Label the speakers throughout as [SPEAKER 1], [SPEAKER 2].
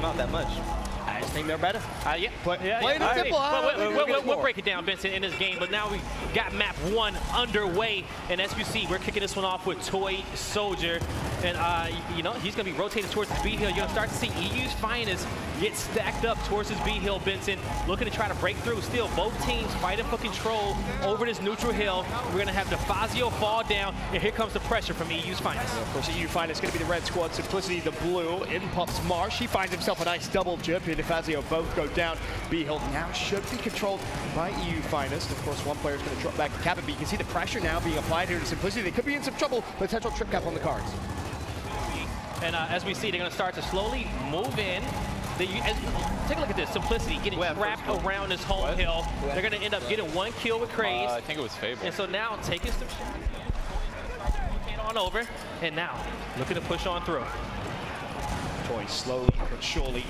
[SPEAKER 1] them out that much.
[SPEAKER 2] I just think they're better.
[SPEAKER 1] Yeah.
[SPEAKER 2] Play it simple.
[SPEAKER 3] We'll break it down, Benson, in this game, but now we got map 1 underway, and as you see, we're kicking this one off with Toy Soldier, and you know, he's going to be rotating towards the B hill. You're going to start to see EU's finest get stacked up towards his B hill, Benson, looking to try to break through. Still, both teams fighting for control over this neutral hill. We're going to have DeFazio fall down, and here comes the pressure from EU's finest.
[SPEAKER 2] Of course, EU finest going to be the red squad. Simplicity, the blue. In pops Marsh. He finds himself a nice double jump. And DeFazio both go down. B hill now should be controlled by EU finest. Of course, one player is going to drop back to cap it, but you can see the pressure now being applied here to Simplicity. They could be in some trouble. Potential trip cap on the cards.
[SPEAKER 3] And as we see, they're going to start to slowly move in. Take a look at this. Simplicity getting trapped around this home hill. They're going to end up getting 1 kill with Craze.
[SPEAKER 1] I think it was Fable.
[SPEAKER 3] And so now taking some on over, and now looking to push on through.
[SPEAKER 2] Toy slowly but surely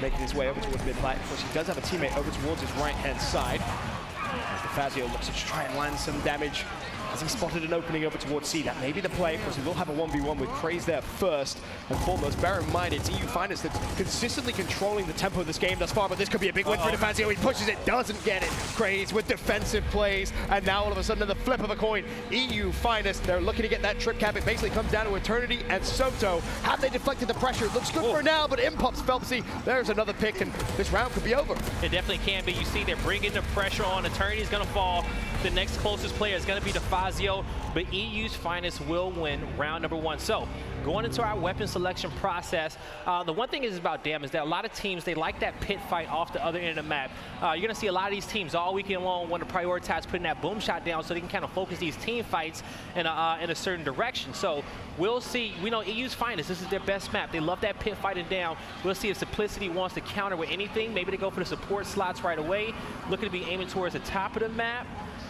[SPEAKER 2] making his way over towards mid-plat. Of course, he does have a teammate over towards his right-hand side. As DeFazio looks to try and land some damage. As he spotted an opening over towards C, that may be the play. Of course, he will have a 1v1 with Craze there first and foremost. Bear in mind, it's EU finest that's consistently controlling the tempo of this game thus far, but this could be a big win for DeFazio. He pushes it, doesn't get it. Craze with defensive plays, and now all of a sudden, the flip of a coin, EU finest, they're looking to get that trip cap. It basically comes down to Eternity and Soto. Have they deflected the pressure? It looks good for now, but in pops Phelpsy. There's another pick, and this round could be over.
[SPEAKER 3] It definitely can be. You see, they're bringing the pressure on. Eternity's going to fall. The next closest player is going to be DeFazio, but EU's finest will win round number 1. So, going into our weapon selection process, the one thing is about damage that a lot of teams, they like that pit fight off the other end of the map. You're going to see a lot of these teams all weekend long want to prioritize putting that boom shot down so they can kind of focus these team fights in a certain direction. So, we'll see. We know EU's finest, this is their best map. They love that pit fighting down. We'll see if Simplicity wants to counter with anything. Maybe they go for the support slots right away. Looking to be aiming towards the top of the map.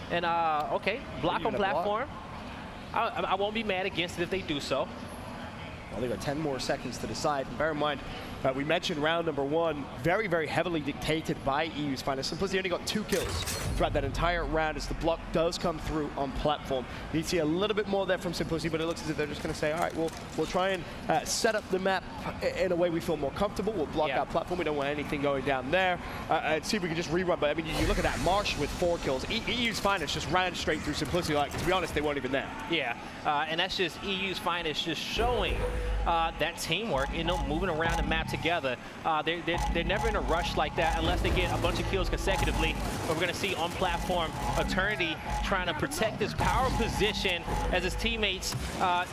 [SPEAKER 3] And, okay, block on platform. I won't be mad against it if they do so.
[SPEAKER 2] Well, they've got 10 more seconds to decide. And bear in mind, we mentioned round number 1, very, very heavily dictated by EU's finest. Simplicity only got 2 kills throughout that entire round as the block does come through on platform. You see a little bit more there from Simplicity, but it looks as if they're just going to say, all right, we'll try and set up the map in a way we feel more comfortable. We'll block out platform. We don't want anything going down there. And see if we can just rerun. But I mean, you look at that Marsh with 4 kills. EU's finest just ran straight through Simplicity. Like, to be honest, they weren't even there.
[SPEAKER 3] Yeah, and that's just EU's finest just showing that teamwork, you know, moving around the map together. They're never in a rush like that unless they get a bunch of kills consecutively. But we're going to see on platform Eternity trying to protect this power position as his teammates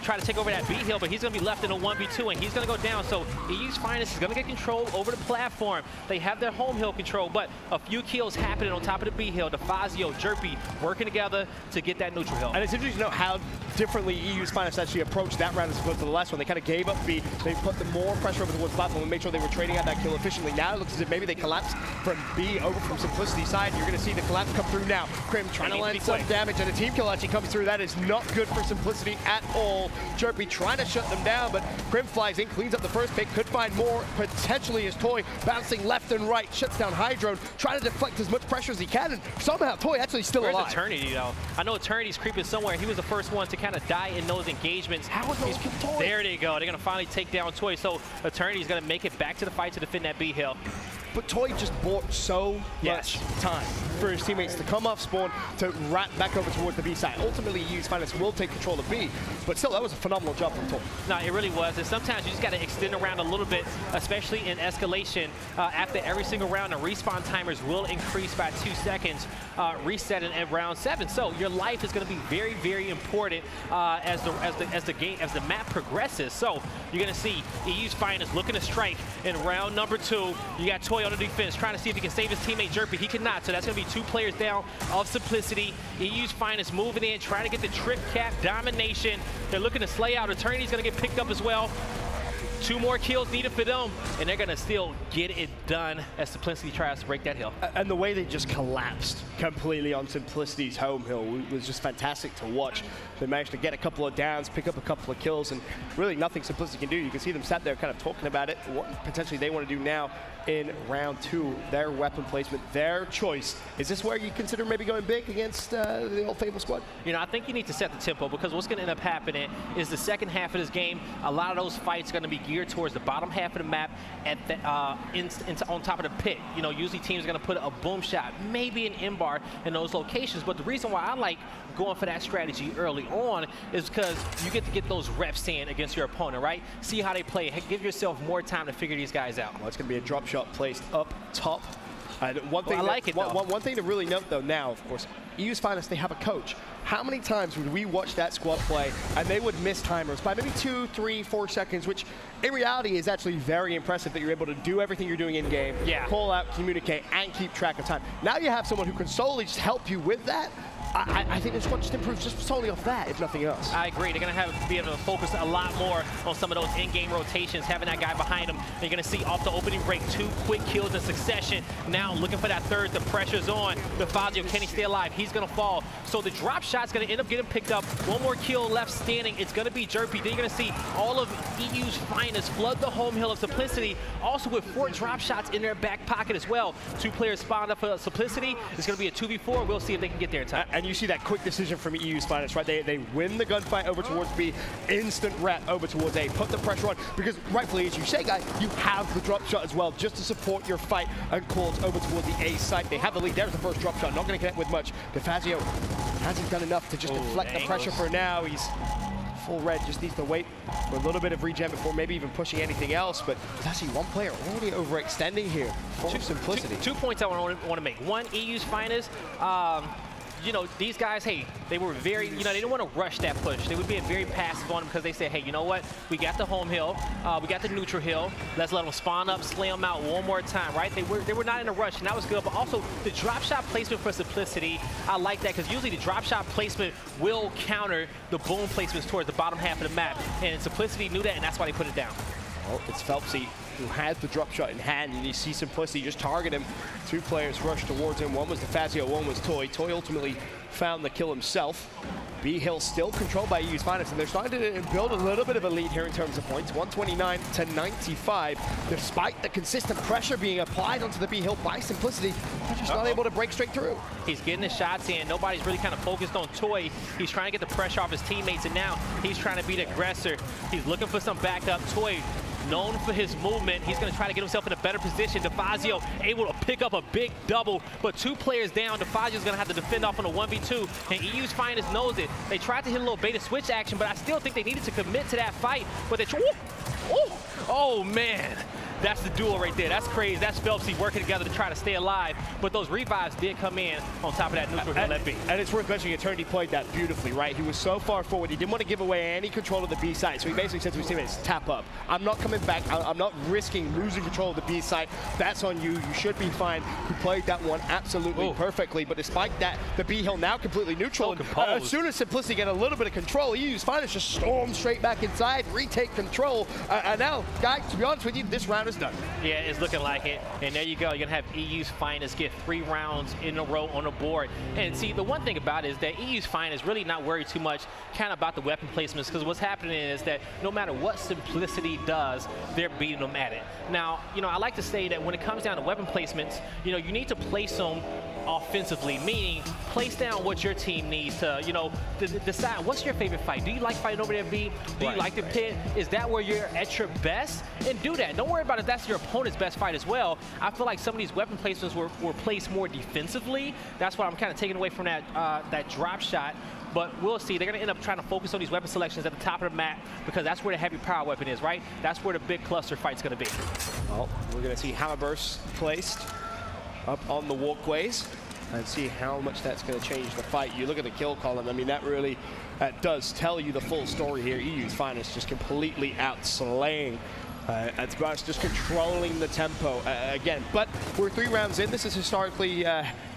[SPEAKER 3] try to take over that B hill, but he's going to be left in a 1v2 and he's going to go down. So EU's finest is going to get control over the platform. They have their home hill control, but a few kills happening on top of the B hill. DeFazio, Jerpy working together to get that neutral hill.
[SPEAKER 2] And it's interesting to know how differently EU's finest actually approached that round as opposed to the last one. They kind of gave up B. They put the more pressure over towards platform and made sure they were trading out that kill efficiently. Now it looks as if maybe they collapse from B over from Simplicity side. You're going to see the collapse come through now. Krim trying to land some damage, and a team kill actually comes through. That is not good for Simplicity at all. Jerpy trying to shut them down, but Krim flies in, cleans up the first pick, could find more. Potentially his Toy bouncing left and right, shuts down Hydrone, trying to deflect as much pressure as he can, and somehow Toy actually still alive.
[SPEAKER 3] Where's Eternity, though? I know Eternity's creeping somewhere. He was the first one to kind of die in those engagements.
[SPEAKER 2] How was those Toy?
[SPEAKER 3] There they go. They're going to finally take down Toy. So Eternity's going to make it back to the fight to defend that B hill.
[SPEAKER 2] But Toy just bought so much time for his teammates to come off spawn, to wrap back over towards the B side. Ultimately, EU's finest will take control of B, but still, that was a phenomenal job from Toy.
[SPEAKER 3] No, it really was. And sometimes you just got to extend around a little bit, especially in escalation. After every single round, the respawn timers will increase by 2 seconds, resetting at round 7. So your life is going to be very, very important as the map progresses. So you're going to see EU's finest looking to strike in round number 2. You got Toy on the defense, trying to see if he can save his teammate Jerpy. He cannot, so that's going to be 2 players down of Simplicity. EU's finest moving in, trying to get the trip cap domination. They're looking to slay out. Eternity's going to get picked up as well. 2 more kills needed for them, and they're going to still get it done as Simplicity tries to break that hill.
[SPEAKER 2] And the way they just collapsed completely on Simplicity's home hill was just fantastic to watch. They managed to get a couple of downs, pick up a couple of kills, and really nothing Simplicity can do. You can see them sat there kind of talking about it, what potentially they want to do now in round 2, their weapon placement, their choice. Is this where you consider maybe going big against the old Fable squad?
[SPEAKER 3] You know, I think you need to set the tempo, because what's going to end up happening is the second half of this game, a lot of those fights are going to be geared towards the bottom half of the map at the, on top of the pit. You know, usually teams are going to put a boom shot, maybe an in-bar in those locations. But the reason why I like going for that strategy early on is because you get to get those reps in against your opponent, right? See how they play. Give yourself more time to figure these guys out.
[SPEAKER 2] Well, it's going to be a drop shot placed up top. One thing
[SPEAKER 3] I like it, though.
[SPEAKER 2] One thing to really note, though, now, of course, EU's Finest, they have a coach. How many times would we watch that squad play and they would miss timers by maybe 2, 3, 4 seconds, which in reality is actually very impressive that you're able to do everything you're doing in-game, call out, communicate, and keep track of time. Now you have someone who can solely just help you with that. I think the squad just improves just solely off that, if nothing else.
[SPEAKER 3] I agree. They're going to be able to focus a lot more on some of those in-game rotations, having that guy behind them. You're going to see off the opening break 2 quick kills in succession. Now looking for that third. The pressure's on. The Fazio, can he stay alive? He's going to fall. So the drop shot's going to end up getting picked up. One more kill left standing. It's going to be Jerpy. Then you're going to see all of EU's Finest flood the home hill of Simplicity, also with 4 drop shots in their back pocket as well. 2 players spawned up for Simplicity. It's going to be a 2v4. We'll see if they can get there in time.
[SPEAKER 2] And you see that quick decision from EU's Finest, right? They win the gunfight over towards B, instant rep over towards A, put the pressure on, because rightfully, as you say, guys, you have the drop shot as well, just to support your fight and calls over towards the A site. They have the lead. There's the first drop shot. Not going to connect with much. Fazio hasn't done enough to just deflect the pressure for now. He's full red, just needs to wait for a little bit of regen before maybe even pushing anything else. But there's actually one player already overextending here for Simplicity.
[SPEAKER 3] 2 points I want to make. One, EU's Finest. You know, these guys, hey, they were very, you know, they didn't want to rush that push. They were being very passive on them because they said, hey, you know what? We got the home hill. We got the neutral hill. Let's let them spawn up, slay them out one more time, right? They were not in a rush, and that was good. But also, the drop shot placement for Simplicity, I like that because usually the drop shot placement will counter the boom placements towards the bottom half of the map. And Simplicity knew that, and that's why they put it down.
[SPEAKER 2] Well, it's Phelpsy who has the drop shot in hand, and you see Simplicity just target him. 2 players rush towards him. One was the Fazio, one was Toy. Toy ultimately found the kill himself. B Hill still controlled by EU's Finest, and they're starting to build a little bit of a lead here in terms of points. 129 to 95. Despite the consistent pressure being applied onto the B Hill by Simplicity, they're just not able to break straight through.
[SPEAKER 3] He's getting the shots in. Nobody's really kind of focused on Toy. He's trying to get the pressure off his teammates, and now he's trying to be the aggressor. He's looking for some backup. Toy, known for his movement, he's going to try to get himself in a better position. DeFazio able to pick up a big double, but 2 players down. DeFazio's going to have to defend off on a 1v2, and EU's Finest knows it. They tried to hit a little beta switch action, but I still think they needed to commit to that fight. But they oh man, that's the duel right there. That's crazy. That's Phelpsy working together to try to stay alive. But those revives did come in on top of that neutral hill at B.
[SPEAKER 2] And it's worth mentioning, Eternity played that beautifully, right? He was so far forward. He didn't want to give away any control of the B site. So he basically said to his teammates, tap up. I'm not coming back. I'm not risking losing control of the B site. That's on you. You should be fine. He played that one absolutely perfectly. But despite that, the B Hill now completely neutral. As soon as Simplicity get a little bit of control, EU's Finest just storm straight back inside, retake control. And now, guys, to be honest with you, this round is done.
[SPEAKER 3] Yeah, it's looking like it. And there you go. You're going to have EU's Finest get 3 rounds in a row on the board. And see, the one thing about it is that EU's Finest really not worried too much kind of about the weapon placements, because what's happening is that no matter what Simplicity does, they're beating them at it. Now, you know, I like to say that when it comes down to weapon placements, you know, you need to place them offensively, meaning place down what your team needs to, you know, decide what's your favorite fight. Do you like fighting over there, B? Do you like the pit? Is that where you're at your best? And do that. Don't worry about if that's your opponent's best fight as well. I feel like some of these weapon placements were placed more defensively. That's why I'm kind of taking away from that that drop shot. But we'll see. They're going to end up trying to focus on these weapon selections at the top of the map, because that's where the heavy power weapon is, right? That's where the big cluster fight's going to be.
[SPEAKER 2] Well, we're going to see Hammerburst placed up on the walkways and see how much that's going to change the fight. You look at the kill column. I mean, that really does tell you the full story here. EU's Finest just completely outslaying. It's just controlling the tempo again. But we're 3 rounds in. This is historically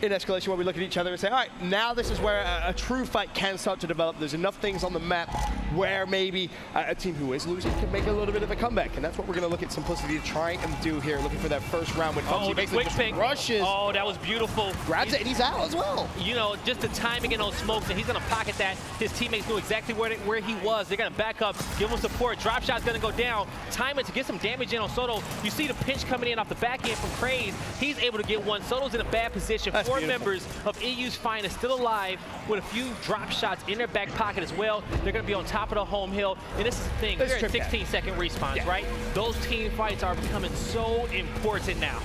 [SPEAKER 2] in escalation where we look at each other and say, all right, now this is where a true fight can start to develop. There's enough things on the map where maybe a team who is losing can make a little bit of a comeback. And that's what we're going to look at Simplicity to try and do here, looking for that first round when Phelpsy
[SPEAKER 3] quick pick
[SPEAKER 2] rushes.
[SPEAKER 3] Oh, that was beautiful.
[SPEAKER 2] Grabs it, and he's out as well.
[SPEAKER 3] You know, just the timing in those smokes, and he's going to pocket that. His teammates knew exactly where he was. They're going to back up, give him support. Drop shot's going to go down. Time it to get some damage in on Soto. You see the pinch coming in off the back end from Craze. He's able to get one. Soto's in a bad position.
[SPEAKER 2] That's
[SPEAKER 3] Four
[SPEAKER 2] beautiful.
[SPEAKER 3] members of EU's finest still alive with a few drop shots in their back pocket as well. They're going to be on top of the home hill. And this is the thing, we're at 16-second respawns, right? Those team fights are becoming so important now.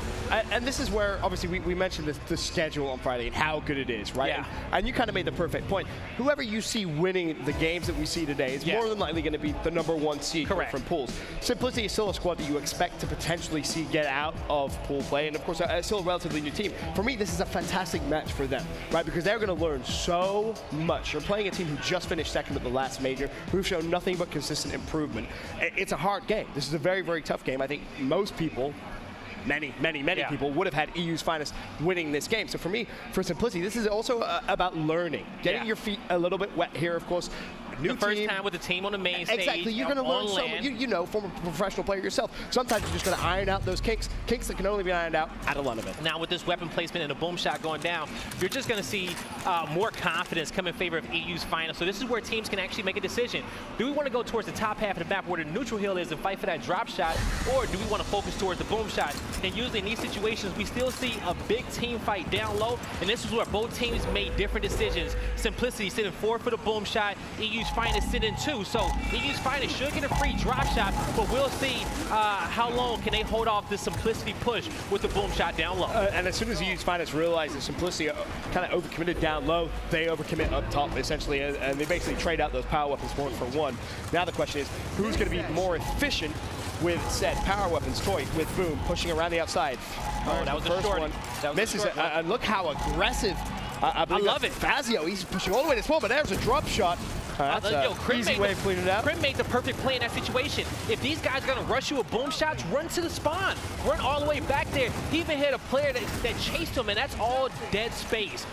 [SPEAKER 2] And this is where, obviously, we mentioned the schedule on Friday and how good it is, right?
[SPEAKER 3] Yeah.
[SPEAKER 2] And you kind of made the perfect point. Whoever you see winning the games that we see today is more than likely going to be the #1 seed from pools. Simplicity is still a squad that you expect to potentially see get out of pool play, and of course, it's still a relatively new team. For me, this is a fantastic match for them, right? Because they're going to learn so much. You're playing a team who just finished second at the last major, who've shown nothing but consistent improvement. It's a hard game. This is a very, very tough game. I think most people, many people would have had EU's finest winning this game. So for me, for Simplicity, this is also about learning, getting your feet a little bit wet here, of course. New
[SPEAKER 3] the first
[SPEAKER 2] team.
[SPEAKER 3] time with the team on the main stage.
[SPEAKER 2] Exactly, you're going to learn so much. You know, former professional player yourself. Sometimes you're just going to iron out those kinks that can only be ironed out at a lot of it.
[SPEAKER 3] Now with this weapon placement and the boom shot going down, you're just going to see more confidence come in favor of EU's final. So this is where teams can actually make a decision. Do we want to go towards the top half of the map where the neutral hill is and fight for that drop shot, or do we want to focus towards the boom shot? And usually in these situations, we still see a big team fight down low, and this is where both teams made different decisions. Simplicity sitting 4 for the boom shot, EU's finest sitting 2. So EU's finest should get a free drop shot, but we'll see how long can they hold off this Simplicity push with the boom shot down low.
[SPEAKER 2] And as soon as EU's finest realize that Simplicity kind of overcommitted down low, they overcommit up top, essentially, and they basically trade out those power weapons for one. Now the question is, who's going to be more efficient with said power weapons? Toy with Boom pushing around the outside.
[SPEAKER 3] Oh, that was
[SPEAKER 2] the
[SPEAKER 3] a short
[SPEAKER 2] one.
[SPEAKER 3] That was
[SPEAKER 2] misses it, and look how aggressive. I
[SPEAKER 3] love it.
[SPEAKER 2] Fazio, he's pushing all the way to spawn, but there's a drop shot. That's an easy way of cleaning it up.
[SPEAKER 3] Crim made the perfect play in that situation. If these guys are going to rush you with boom shots, run to the spawn. Run all the way back there. He even hit a player that chased him, and that's all dead space.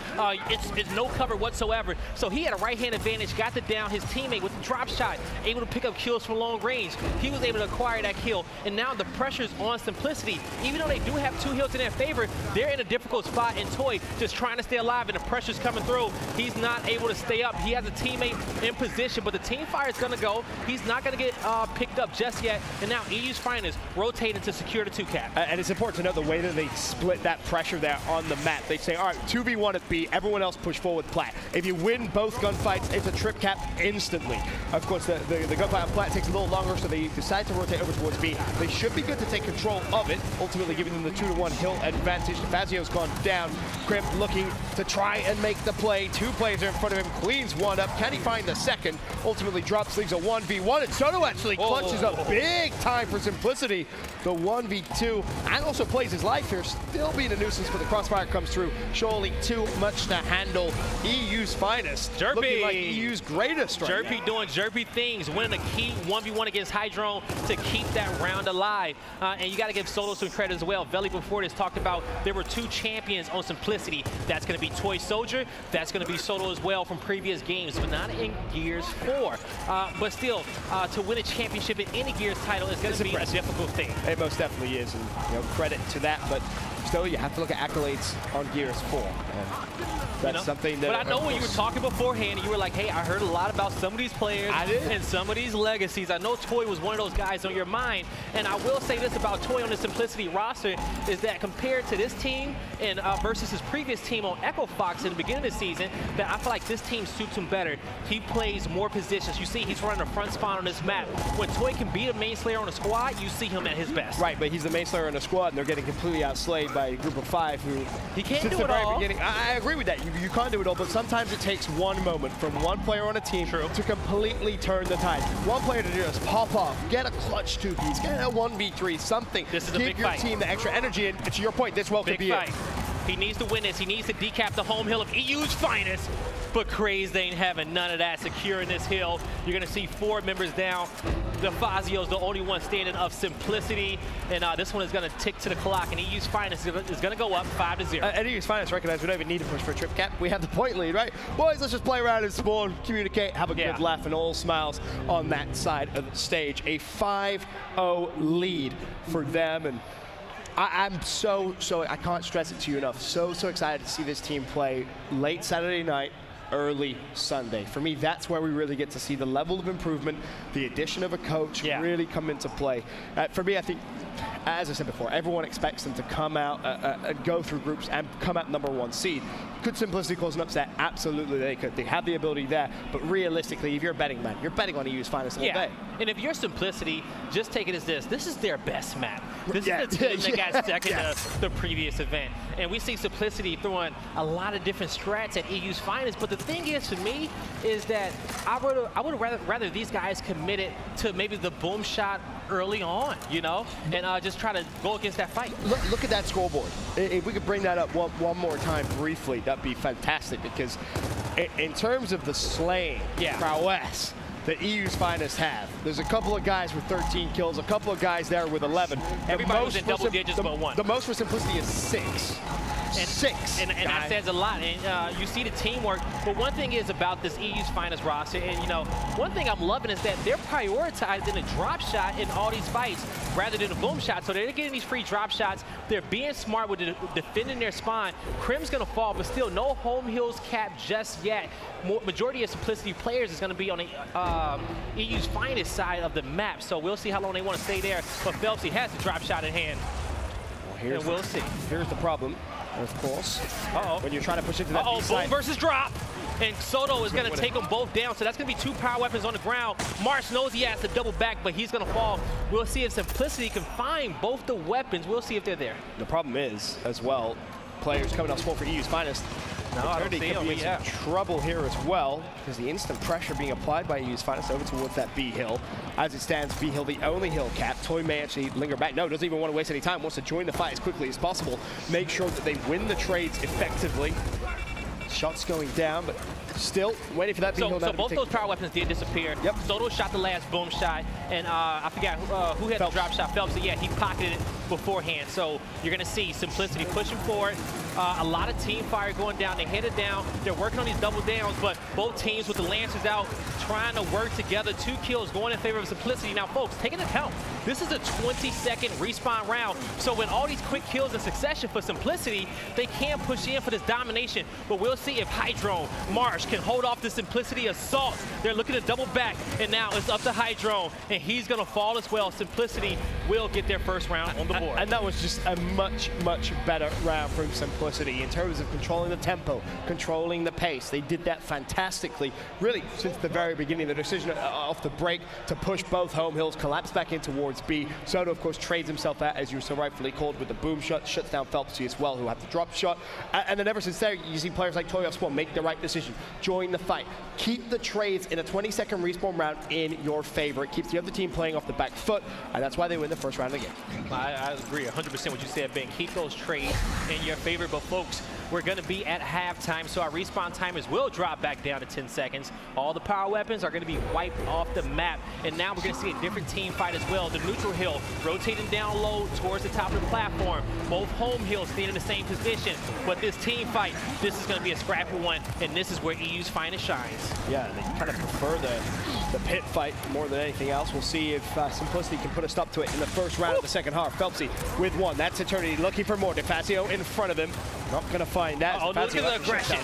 [SPEAKER 3] It's no cover whatsoever. So he had a right-hand advantage, got the down. His teammate with the drop shot, able to pick up kills from long range. He was able to acquire that kill, and now the pressure's on Simplicity. Even though they do have 2 heals in their favor, they're in a difficult spot, and Toy just trying to stay alive, and the pressure's coming through. He's not able to stay up. He has a teammate in position, but the team fire is going to go. He's not going to get picked up just yet, and now EU's finest rotating to secure the 2-cap.
[SPEAKER 2] And it's important to note the way that they split that pressure there on the map. They say, all right, 2v1 at B, everyone else push forward Plat. If you win both gunfights, it's a trip cap instantly. Of course, the gunfight on Plat takes a little longer, so they decide to rotate over towards B. They should be good to take control of it, ultimately giving them the 2-1 hill advantage. Fazio's gone down. Crimp looking to try and make the play. 2 players are in front of him, cleans one up. Can he find the second? Ultimately drops, leaves a 1v1, and Soto actually clutches up big time for Simplicity. The 1v2, and also plays his life here, still being a nuisance, but the crossfire comes through. Surely too much to handle. EU's finest,
[SPEAKER 3] Jerpy.
[SPEAKER 2] Looking like EU's greatest right
[SPEAKER 3] Jerpy
[SPEAKER 2] now.
[SPEAKER 3] doing Jerpy things, winning a key 1v1 against Hydrone to keep that round alive. And you got to give Soto some credit as well. Veli before this talked about there were 2 champions on Simplicity. That's going to be Toy Soldier. That's going to be Soto as well from previous games, but not in Gears 4. But still, to win a championship in any Gears title is going to be a difficult thing.
[SPEAKER 2] It most definitely is, and credit to that, but still you have to look at accolades on Gears 4. That's something that...
[SPEAKER 3] But I know when you were talking beforehand, you were like, hey, I heard a lot about some of these players and some of these legacies. I know Toy was one of those guys on your mind, and I will say this about Toy on the Simplicity roster is that compared to this team and versus his previous team on Echo Fox in the beginning of the season, that I feel like this team suits him better. He plays more positions. You see he's running a front spawn on this map. When Toy can be a main slayer on a squad, you see him at his best.
[SPEAKER 2] Right, but he's the main slayer on a squad, and they're getting completely outslayed by a group of 5 who...
[SPEAKER 3] He can't
[SPEAKER 2] since
[SPEAKER 3] do
[SPEAKER 2] the
[SPEAKER 3] it
[SPEAKER 2] very
[SPEAKER 3] all.
[SPEAKER 2] beginning, I agree with that. You can't do it all, but sometimes it takes one moment from one player on a team to completely turn the tide. One player to just pop off, get a clutch 2-piece, get a 1v3, something.
[SPEAKER 3] This is a
[SPEAKER 2] give
[SPEAKER 3] big
[SPEAKER 2] your
[SPEAKER 3] fight.
[SPEAKER 2] team the extra energy, and to your point, this well could be it.
[SPEAKER 3] He needs to win this. He needs to decap the home hill of EU's finest. But Crazed ain't having none of that. Securing this hill. You're going to see 4 members down. The Fazio's the only one standing of Simplicity. And this one is going to tick to the clock. And EU's finest is going to go up 5-0.
[SPEAKER 2] And EU's finest recognize we don't even need to push for a trip cap. We have the point lead, right? Boys, let's just play around and spawn, communicate, have a good laugh, and all smiles on that side of the stage. A 5-0 lead for them. And I'm so, I can't stress it to you enough, so excited to see this team play late Saturday night early Sunday. For me, that's where we really get to see the level of improvement, the addition of a coach really come into play. For me, I think, as I said before, everyone expects them to come out, go through groups and come out #1 seed. Could Simplicity cause an upset? Absolutely they could. They have the ability there, but realistically, if you're a betting man, you're betting on EU's Finest all day.
[SPEAKER 3] And if you're Simplicity, just take it as this is their best map. This is the team that got second to the previous event. And we see Simplicity throwing a lot of different strats at EU's Finest, but the thing is, for me, is that I would rather these guys committed to maybe the boom shot early on, you know, and just try to go against that fight.
[SPEAKER 2] Look at that scoreboard. If we could bring that up one more time briefly, that'd be fantastic, because in terms of the slaying prowess that EU's Finest have, there's a couple of guys with 13 kills, a couple of guys there with 11.
[SPEAKER 3] Everybody was in double digits but one.
[SPEAKER 2] The most for Simplicity is 6.
[SPEAKER 3] And that says a lot, and you see the teamwork. But one thing is about this EU's Finest roster, and you know, one thing I'm loving is that they're prioritizing a drop shot in all these fights rather than a boom shot. So they're getting these free drop shots. They're being smart with defending their spawn. Crim's gonna fall, but still no home heals cap just yet. Majority of Simplicity players is gonna be on the EU's Finest side of the map. So we'll see how long they want to stay there. But Phelpsy has the drop shot in hand. Well, we'll see.
[SPEAKER 2] Here's the problem. Of course, when you're trying to push into that
[SPEAKER 3] boom versus drop. And Soto is going to take them both down, so that's going to be 2 power weapons on the ground. Marsh knows he has to double back, but he's going to fall. We'll see if Simplicity can find both the weapons. We'll see if they're there.
[SPEAKER 2] The problem is, as well, players coming off spawn for EU's Finest. Eternity could be in some trouble here as well, because the instant pressure being applied by EU's Finest over towards that B hill. As it stands, B hill the only hill cap. Toy may actually linger back. No, doesn't even want to waste any time. Wants to join the fight as quickly as possible. Make sure that they win the trades effectively. Shots going down, but still waiting for that B hill.
[SPEAKER 3] So both those power weapons did disappear.
[SPEAKER 2] Yep.
[SPEAKER 3] Soto shot the last boom shot, and I forgot who had the drop shot. Phelps, yeah, he pocketed it beforehand. So you're going to see Simplicity pushing forward. A lot of team fire going down. They hit it down. They're working on these double downs, but both teams with the Lancers out trying to work together. 2 kills going in favor of Simplicity. Now, folks, take into account, this is a 20-second respawn round. So when all these quick kills in succession for Simplicity, they can push in for this domination. But we'll see if Hydrone, Marsh can hold off the Simplicity assault. They're looking to double back, and now it's up to Hydrone, and he's going to fall as well. Simplicity will get their first round on the board.
[SPEAKER 2] And that was just a much, much better round from Simplicity in terms of controlling the tempo, controlling the pace. They did that fantastically, really, since the very beginning. The decision off the break to push both home hills, collapse back in towards B. Soto, of course, trades himself out, as you so rightfully called, with the boom shot, shuts down Phelpsy as well, who had the drop shot. And then ever since there, you see players like Toy off spawn make the right decision, join the fight, keep the trades in a 20-second respawn round in your favor. It keeps the other team playing off the back foot, and that's why they win the first round again.
[SPEAKER 3] I agree 100% what you said, Ben. Keep those trades in your favor. But folks, we're going to be at halftime, so our respawn timers will drop back down to 10 seconds. All the power weapons are going to be wiped off the map, and now we're going to see a different team fight as well. The neutral hill rotating down low towards the top of the platform. Both home hills staying in the same position, but this team fight, this is going to be a scrappy one, and this is where EU's Finest shines.
[SPEAKER 2] Yeah, they kind of prefer the pit fight more than anything else. We'll see if Simplicity can put a stop to it in the first round of the second half. Phelpsy with 1. That's Eternity looking for more. DeFazio in front of him. Not going to find that.
[SPEAKER 3] Look at the aggression.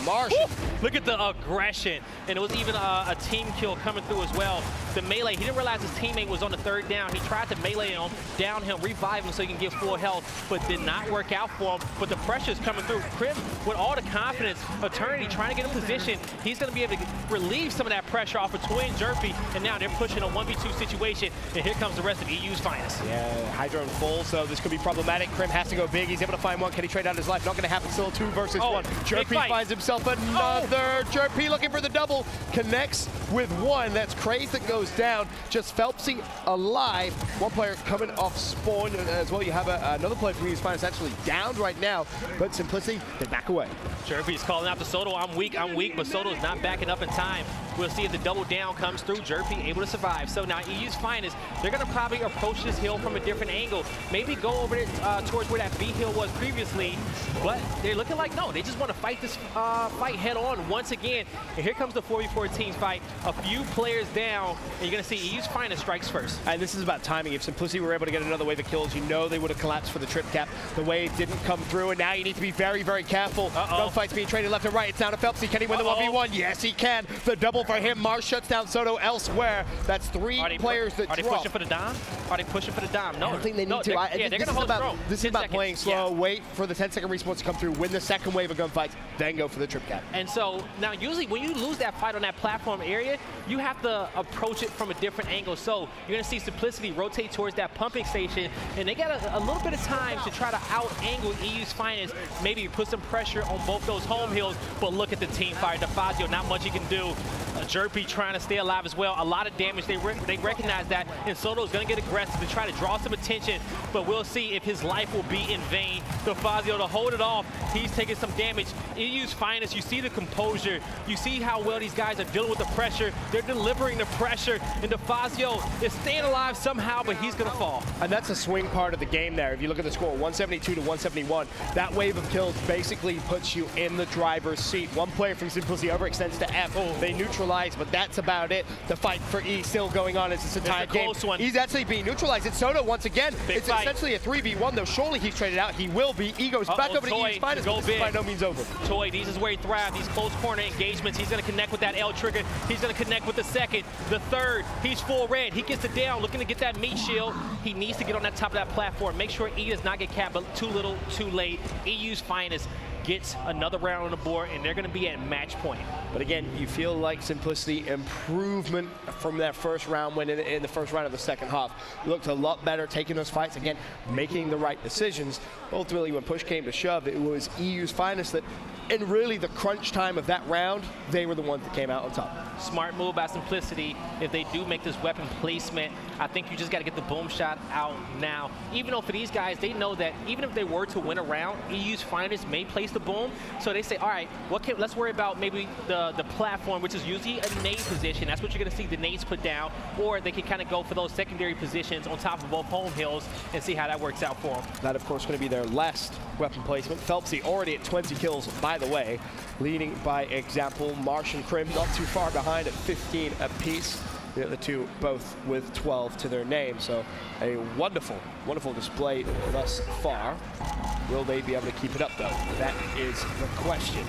[SPEAKER 3] Look at the aggression. And it was even a team kill coming through as well. The melee, he didn't realize his teammate was on the 3rd down. He tried to melee him, down him, revive him so he can get full health, but did not work out for him. But the pressure's coming through. Crim, with all the confidence, Eternity trying to get in position. He's going to be able to relieve some of that pressure off of Twin Jerpy, and now they're pushing a 1v2 situation, and here comes the rest of EU's Finest.
[SPEAKER 2] Yeah, Hydrone full, so this could be problematic. Crim has to go big. He's able to find one. Can he trade out his life? Not going to happen. Still 2 versus 1. Jerpy finds himself another. Jerpy looking for the double. Connects with 1. That's Craze that goes down. Just Phelpsy alive. 1 player coming off spawn as well. You have another player from EU's Finest actually downed right now, but Simplicity, they back away.
[SPEAKER 3] Jerpy's calling out to Soto. I'm weak, but Soto's not backing up in time. We'll see if the double down comes through. Jerpy able to survive. So now EU's Finest, they're going to probably approach this hill from a different angle. Maybe go over it towards where that B hill was previously, but they're looking like, no, they just want to fight this fight head on once again. And here comes the 4v4 team fight. A few players down, and you're going to see EU's Finest strikes first.
[SPEAKER 2] And this is about timing. If Simplicity were able to get another wave of kills, you know they would have collapsed for the trip cap. The wave didn't come through, and now you need to be very, very careful. Gunfight's being traded left and right. It's down to Phelpsy. Can he win the 1v1? Yes, he can. The double for him. Marsh shuts down Soto elsewhere. That's three players that drop.
[SPEAKER 3] Are they pushing for the dime? Are they pushing for the dime? No.
[SPEAKER 2] I don't think they need to.
[SPEAKER 3] They're going to hold strong.
[SPEAKER 2] This is about playing slow, wait for the 10-second respawns to come through, win the second wave of gunfights, then go for the trip cap.
[SPEAKER 3] And so now usually when you lose that fight on that platform area, you have to approach it from a different angle. So you're going to see Simplicity rotate towards that pumping station, and they got a little bit of time to try to out-angle EU's Finest, maybe put some pressure on both those home hills. But look at the team fight. DeFazio, not much he can do. Jerpy trying to stay alive as well. A lot of damage. They recognize that, and Soto's going to get aggressive to try to draw some attention, but we'll see if his life will be in vain. DeFazio to hold it off. He's taking some damage. EU's Finest, you see the composure. You see how well these guys are dealing with the pressure. They're delivering the pressure, and DeFazio is staying alive somehow, but he's going to fall.
[SPEAKER 2] And that's a swing part of the game there. If you look at the score, 172 to 171, that wave of kills basically puts you in the driver's seat. One player from Simplicity overextends to F. They neutralize, but that's about it. The fight for E still going on. It's a tie game.
[SPEAKER 3] One.
[SPEAKER 2] He's actually being neutralized. It's Soto once again. It's essentially a 3v1, though. Surely he's traded out. He will be. E goes back over to EU's Finest, but this is by no means over.
[SPEAKER 3] Toy, this is where he thrives. These close corner engagements. He's going to connect with that L trigger. He's going to connect with the second, the third. He's full red. He gets it down, looking to get that meat shield. He needs to get on that top of that platform. Make sure E does not get capped, but too little, too late. EU's Finest gets another round on the board, and they're going to be at match point.
[SPEAKER 2] But again, you feel like Simplicity improvement from that first round when in the first round of the second half. Looked a lot better, taking those fights, again, making the right decisions. Ultimately, when push came to shove, it was EU's Finest that, in really the crunch time of that round, they were the ones that came out on top.
[SPEAKER 3] Smart move by Simplicity. If they do make this weapon placement, I think you just got to get the boom shot out now. Even though for these guys, they know that even if they were to win a round, EU's Finest may place the boom. So they say, all right, let's worry about maybe the platform, which is usually a nade position. That's what you're going to see the nades put down. Or they can kind of go for those secondary positions on top of both home hills and see how that works out for them.
[SPEAKER 2] That, of course, going to be their last weapon placement. Phelpsy already at 20 kills, by the way, leading by example. Marsh and Krim not too far behind at 15 apiece. The other two both with 12 to their name. So a wonderful, wonderful display thus far. Will they be able to keep it up, though? That is the question.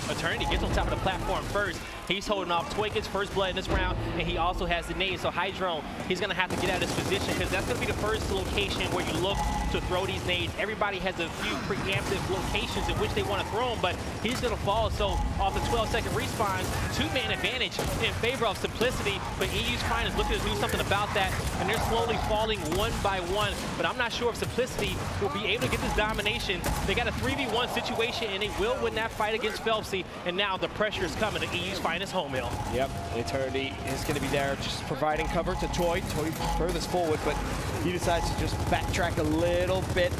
[SPEAKER 3] Eternity gets on top of the platform first. He's holding off. Toy gets first blood in this round, and he also has the nade. So Hydrone, he's going to have to get out of his position because that's going to be the first location where you look to throw these nades. Everybody has a few preemptive locations in which they want to throw them, but he's going to fall. So off the 12-second respawn, two-man advantage in favor of Simplicity, but EU's Finest looking to do something about that, and they're slowly falling one by one. But I'm not sure if Simplicity will be able to get this domination. They got a 3v1 situation, and they will win that fight against Phelpsy, and now the pressure is coming to EU's Finest home hill.
[SPEAKER 2] Yep, Eternity is going to be there just providing cover to Toy. Toy furthest forward, but he decides to just backtrack a little bit.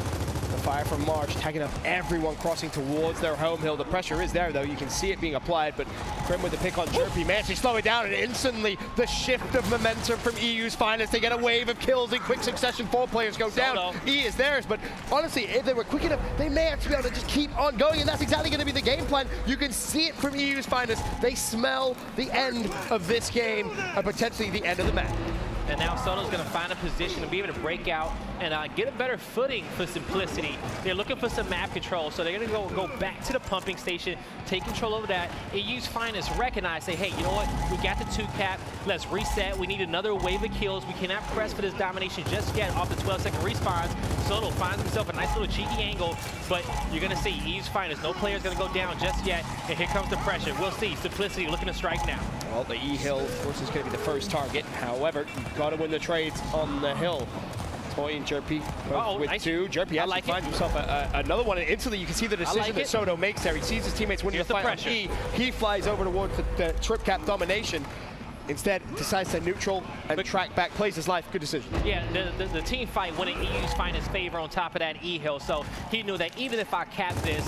[SPEAKER 2] The fire from Marsh tagging up everyone crossing towards their home hill. The pressure is there, though. You can see it being applied, but Krim with the pick on Jerpy managed to slow it down, and instantly the shift of momentum from EU's Finest. They get a wave of kills in quick succession. 4 players go down. E is theirs, but honestly, if they were quick enough, they may actually be able to just keep on going, and that's exactly going to be the game plan. You can see it from EU's Finest. They smell the end of this game, and potentially the end of the map.
[SPEAKER 3] And now Soto's going to find a position to be able to break out and get a better footing for Simplicity. They're looking for some map control, so they're going to go back to the pumping station, take control over that. EU's Finest recognize, say, hey, you know what? We got the 2-cap. Let's reset. We need another wave of kills. We cannot press for this domination just yet off the 12-second respawns. Soto finds himself a nice little cheeky angle, but you're going to see EU's Finest. No player's going to go down just yet, and here comes the pressure. We'll see. Simplicity looking to strike now.
[SPEAKER 2] Well, the E hill, of course, is going to be the first target. However, you've got to win the trades on the hill. Toy and Jerpy both with 2. Jerpy actually finds himself another one, and instantly you can see the decision that Soto makes there. He sees his teammates winning the fight on E. He flies over towards the trip cap domination. Instead, decides to neutral and track back, plays his life. Good decision.
[SPEAKER 3] Yeah, the team fight winning EU's Finest favor on top of that E hill. So he knew that even if I cap this,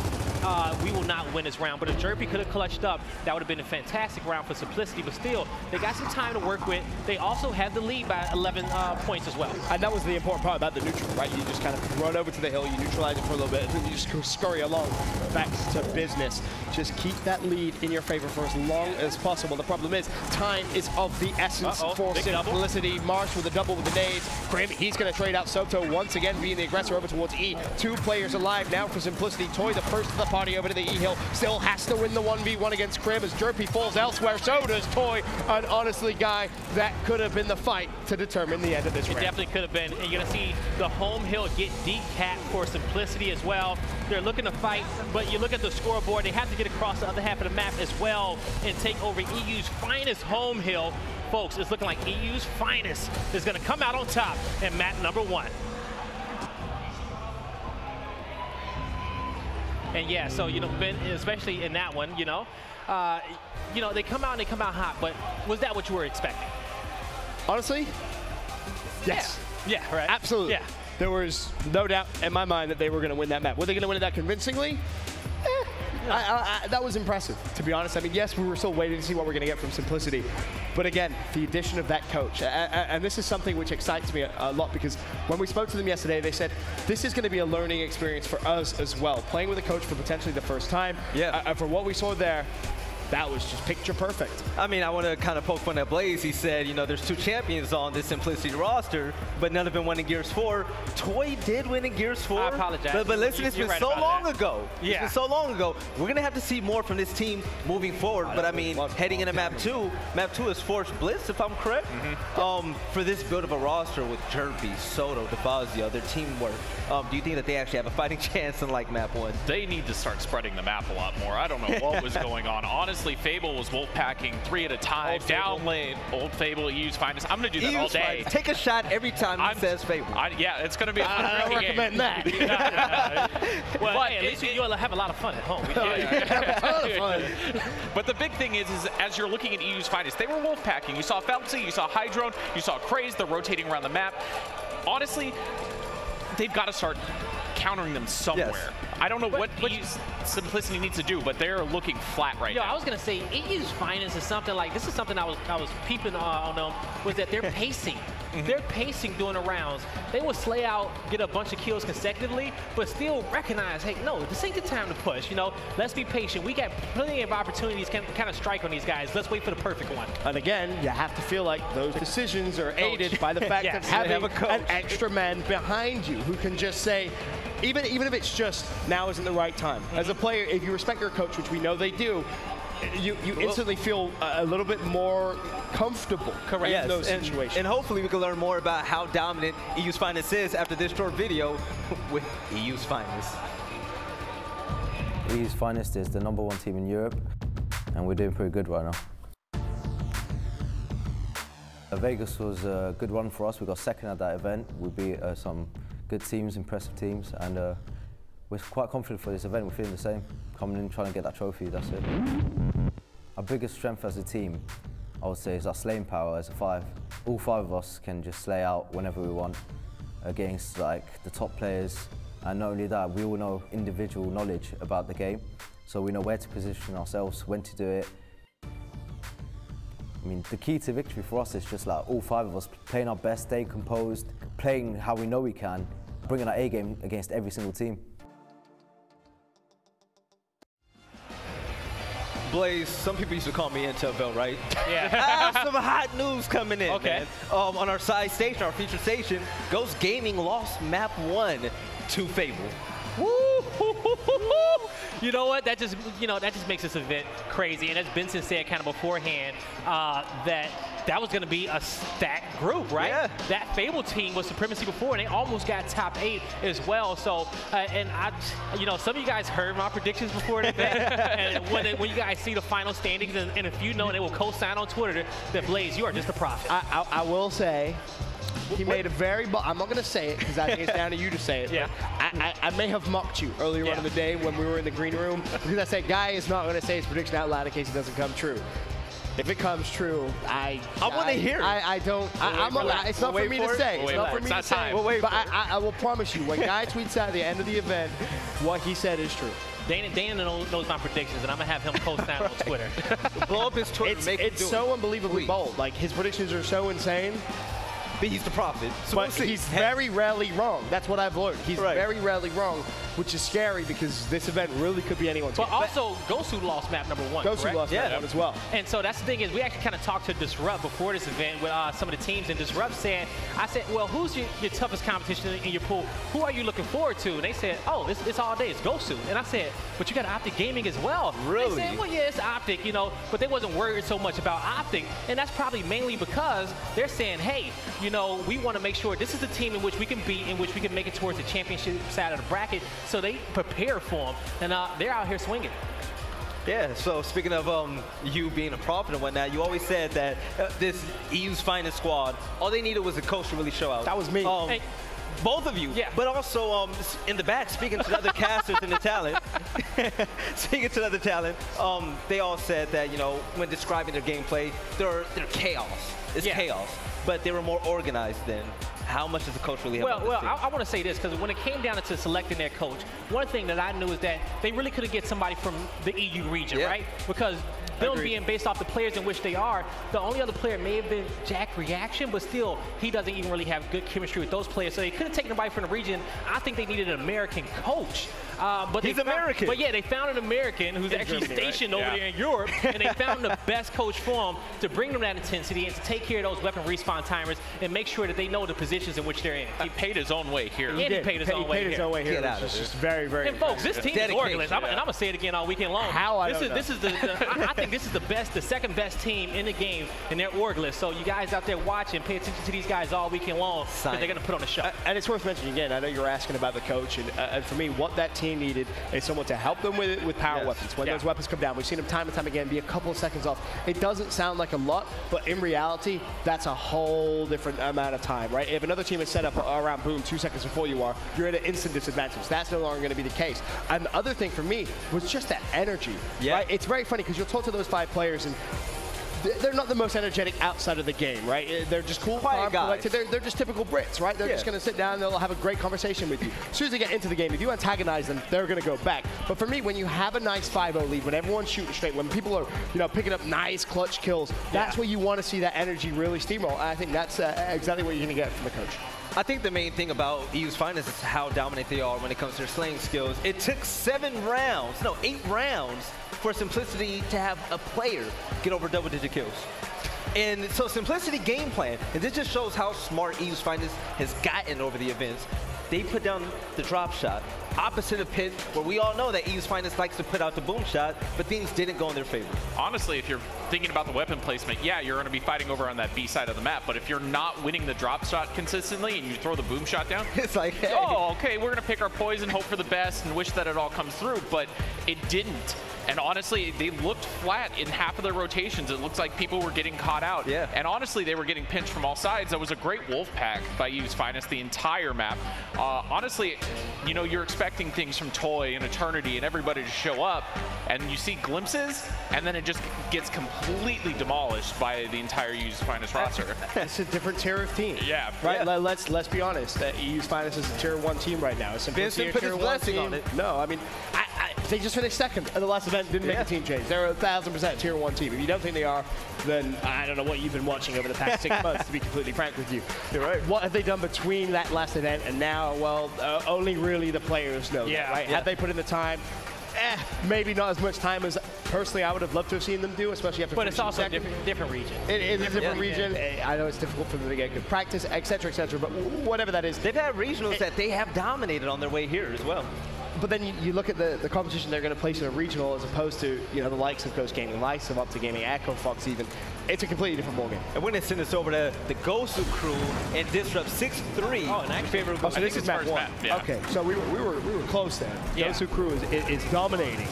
[SPEAKER 3] we will not win this round. But if Jerpy could have clutched up, that would have been a fantastic round for Simplicity. But still, they got some time to work with. They also had the lead by 11 points as well.
[SPEAKER 2] And that was the important part about the neutral, right? You just kind of run over to the hill, you neutralize it for a little bit, and then you just scurry along back to business. Just keep that lead in your favor for as long as possible. The problem is, time is of the essence for Simplicity. Marsh with a double with the nades. Grim, he's going to trade out Soto once again, being the aggressor over towards E. 2 players alive now for Simplicity. Toy, the first of the party over to the E hill, still has to win the 1v1 against Grim as Jerpy falls elsewhere. So does Toy, and honestly, guy, that could have been the fight to determine the end of this round.
[SPEAKER 3] It definitely could have been. And you're going to see the home hill get decapped for Simplicity as well. They're looking to fight, but you look at the scoreboard, they have to get across the other half of the map as well and take over EU's finest home hill. Folks, it's looking like EU's finest is going to come out on top in map number 1. And yeah, so, you know, Ben, especially in that one, they come out and they come out hot, but was that what you were expecting?
[SPEAKER 2] Honestly, yes.
[SPEAKER 3] Yeah, right.
[SPEAKER 2] Absolutely.
[SPEAKER 3] Yeah.
[SPEAKER 2] There was no doubt in my mind that they were going to win that map. Were they going to win it that convincingly? That was impressive, to be honest. I mean, yes, we were still waiting to see what we're going to get from Simplicity. But again, the addition of that coach, and this is something which excites me a lot, because when we spoke to them yesterday, they said, this is going to be a learning experience for us as well. Playing with a coach for potentially the first time.
[SPEAKER 1] Yeah.
[SPEAKER 2] And for what we saw there, that was just picture perfect.
[SPEAKER 1] I mean, I want to kind of poke fun at Blaze. He said, you know, there's 2 champions on this Simplicity roster, but none of them won in Gears 4. Toy did win in Gears 4.
[SPEAKER 3] I apologize.
[SPEAKER 1] But listen, it's been so long ago.
[SPEAKER 3] Yeah.
[SPEAKER 1] It's been so long ago. We're going to have to see more from this team moving forward. But I mean, heading into map 2 is Forged Blitz, if I'm correct. For this build of a roster with Jerpy, Soto, DeFazio, their teamwork, do you think that they actually have a fighting chance in like map 1?
[SPEAKER 4] They need to start spreading the map a lot more. I don't know what was going on. Honestly, Fable was wolf packing 3 at a time. Down lane, old Fable, EU's finest. I'm going to do that all day.
[SPEAKER 1] Take a shot every time he says Fable.
[SPEAKER 4] Yeah, it's going to be a fun
[SPEAKER 2] I recommend that.
[SPEAKER 3] Well, hey, at least you'll have a lot of fun at home.
[SPEAKER 4] But the big thing is as you're looking at EU's finest, they were wolf packing. You saw Felpsy, you saw Hydrone, you saw Craze, they're rotating around the map. Honestly, they've got to start countering them somewhere.
[SPEAKER 1] Yes.
[SPEAKER 4] I don't know what Simplicity needs to do, but they're looking flat right now.
[SPEAKER 3] I was gonna say EU's finest is something like this is something I was peeping on them, was that they're pacing. They're pacing during the rounds. They will slay out, get a bunch of kills consecutively, but still recognize, hey, no, this ain't the time to push. You know, let's be patient. We got plenty of opportunities to kind of strike on these guys. Let's wait for the perfect one.
[SPEAKER 2] And again, you have to feel like those decisions are aided by the fact of having an extra man behind you who can just say, even if it's just now isn't the right time. As a player, if you respect your coach, which we know they do, you instantly feel a little bit more comfortable in those situations.
[SPEAKER 1] And hopefully we can learn more about how dominant EU's finest is after this short video with EU's finest.
[SPEAKER 5] EU's finest is the #1 team in Europe, and we're doing pretty good right now. Vegas was a good run for us. We got second at that event. We beat some good teams, impressive teams, and we're quite confident for this event. We're feeling the same, coming in, trying to get that trophy, that's it. Our biggest strength as a team, I would say, is our slaying power as a 5. All 5 of us can just slay out whenever we want against like the top players, and not only that, we all know individual knowledge about the game, so we know where to position ourselves, when to do it. I mean, the key to victory for us is just like all 5 of us playing our best, staying composed, playing how we know we can, bringing our A game against every single team.
[SPEAKER 1] Blaze, some people used to call me Intelville, right?
[SPEAKER 3] Yeah.
[SPEAKER 1] I have some hot news coming in,
[SPEAKER 3] okay.
[SPEAKER 1] man. On our side station, our featured station, Ghost Gaming lost map 1 to Fable.
[SPEAKER 3] Woo! You know what? That just makes this event crazy. And as Benson said kind of beforehand, that was going to be a stacked group, right?
[SPEAKER 1] Yeah.
[SPEAKER 3] That Fable team was Supremacy before, and they almost got top 8 as well. So, and some of you guys heard my predictions before the event, and when you guys see the final standings, and if you know, they will co-sign on Twitter that Blaze, you are just a prophet.
[SPEAKER 2] I will say, he made a very I'm not going to say it because I think it's down to you to say it.
[SPEAKER 3] Yeah.
[SPEAKER 2] I may have mocked you earlier on in the day when we were in the green room because I said, Guy is not going to say his prediction out loud in case it doesn't come true. If it comes true, I
[SPEAKER 1] want to hear it.
[SPEAKER 2] It's not for me to say. It's not for me to say. But I will promise you, when Guy tweets out at the end of the event, what he said is true.
[SPEAKER 3] Dana knows my predictions, and I'm going to have him post that on Twitter.
[SPEAKER 1] Blow up his Twitter.
[SPEAKER 2] It's so unbelievably bold. Like, his predictions are so insane.
[SPEAKER 1] But he's the prophet. So
[SPEAKER 2] but he's very rarely wrong. That's what I've learned. He's very rarely wrong, which is scary because this event really could be anyone's game.
[SPEAKER 3] But also, Gosu lost map number 1,
[SPEAKER 2] Gosu lost map 1 as well.
[SPEAKER 3] And so that's the thing is, we actually kind of talked to Disrupt before this event with some of the teams, and Disrupt said, I said, well, who's your toughest competition in your pool? Who are you looking forward to? And they said, oh, it's all day. It's Gosu. And I said, but you got Optic Gaming as well.
[SPEAKER 1] Really?
[SPEAKER 3] They said, well, yeah, it's Optic, you know, but they wasn't worried so much about Optic. And that's probably mainly because they're saying, hey, you know, we want to make sure this is the team in which we can beat, in which we can make it towards the championship side of the bracket. So they prepare for them, and they're out here swinging.
[SPEAKER 1] Yeah, so speaking of you being a prophet and whatnot, you always said that this EU's finest squad, all they needed was a coach to really show out.
[SPEAKER 2] That was me.
[SPEAKER 1] Hey, both of you. Yeah. But also in the back, speaking to the other casters and the talent, they all said that, you know, when describing their gameplay, they're chaos. It's chaos. But they were more organized then. How much does the coach really have on this team?
[SPEAKER 3] I want to say this, because when it came down to selecting their coach, one thing that I knew is that they really couldn't get somebody from the EU region, right? Because them being based off the players in which they are, the only other player may have been Jack Reaction, but still, he doesn't even really have good chemistry with those players. So they couldn't take anybody from the region. I think they needed an American coach. But
[SPEAKER 1] he's American.
[SPEAKER 3] But yeah, they found an American who's actually stationed over there in Europe, and they found the best coach for him to bring them that intensity and to take care of those weapon respawn timers and make sure that they know the positions in which they're in.
[SPEAKER 4] He paid his own way here.
[SPEAKER 3] And he paid his own way here.
[SPEAKER 2] It's just very, very.
[SPEAKER 3] And folks, this team is organized. And I'm gonna say it again all weekend long. I think this is the second best team in the game, and they're orgless. So you guys out there watching, pay attention to these guys all weekend long, because they're gonna put on a show.
[SPEAKER 2] And it's worth mentioning again. I know you're asking about the coach, and for me, what that team needed is someone to help them with power weapons. When those weapons come down, we've seen them time and time again be a couple of seconds off. It doesn't sound like a lot, but in reality, that's a whole different amount of time, right? If another team is set up around boom 2 seconds before you are, you're at an instant disadvantage. That's no longer going to be the case. And the other thing for me was just that energy. Right? It's very funny because you'll talk to those 5 players and they're not the most energetic outside of the game, right? They're just cool, calm, collected. They're just typical Brits, right? They're just going to sit down and they'll have a great conversation with you. As soon as they get into the game, if you antagonize them, they're going to go back. But for me, when you have a nice 5-0 lead, when everyone's shooting straight, when people are, you know, picking up nice clutch kills, that's where you want to see that energy really steamroll. And I think that's exactly what you're going to get from the coach.
[SPEAKER 1] I think the main thing about EU's finest is how dominant they are when it comes to their slaying skills. It took 8 rounds for Simplicity to have a player get over double-digit kills. And so Simplicity game plan, and this just shows how smart EU's finest has gotten over the events. They put down the drop shot, opposite of Pit, where we all know that EU's finest likes to put out the boom shot, but things didn't go in their favor.
[SPEAKER 4] Honestly, if you're thinking about the weapon placement, yeah, you're going to be fighting over on that B side of the map, but if you're not winning the drop shot consistently and you throw the boom shot down,
[SPEAKER 1] it's like, hey.
[SPEAKER 4] Oh, okay, we're going to pick our poison, hope for the best, and wish that it all comes through, but it didn't. And honestly, they looked flat in half of their rotations. It looks like people were getting caught out.
[SPEAKER 1] Yeah.
[SPEAKER 4] And honestly, they were getting pinched from all sides. That was a great wolf pack by EU's finest the entire map. Honestly, you know, you're expecting things from Toy and Eternity and everybody to show up, and you see glimpses, and then it just gets completely demolished by the entire EU's finest roster.
[SPEAKER 2] It's a different tier of team.
[SPEAKER 4] Yeah.
[SPEAKER 2] Right. Yeah. Let's be honest. EU's finest is a tier 1 team right now.
[SPEAKER 1] Vincent put his blessing on it.
[SPEAKER 2] No, I mean, they just finished second in the last event, didn't make a team change. They're 1,000% tier 1 team. If you don't think they are, then I don't know what you've been watching over the past 6 months, to be completely frank with you.
[SPEAKER 1] You're right.
[SPEAKER 2] What have they done between that last event and now? Well, only really the players know that, right? Have they put in the time? Maybe not as much time as personally I would have loved to have seen them do, especially after.
[SPEAKER 3] But it's also a different region.
[SPEAKER 2] It is a different region. I know it's difficult for them to get good practice, etc., but whatever that is.
[SPEAKER 1] They've had regionals that they have dominated on their way here as well.
[SPEAKER 2] But then you look at the competition they're going to place in a regional as opposed to, you know, the likes of Ghost Gaming, likes of Optic Gaming, Echo Fox even. It's a completely different ballgame.
[SPEAKER 1] And we're going to send this over to the Gosu crew and Disrupt 6-3.
[SPEAKER 3] Oh, and
[SPEAKER 1] favor of Gosu.
[SPEAKER 2] So this is map 1.
[SPEAKER 4] Yeah.
[SPEAKER 2] Okay, so we were close there.
[SPEAKER 3] Yeah.
[SPEAKER 2] Gosu crew is dominating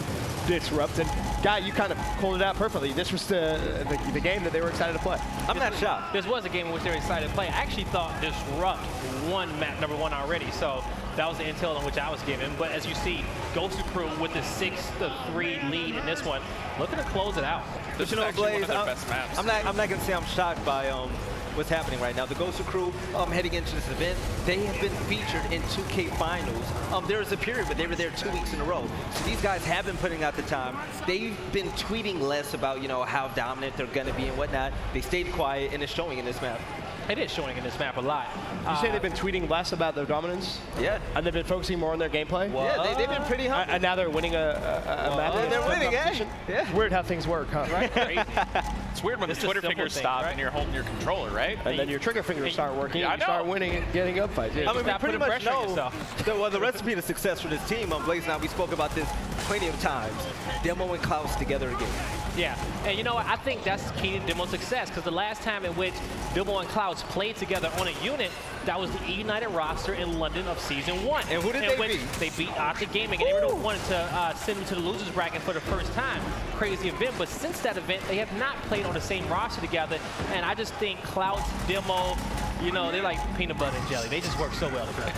[SPEAKER 2] Disrupt. And Guy, you kind of called it out perfectly. This was the game that they were excited to play.
[SPEAKER 1] I'm not shocked.
[SPEAKER 3] This was a game in which they were excited to play. I actually thought Disrupt won map number 1 already, so that was the intel on which I was given. But as you see, Gosu crew with the 6-3 lead in this one, looking to close it out.
[SPEAKER 4] This is actually one of their best maps.
[SPEAKER 1] I'm not going to say I'm shocked by what's happening right now. The Ghost crew heading into this event, they have been featured in 2K finals. There was a period where they were there 2 weeks in a row. So these guys have been putting out the time. They've been tweeting less about, you know, how dominant they're going to be and whatnot. They stayed quiet, and it's showing in this map.
[SPEAKER 3] It is showing in this map a lot.
[SPEAKER 2] You say they've been tweeting less about their dominance?
[SPEAKER 1] Yeah.
[SPEAKER 2] And they've been focusing more on their gameplay?
[SPEAKER 1] Yeah, they've been pretty humble.
[SPEAKER 2] And now they're winning a map.
[SPEAKER 1] And they're winning, yeah.
[SPEAKER 2] Weird how things work, huh?
[SPEAKER 4] Right? Crazy. It's weird when the Twitter fingers stop and you're holding your controller, right?
[SPEAKER 2] And then your trigger fingers start working,
[SPEAKER 4] Yeah,
[SPEAKER 2] and you start winning and getting up fights. Yeah.
[SPEAKER 1] I mean, we pretty much know the recipe to success for this team. Blaze and I, we spoke about this plenty of times. Demo and Clouds together again.
[SPEAKER 3] Yeah, and you know what? I think that's key to Demo's success, because the last time in which Demo and Clouds played together on a unit, that was the United roster in London of Season 1.
[SPEAKER 1] And who did they beat?
[SPEAKER 3] They beat Optic Gaming, and they really wanted to send them to the losers bracket for the first time. Crazy event, but since that event, they have not played on the same roster together, and I just think Clouds, Demo, you know, they're like peanut butter and jelly. They just work so well together.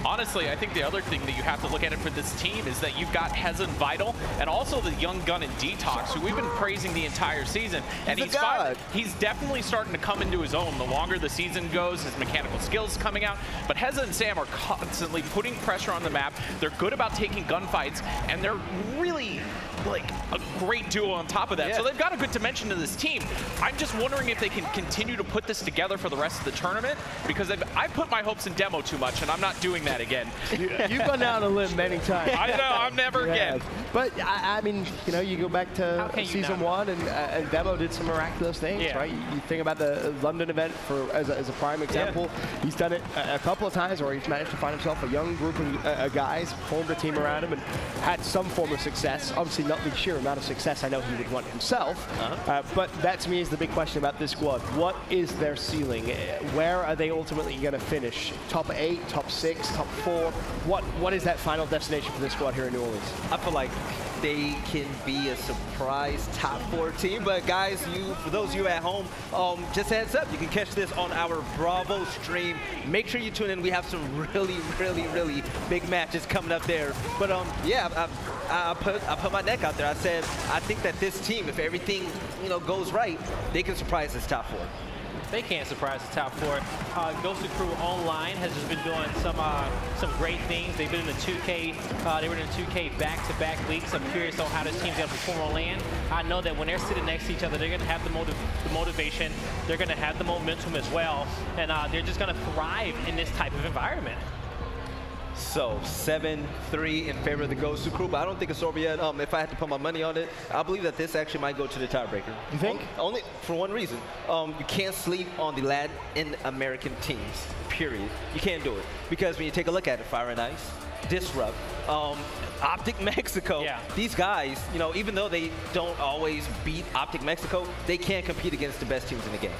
[SPEAKER 4] Honestly, I think the other thing that you have to look at it for this team is that you've got Hezon Vital and also the young gun in Detox, who we've been praising the entire season. And he's definitely starting to come into his own. The longer the season goes, his mechanical skills coming out. But Hezon and Sam are constantly putting pressure on the map. They're good about taking gunfights, and they're really like a great duo on top of that. Yeah. So they've got a good dimension to this team. I'm just wondering if they can continue to put this together for the rest of the tournament, because I've put my hopes in Demo too much, and I'm not doing that again.
[SPEAKER 2] You've gone down a limb many times.
[SPEAKER 4] I know, I'm never again.
[SPEAKER 2] But I mean, you know, you go back to Season 1, and Demo did some miraculous things, right? You think about the London event as a prime example. Yeah. He's done it a couple of times where he's managed to find himself a young group of guys, formed a team around him, and had some form of success. Obviously, not the sheer amount of success I know he would want himself. But that, to me, is the big question about this squad. What is their ceiling? Where are they ultimately going to finish? Top 8, top 6, top 4? What is that final destination for this squad here in New Orleans?
[SPEAKER 1] I feel like they can be a surprise top 4 team. But guys, for those of you at home, just a heads up, you can catch this on our Bravo stream. Make sure you tune in. We have some really, really, really big matches coming up there. But yeah, I put my neck out there. I said I think that this team, if everything goes right, they can surprise this top 4.
[SPEAKER 3] They can't surprise the top 4. Ghost Crew Online has just been doing some great things. They've been in the 2K. They were in the 2K back-to-back weeks. I'm curious on how this team's going to perform on land. I know that when they're sitting next to each other, they're going to have the motivation. They're going to have the momentum as well, and they're just going to thrive in this type of environment.
[SPEAKER 1] So 7-3 in favor of the Ghost Crew, but I don't think it's over yet. If I had to put my money on it, I believe that this actually might go to the tiebreaker.
[SPEAKER 2] You think?
[SPEAKER 1] Only for one reason. You can't sleep on the Latin American teams, period. You can't do it. Because when you take a look at it, Fire and Ice, Disrupt, Optic Mexico, these guys, even though they don't always beat Optic Mexico, they can compete against the best teams in the game.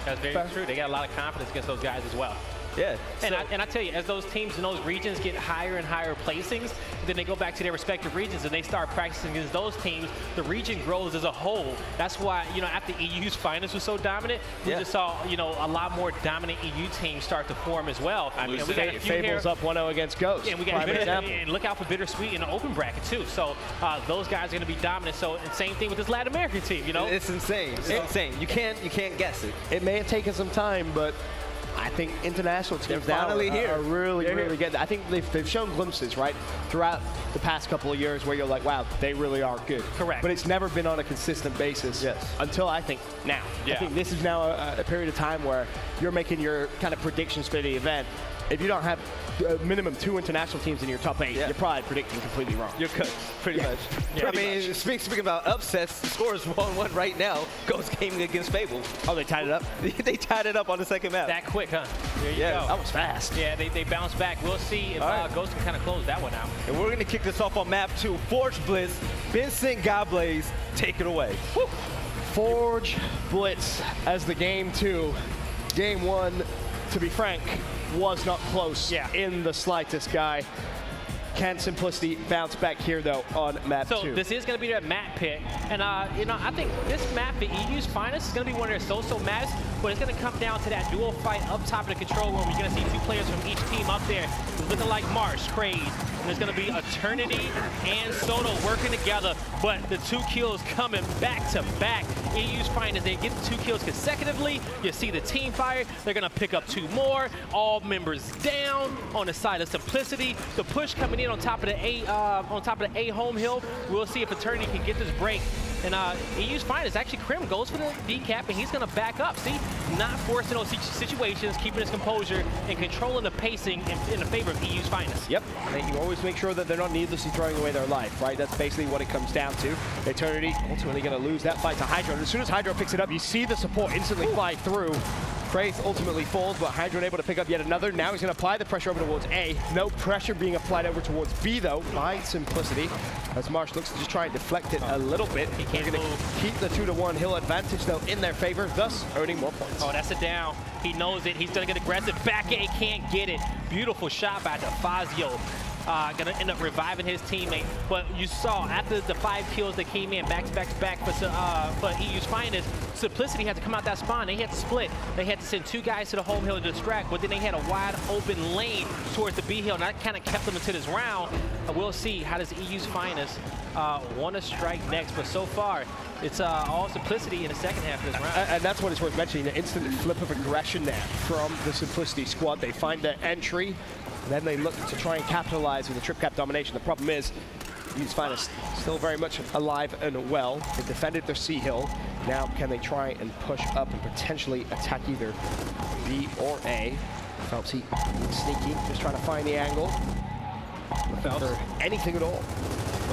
[SPEAKER 3] That's very true. They got a lot of confidence against those guys as well.
[SPEAKER 1] Yeah.
[SPEAKER 3] And I tell you, as those teams in those regions get higher and higher placings, then they go back to their respective regions and they start practicing against those teams. The region grows as a whole. That's why, after EU's finals was so dominant, we just saw, a lot more dominant EU teams start to form as well. I mean, we got a few
[SPEAKER 2] Fable's up 1-0 against Ghost.
[SPEAKER 3] And we got and look out for Bittersweet in the open bracket too. So those guys are going to be dominant. So same thing with this Latin American team.
[SPEAKER 1] It's insane. It's insane. You can't guess it.
[SPEAKER 2] It may have taken some time, but I think international teams
[SPEAKER 1] now are
[SPEAKER 2] really good. I think they've shown glimpses, right, throughout the past couple of years where you're like, wow, they really are good.
[SPEAKER 3] Correct.
[SPEAKER 2] But it's never been on a consistent basis until I think now. I think this is now a period of time where you're making your kind of predictions for the event. If you don't have minimum 2 international teams in your top 8, you're probably predicting completely wrong.
[SPEAKER 1] You're cooked, pretty much. I mean, speaking about upsets, the score is 1-1 right now. Ghost gaming against Fable.
[SPEAKER 2] Oh, they tied it up?
[SPEAKER 1] They tied it up on the second map.
[SPEAKER 3] That quick, huh? There you go.
[SPEAKER 2] That was fast.
[SPEAKER 3] Yeah, they bounced back. We'll see if Ghost can kind of close that one out.
[SPEAKER 1] And we're going to kick this off on map 2. Forge Blitz, Vincent Godblaze, take it away.
[SPEAKER 2] Woo. Forge Blitz as the game 2. Game 1, to be frank, was not close in the slightest, guy. Can Simplicity bounce back here, though, on map 2?
[SPEAKER 3] So this is going to be their map pick. And, I think this map, the EU's finest, is going to be one of their so-so maps, but it's going to come down to that dual fight up top of the control room. You're going to see 2 players from each team up there. It's looking like Marsh, Craze. And there's going to be Eternity and Soto working together, but the 2 kills coming back to back. EU's Finest, they get 2 kills consecutively. You see the team fire. They're going to pick up 2 more. All members down on the side of Simplicity. The push coming in on top of the A home hill. We'll see if Eternity can get this break. And EU's Finest, actually Krim goes for the decap, and he's going to back up. See, not forcing those situations, keeping his composure, and controlling the pacing in the favor of EU's Finest.
[SPEAKER 2] Yep, and you always make sure that they're not needlessly throwing away their life, right? That's basically what it comes down to. Eternity ultimately going to lose that fight to Hydro. And as soon as Hydro picks it up, you see the support instantly fly through. Kraith ultimately falls, but Hydro able to pick up yet another. Now he's going to apply the pressure over towards A. No pressure being applied over towards B, though, by Simplicity, as Marsh looks to just try and deflect it a little bit. They're going to keep the 2-1 hill advantage, though, in their favor, thus earning more points.
[SPEAKER 3] Oh, that's a down. He knows it. He's going to get aggressive. Back A, can't get it. Beautiful shot by DeFazio. Going to end up reviving his teammate. But you saw after the 5 kills that came in back to back for EU's Finest, Simplicity had to come out that spawn. They had to split. They had to send 2 guys to the home hill to distract, but then they had a wide open lane towards the B hill, and that kind of kept them into this round. We'll see how does EU's Finest want to strike next. But so far, it's all Simplicity in the second half of this round.
[SPEAKER 2] And that's what is worth mentioning, the instant flip of aggression there from the Simplicity squad. They find their entry, then they look to try and capitalize with the trip cap domination. The problem is, EU's Finest still very much alive and well. They defended their C hill. Now can they try and push up and potentially attack either B or A? Phelpsy sneaky, just trying to find the angle. Looking for anything at all.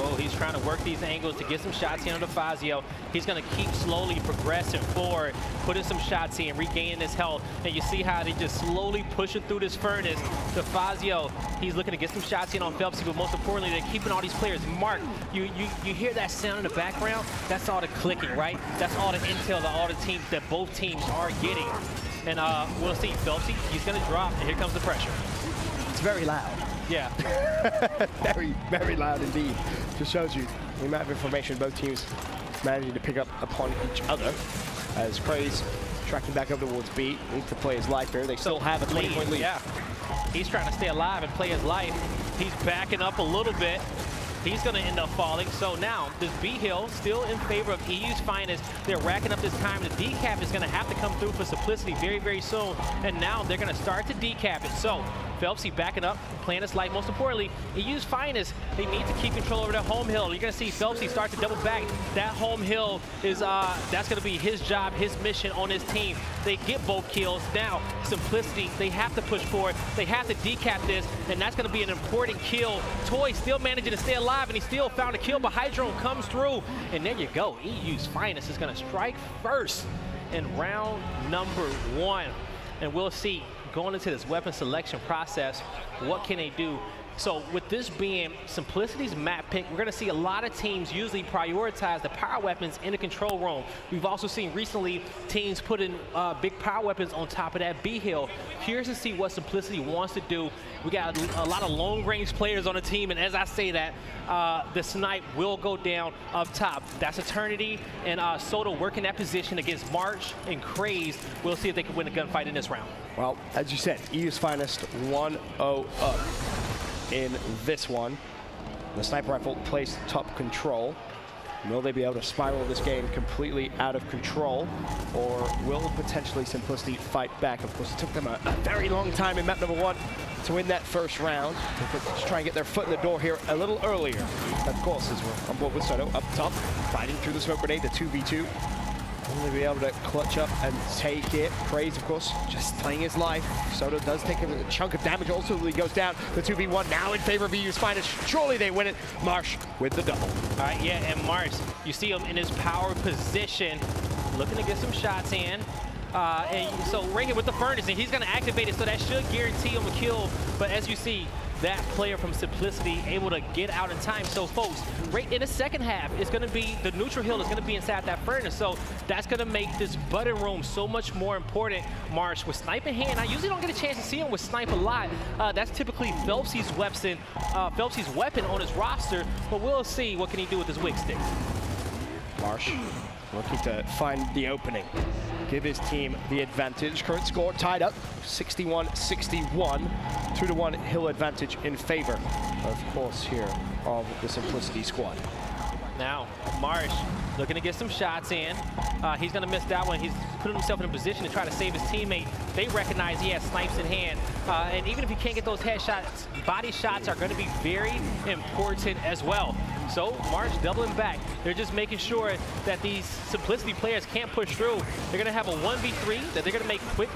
[SPEAKER 3] Oh, he's trying to work these angles to get some shots in on DeFazio. He's going to keep slowly progressing forward, putting some shots in, regaining his health. And you see how they just slowly pushing through this furnace. DeFazio, he's looking to get some shots in on Phelpsy, but most importantly, they're keeping all these players marked. You hear that sound in the background? That's all the clicking, right? That's all the intel that all the teams, that both teams are getting. And we'll see. Phelpsy, he's going to drop, and here comes the pressure.
[SPEAKER 2] It's very loud.
[SPEAKER 3] Yeah.
[SPEAKER 2] Very, very loud indeed. Just shows you the amount of information both teams managing to pick up upon each other. As Kraith tracking back up towards B, needs to play his life here. They still have a 20-point lead.
[SPEAKER 3] Yeah. He's trying to stay alive and play his life. He's backing up a little bit. He's going to end up falling. So now, this B hill still in favor of EU's Finest. They're racking up this time. The decap is going to have to come through for Simplicity very, very soon. And now they're going to start to decap it. So Phelpsy backing up, playing his life. Most importantly, EU's Finest, they need to keep control over their home hill. You're going to see Phelpsy start to double back. That home hill is, that's going to be his job, his mission on his team. They get both kills. Now, Simplicity, they have to push forward. They have to decap this, and that's going to be an important kill. Toy still managing to stay alive, and he still found a kill, but Hydro comes through. And there you go. EU's Finest is going to strike first in round number 1. And we'll see, going into this weapon selection process, what can they do? So with this being Simplicity's map pick, we're going to see a lot of teams usually prioritize the power weapons in the control room. We've also seen recently teams put in big power weapons on top of that B hill. Curious to see what Simplicity wants to do. We got a lot of long-range players on the team, and as I say that, the snipe will go down up top. That's Eternity and Soda working that position against March and Craze. We'll see if they can win a gunfight in this round.
[SPEAKER 2] Well, as you said, EU's Finest 1-0 up in this one. The sniper rifle placed top control. Will they be able to spiral this game completely out of control, or will potentially Simplicity fight back? Of course, it took them a very long time in map number 1 to win that first round. They could just try and get their foot in the door here a little earlier. Of course, as we're on board with Soto up top, fighting through the smoke grenade, the 2v2. Will they be able to clutch up and take it? Craze, of course, just playing his life. Soto does take a chunk of damage. Also, he goes down. The 2v1 now in favor of EU's Finest. Surely they win it. Marsh with the double.
[SPEAKER 3] All right, yeah, and Marsh, you see him in his power position, looking to get some shots in. And so right here with the furnace, and he's going to activate it, so that should guarantee him a kill. But as you see, that player from Simplicity able to get out in time. So folks, right in the second half, it's going to be the neutral hill is going to be inside that furnace. So that's going to make this button room so much more important. Marsh with snipe in hand. I usually don't get a chance to see him with snipe a lot. That's typically Phelpsy's weapon on his roster. But we'll see what can he do with his wig stick.
[SPEAKER 2] Marsh looking to find the opening, give his team the advantage. Current score tied up, 61-61, 2-1 hill advantage in favor, of course, here of the Simplicity squad.
[SPEAKER 3] Now, Marsh looking to get some shots in. He's going to miss that one. He's putting himself in a position to try to save his teammate. They recognize he has snipes in hand. And even if he can't get those headshots, body shots are going to be very important as well. So Marsh doubling back. They're just making sure that these Simplicity players can't push through. They're going to have a 1v3 that they're going to make quick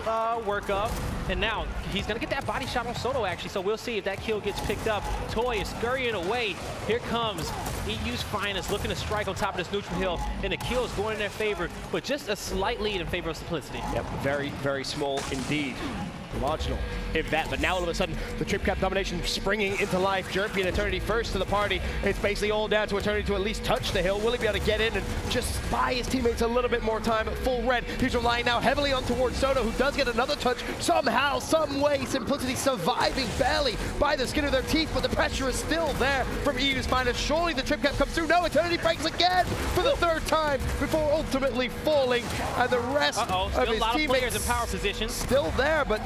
[SPEAKER 3] work of. And now he's going to get that body shot on Soto, actually. So we'll see if that kill gets picked up. Toy is scurrying away. Here comes EU's Finest looking to strike on top of this neutral hill. And the kill is going in their favor, but just a slight lead in favor of Simplicity.
[SPEAKER 2] Yep, very, very small indeed. Marginal, if that, but now all of a sudden the trip cap domination springing into life. Jerpy and Eternity first to the party. It's basically all down to Eternity to at least touch the hill. Will he be able to get in and just buy his teammates a little bit more time at full red? He's relying now heavily on towards Soto, who does get another touch somehow, some way. Simplicity surviving barely by the skin of their teeth, but the pressure is still there from EU's Finest. Surely the trip cap comes through. No, Eternity breaks again for the third time before ultimately falling, and the rest of his teammates
[SPEAKER 3] players in power positions
[SPEAKER 2] still there, but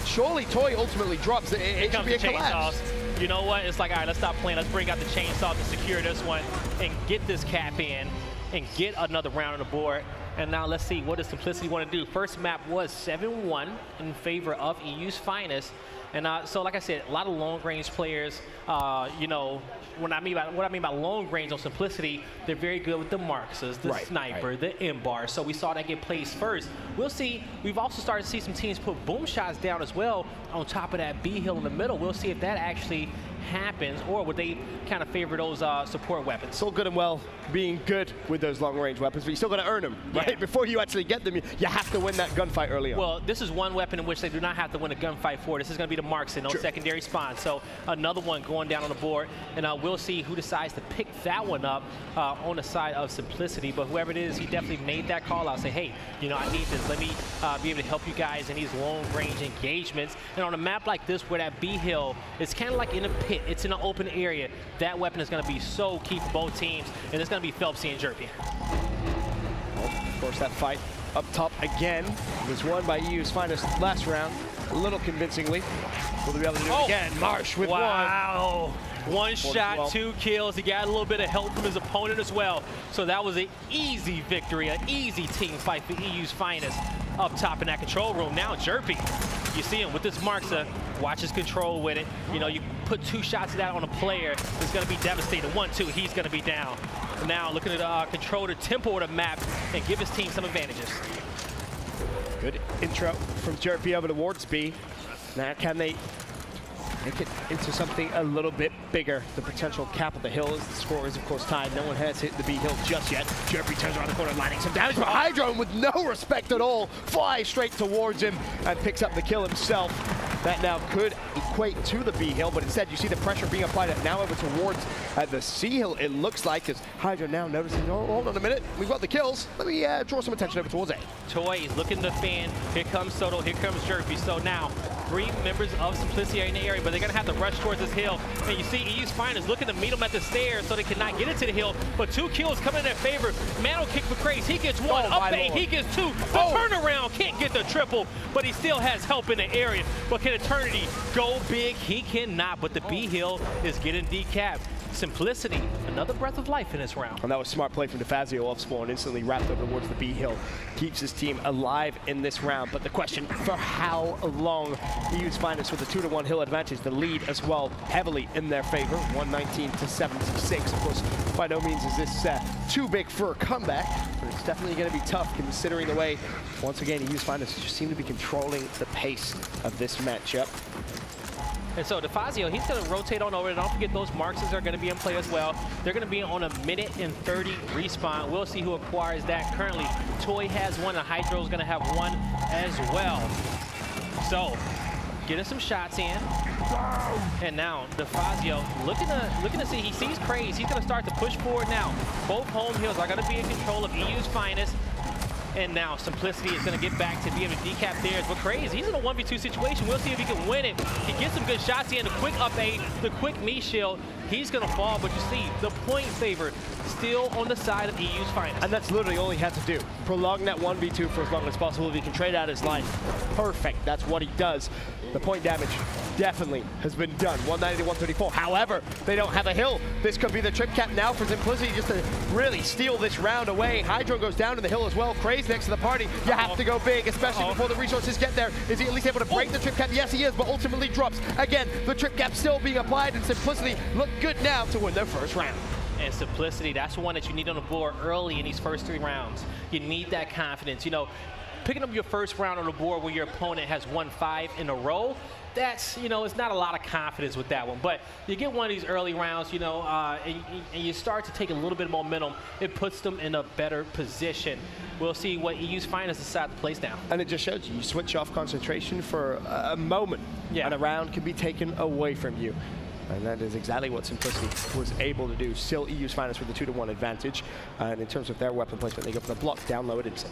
[SPEAKER 2] surely Toy ultimately drops. It should be a collapse.
[SPEAKER 3] You know what? It's like, all right, let's stop playing. Let's bring out the chainsaw to secure this one and get this cap in and get another round on the board. And now let's see, what does Simplicity want to do? First map was 7-1 in favor of EU's Finest. And so, like I said, a lot of long-range players, you know, what I mean by long range on Simplicity, they're very good with the Marxers, the Sniper, the M-Bar. So we saw that get placed first. We'll see. We've also started to see some teams put boom shots down as well on top of that B hill in the middle. We'll see if that actually happens, or would they kind of favor those support weapons?
[SPEAKER 2] It's all good and well being good with those long-range weapons, but you still got to earn them, right? Yeah. Before you actually get them, you have to win that gunfight early on.
[SPEAKER 3] Well, this is one weapon in which they do not have to win a gunfight for. This is going to be the Marksman on secondary spawn. So another one going down on the board, and we'll see who decides to pick that one up on the side of Simplicity. But whoever it is, he definitely made that call out. Say, hey, you know, I need this. Let me be able to help you guys in these long-range engagements. And on a map like this, where that B hill is kind of like in a pit, it's in an open area, that weapon is going to be so key for both teams, and it's going to be Phelpsy and Jerpy.
[SPEAKER 2] Well, of course, that fight up top again was won by EU's Finest last round, a little convincingly. Will they be able to do it again? Marsh with
[SPEAKER 3] one shot, 2 kills. He got a little bit of help from his opponent as well. So that was an easy victory, an easy team fight for EU's Finest up top in that control room. Now Jerpy, you see him with this Marksa, watch his control with it. You know, you put 2 shots of that on a player, it's going to be devastating. 1, 2, he's going to be down. Now looking to control the tempo of the map and give his team some advantages.
[SPEAKER 2] Good intro from Jerpy over towards B. Now can they make it into something a little bit bigger? The potential cap of the hill is the score is of course tied. No one has hit the B hill just yet. Jerpy turns around the corner, landing some damage, but Hydro with no respect at all flies straight towards him and picks up the kill himself. That now could equate to the B hill, but instead you see the pressure being applied now over towards the C hill, it looks like, as Hydro now noticing, oh, hold on a minute, we've got the kills. Let me draw some attention over towards A.
[SPEAKER 3] Toy is looking to fan. Here comes Soto, here comes Jerpy. So now 3 members of Simplicity are in the area, but they're going to have to rush towards this hill. And you see EU's Finest looking to meet them at the stairs so they cannot get into the hill, but 2 kills coming in their favor. Mano kick for Craze, he gets 1, up A, he gets 2. The turnaround can't get the triple, but he still has help in the area. But can Eternity go big? He cannot, but the B hill is getting decapped. Simplicity, another breath of life in this round.
[SPEAKER 2] And that was smart play from DeFazio off spawn, instantly wrapped over towards the B hill. Keeps his team alive in this round, but the question, for how long? EU's Finest with a 2-to-1 hill advantage, the lead as well, heavily in their favor, 119 to 76. Of course, by no means is this too big for a comeback, but it's definitely going to be tough considering the way, once again, EU's Finest just seem to be controlling the pace of this matchup.
[SPEAKER 3] And so DeFazio, he's going to rotate on over. Don't forget those Marxes are going to be in play as well. They're going to be on a 1:30 respawn. We'll see who acquires that. Currently, Toy has 1, and Hydro's going to have 1 as well. So, getting some shots in. And now DeFazio looking to see. He sees Craze. He's going to start to push forward now. Both home hills are going to be in control of EU's Finest. And now Simplicity is going to get back to be able to decap theirs. But Craze, he's in a 1v2 situation. We'll see if he can win it. He gets some good shots in. The quick up A, the quick me shield. He's going to fall, but you see the point favor still on the side of EU's Finest.
[SPEAKER 2] And that's literally all he had to do. Prolong that 1v2 for as long as possible. If he can trade out his life, perfect. That's what he does. The point damage definitely has been done. 190 to 134. However, they don't have a hill. This could be the trip cap now for Simplicity just to really steal this round away. Hydro goes down to the hill as well. Craze next to the party. You have to go big, especially before the resources get there. Is he at least able to break the trip cap? Yes, he is, but ultimately drops. Again, the trip cap still being applied, and Simplicity look good now to win their first round.
[SPEAKER 3] And Simplicity, that's one that you need on the board early in these first 3 rounds. You need that confidence. You know, picking up your first round on the board where your opponent has won 5 in a row, that's, you know, it's not a lot of confidence with that one. But you get one of these early rounds, you know, and you start to take a little bit of momentum. It puts them in a better position. We'll see what EU's Finest decide to place down.
[SPEAKER 2] And it just shows you switch off concentration for a moment, and a round can be taken away from you. And that is exactly what Simplicity was able to do. Still EU's Finest with the 2-to-1 advantage. And in terms of their weapon placement, they go for the block, down low, and insane.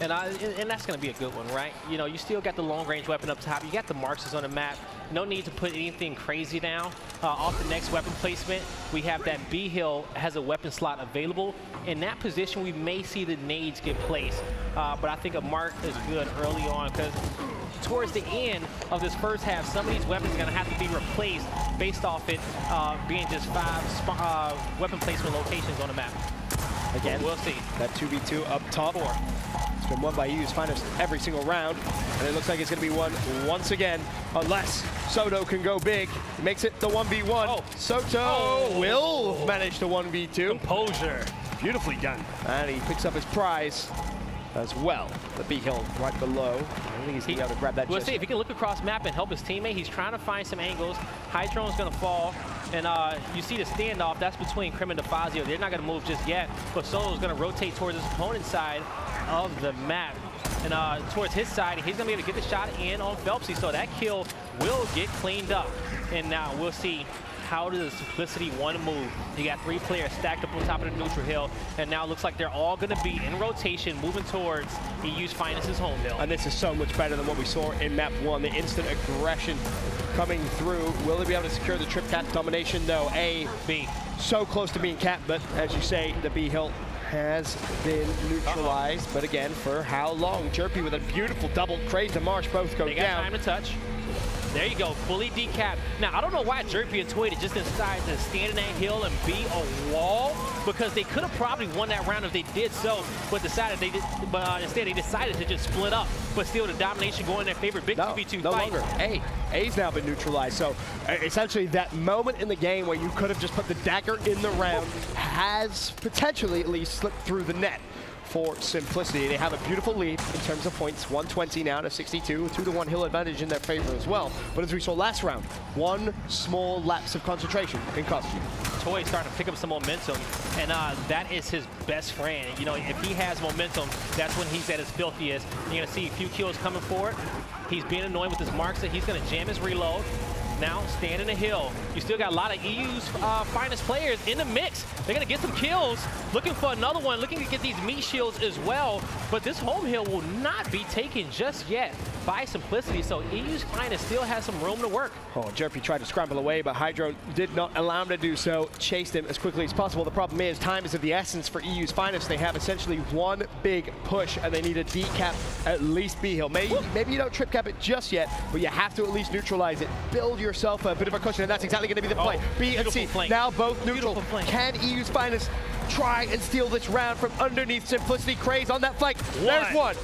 [SPEAKER 3] And that's going to be a good one, right? You know, you still got the long-range weapon up top. You got the marksers on the map. No need to put anything crazy down. Off the next weapon placement, we have that B hill has a weapon slot available. In that position, we may see the nades get placed. But I think a mark is good early on because towards the end of this first half, some of these weapons are going to have to be replaced based off it being just 5 weapon placement locations on the map.
[SPEAKER 2] Again,
[SPEAKER 3] we'll see.
[SPEAKER 2] That 2v2 up top. It's been won by EU's Finest every single round, and it looks like it's going to be won once again, unless Soto can go big. He makes it the 1v1. Soto will manage the 1v2.
[SPEAKER 3] Composure.
[SPEAKER 2] Beautifully done. And he picks up his prize as well. The B hill right below. I don't think he's going to be able to grab that.
[SPEAKER 3] We'll see if he can look across map and help his teammate. He's trying to find some angles. Hydrone's going to fall. And you see the standoff. That's between Crim and DeFazio. They're not going to move just yet. But Solo's going to rotate towards his opponent's side of the map. And towards his side, he's going to be able to get the shot in on Phelpsy. So that kill will get cleaned up. And now we'll see how does Simplicity want to move. You got 3 players stacked up on top of the neutral hill, and now it looks like they're all going to be in rotation, moving towards EU's Finest's home hill.
[SPEAKER 2] And this is so much better than what we saw in map 1. The instant aggression coming through. Will they be able to secure the trip cap domination? No. A, B. So close to being capped, but as you say, the B hill has been neutralized. But again, for how long? Jerpy with a beautiful double. Craze and Marsh both go down.
[SPEAKER 3] They got time to touch. There you go, fully decapped. Now, I don't know why Jerpy and Toy just decided to stand in that hill and be a wall, because they could have probably won that round if they did so, but instead they decided to just split up, but still the domination going in their favor. Big 2v2
[SPEAKER 2] no
[SPEAKER 3] fight.
[SPEAKER 2] Longer. A's now been neutralized, so essentially that moment in the game where you could have just put the dagger in the round has potentially at least slipped through the net for Simplicity. They have a beautiful lead in terms of points, 120 now to 62, 2-to-1 hill advantage in their favor as well. But as we saw last round, 1 small lapse of concentration can cost you.
[SPEAKER 3] Toy starting to pick up some momentum, and that is his best friend. You know, if he has momentum, that's when he's at his filthiest. You're going to see a few kills coming forward. He's being annoying with his marks, so he's going to jam his reload. Now, stand in the hill. You still got a lot of EU's Finest players in the mix. They're going to get some kills. Looking for another one. Looking to get these meat shields as well. But this home hill will not be taken just yet by Simplicity. So EU's Finest still has some room to work.
[SPEAKER 2] Oh, Jerpy tried to scramble away, but Hydro did not allow him to do so. Chased him as quickly as possible. The problem is time is of the essence for EU's Finest. They have essentially 1 big push, and they need a decap at least B hill. Maybe you don't trip cap it just yet, but you have to at least neutralize it. Build yourself a bit of a cushion, and that's exactly going to be the play. B and C
[SPEAKER 3] flank.
[SPEAKER 2] now both neutral. Can EU's Finest try and steal this round from underneath Simplicity? Craze on that flank. There's 1.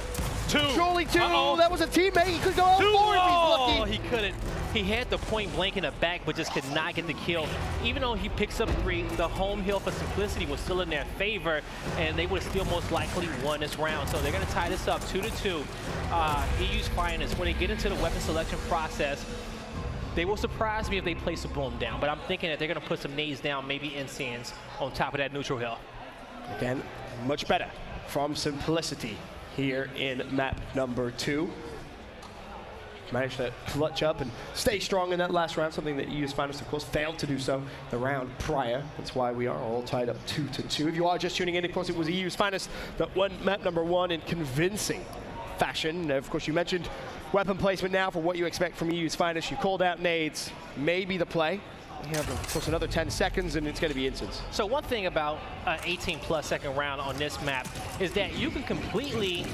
[SPEAKER 2] 2. Surely 2. That was a teammate. He could go all 4 if he's lucky.
[SPEAKER 3] He couldn't. He had the point blank in the back, but just could not get the kill. Even though he picks up 3, the home hill for Simplicity was still in their favor, and they would have still most likely won this round. So they're going to tie this up 2-2. EU's Finest, when they get into the weapon selection process, they will surprise me if they place a boom down, but I'm thinking that they're going to put some nades down, maybe incense on top of that neutral hill.
[SPEAKER 2] Again, much better from Simplicity here in map number 2. Managed to clutch up and stay strong in that last round, something that EU's Finest, of course, failed to do so the round prior. That's why we are all tied up 2-2. If you are just tuning in, of course, it was EU's Finest that won map number 1 in convincing fashion. Of course, you mentioned weapon placement now for what you expect from EU's Finest. You called out nades, maybe the play. We have, of course, another 10 seconds, and it's going to be instance.
[SPEAKER 3] So one thing about an 18-plus second round on this map is that you can completely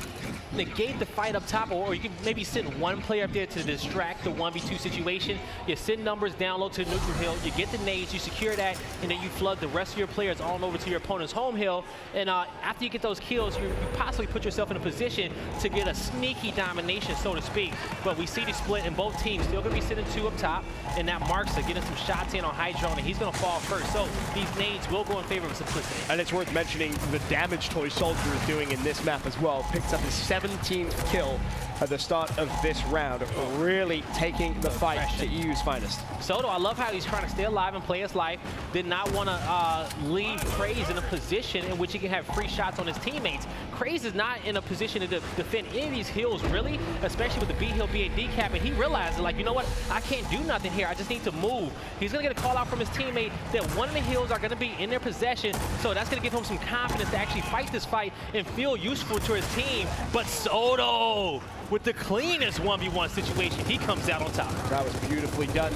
[SPEAKER 3] negate the fight up top, or you can maybe send one player up there to distract the 1v2 situation. You send numbers down low to the neutral hill, you get the nades, you secure that, and then you flood the rest of your players on over to your opponent's home hill. And after you get those kills, you possibly put yourself in a position to get a sneaky domination, so to speak. But we see the split, and both teams still going to be sitting 2 up top, and that marks it, getting some shots in on Hydro, and he's going to fall first. So these nades will go in favor of Simplicity.
[SPEAKER 2] And it's worth mentioning the damage Toy Soldier is doing in this map as well. Picks up his 17th kill at the start of this round, really taking the fight to EU's finest.
[SPEAKER 3] Soto, I love how he's trying to stay alive and play his life. Did not want to leave Craze in a position in which he can have free shots on his teammates. Craze is not in a position to defend any of these hills, really, especially with the B hill being decap, and he realizes, like, you know what, I can't do nothing here. I just need to move. He's going to get a call out from his teammate that one of the hills are going to be in their possession, so that's going to give him some confidence to actually fight this fight and feel useful to his team. But Soto, with the cleanest 1v1 situation, he comes out on top.
[SPEAKER 2] That was beautifully done.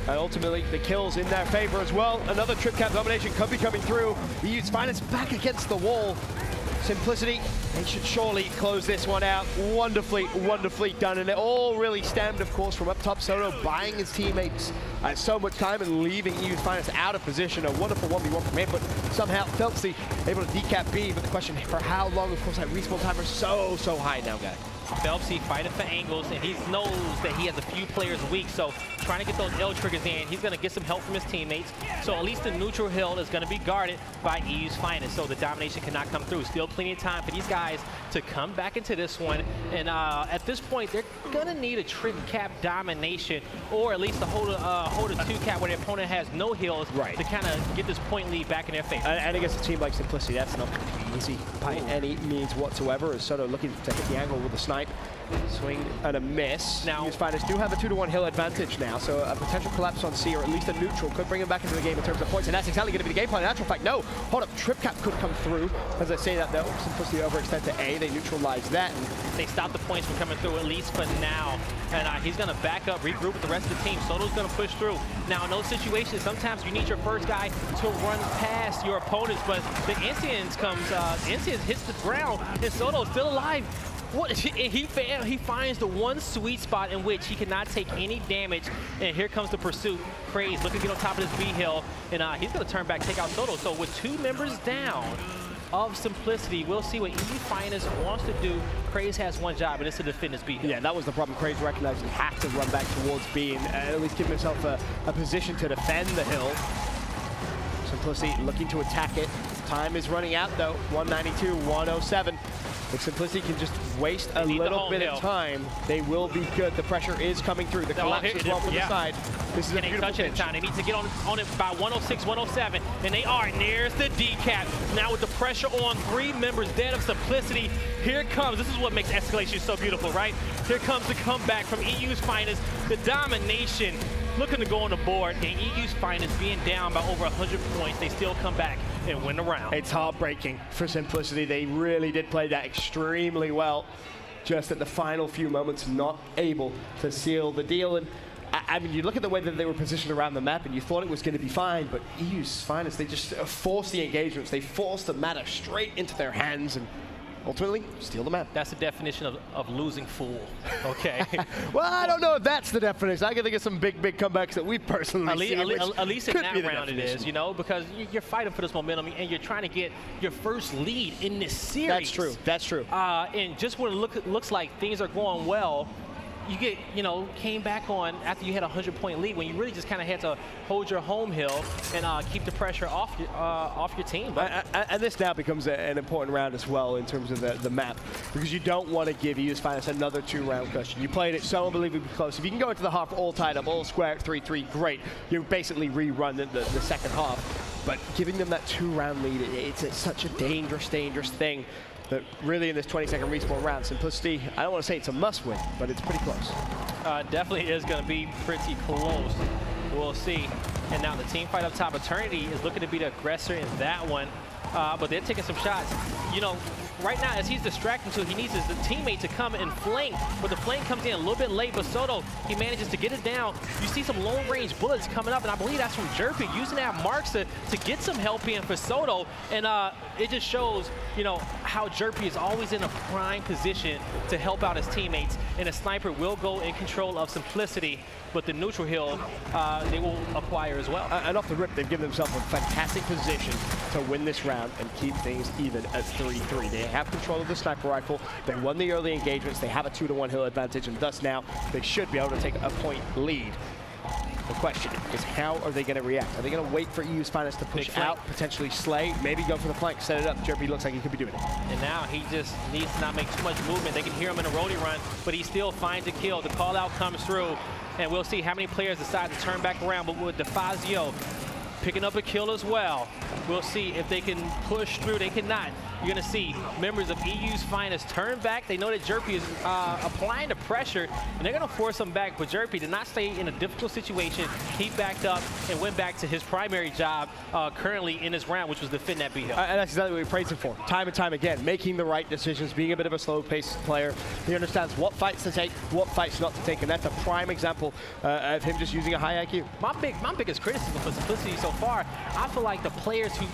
[SPEAKER 2] And ultimately, the kills in their favor as well. Another trip cap domination could be coming through. EU's finest back against the wall. Simplicity, they should surely close this one out. Wonderfully, wonderfully done. And it all really stemmed, of course, from up top. Soto buying his teammates so much time and leaving EU's finest out of position. A wonderful 1v1 from him, but somehow Feltzy able to decap B. But the question for how long, of course, that respawn timer is so high now, guys.
[SPEAKER 3] Phelpsy fighting for angles, and he knows that he has a few players weak, so trying to get those L triggers in, he's going to get some help from his teammates. So at least the neutral hill is going to be guarded by EU's finest, so the domination cannot come through. Still plenty of time for these guys to come back into this one, and at this point, they're going to need a trip cap domination, or at least to hold a 2 cap where the opponent has no hills, to kind of get this point lead back in their favor.
[SPEAKER 2] And against a team like Simplicity, that's not easy by any means whatsoever. As Soto looking to hit the angle with a snipe. Swing and a miss.
[SPEAKER 3] Now,
[SPEAKER 2] EU's finest do have a 2-to-1 hill advantage now, so a potential collapse on C, or at least a neutral, could bring him back into the game in terms of points, and that's exactly going to be the game plan. In actual fact, no. Hold up, trip cap could come through. As I say that, though, Simplicity overextend to A. They neutralize that. And
[SPEAKER 3] they stop the points from coming through, at least for now. And he's going to back up, regroup with the rest of the team. Soto's going to push through. Now, in those situations, sometimes you need your first guy to run past your opponents, but the Incidents comes, Incidents hits the ground, and Soto's still alive. What? He finds the one sweet spot in which he cannot take any damage, and here comes the pursuit. Craze looking to get on top of this B hill, and he's going to turn back, take out Soto. So with 2 members down of Simplicity, we'll see what EU Finest wants to do. Craze has one job, and it's to defend this B hill.
[SPEAKER 2] Yeah, that was the problem. Craze recognized he had to run back towards B and at least give himself a position to defend the hill. Simplicity looking to attack it. Time is running out, though. 192, 107. If Simplicity can just waste a little bit of time, they will be good. The pressure is coming through. The collapse as well from the side. This is a beautiful pitch.
[SPEAKER 3] They need to get on it by 106, 107, and they are. There's the decap. Now with the pressure on 3 members dead of Simplicity, here comes. This is what makes escalation so beautiful, right? Here comes the comeback from EU's finest. The domination looking to go on the board, and EU's finest being down by over 100 points. They still come back and win the round.
[SPEAKER 2] It's heartbreaking for Simplicity. They really did play that extremely well. Just at the final few moments, not able to seal the deal. And I mean, you look at the way that they were positioned around the map, and you thought it was going to be fine, but EU's finest, they just forced the engagements. They forced the matter straight into their hands, and ultimately steal the map.
[SPEAKER 3] That's the definition of losing fool, okay?
[SPEAKER 2] Well, I don't know if that's the definition. I can think of some big comebacks that we've personally seen.
[SPEAKER 3] At least in that round it is, you know, because you're fighting for this momentum, and you're trying to get your first lead in this series.
[SPEAKER 2] That's true. That's true.
[SPEAKER 3] And just when it looks like things are going well, you get, came back on after you had a 100-point lead when you really just kind of had to hold your home hill and keep the pressure off your team.
[SPEAKER 2] And this now becomes an important round as well in terms of the map, because you don't want to give EU's finest another 2-round cushion. You played it so unbelievably close. If you can go into the half all tied up, all square at 3-3, great. You basically rerun the second half. But giving them that 2-round lead, it's such a dangerous thing. That really in this 20-second respawn round, Simplicity, I don't want to say it's a must-win, but it's pretty close.
[SPEAKER 3] Definitely is going to be pretty close. We'll see. And now the team fight up top. Eternity is looking to be the aggressor in that one. but they're taking some shots. You know, right now, as he's distracting to, he needs his teammate to come and flank, but the flank comes in a little bit late, but Soto, he manages to get it down. You see some long-range bullets coming up, and I believe that's from Jerpy, using that marks to get some help in for Soto, and it just shows, you know, how Jerpy is always in a prime position to help out his teammates, and a sniper will go in control of Simplicity, but the neutral hill, they will acquire as well.
[SPEAKER 2] And off the rip, they've given themselves a fantastic position to win this round and keep things even at 3-3. They have control of the sniper rifle. They won the early engagements. They have a 2-to-1 hill advantage, and thus now they should be able to take a point lead. The question is, how are they going to react? Are they going to wait for EU's Finest to push out, potentially slay, maybe go for the flank, set it up? Jerpy looks like he could be doing it.
[SPEAKER 3] And now he just needs to not make too much movement. They can hear him in a roadie run, but he still finds a kill. The call out comes through, and we'll see how many players decide to turn back around. But with DeFazio picking up a kill as well, we'll see if they can push through. They cannot. You're going to see members of EU's Finest turn back. They know that Jerpy is applying the pressure, and they're going to force him back. But Jerpy did not stay in a difficult situation. He backed up and went back to his primary job currently in this round, which was defend that B-Hill.
[SPEAKER 2] And that's exactly what we praise him for. Time and time again, making the right decisions, being a bit of a slow-paced player. He understands what fights to take, what fights not to take, and that's a prime example of him just using a high IQ.
[SPEAKER 3] My biggest criticism for Simplicity so far, I feel like the players who,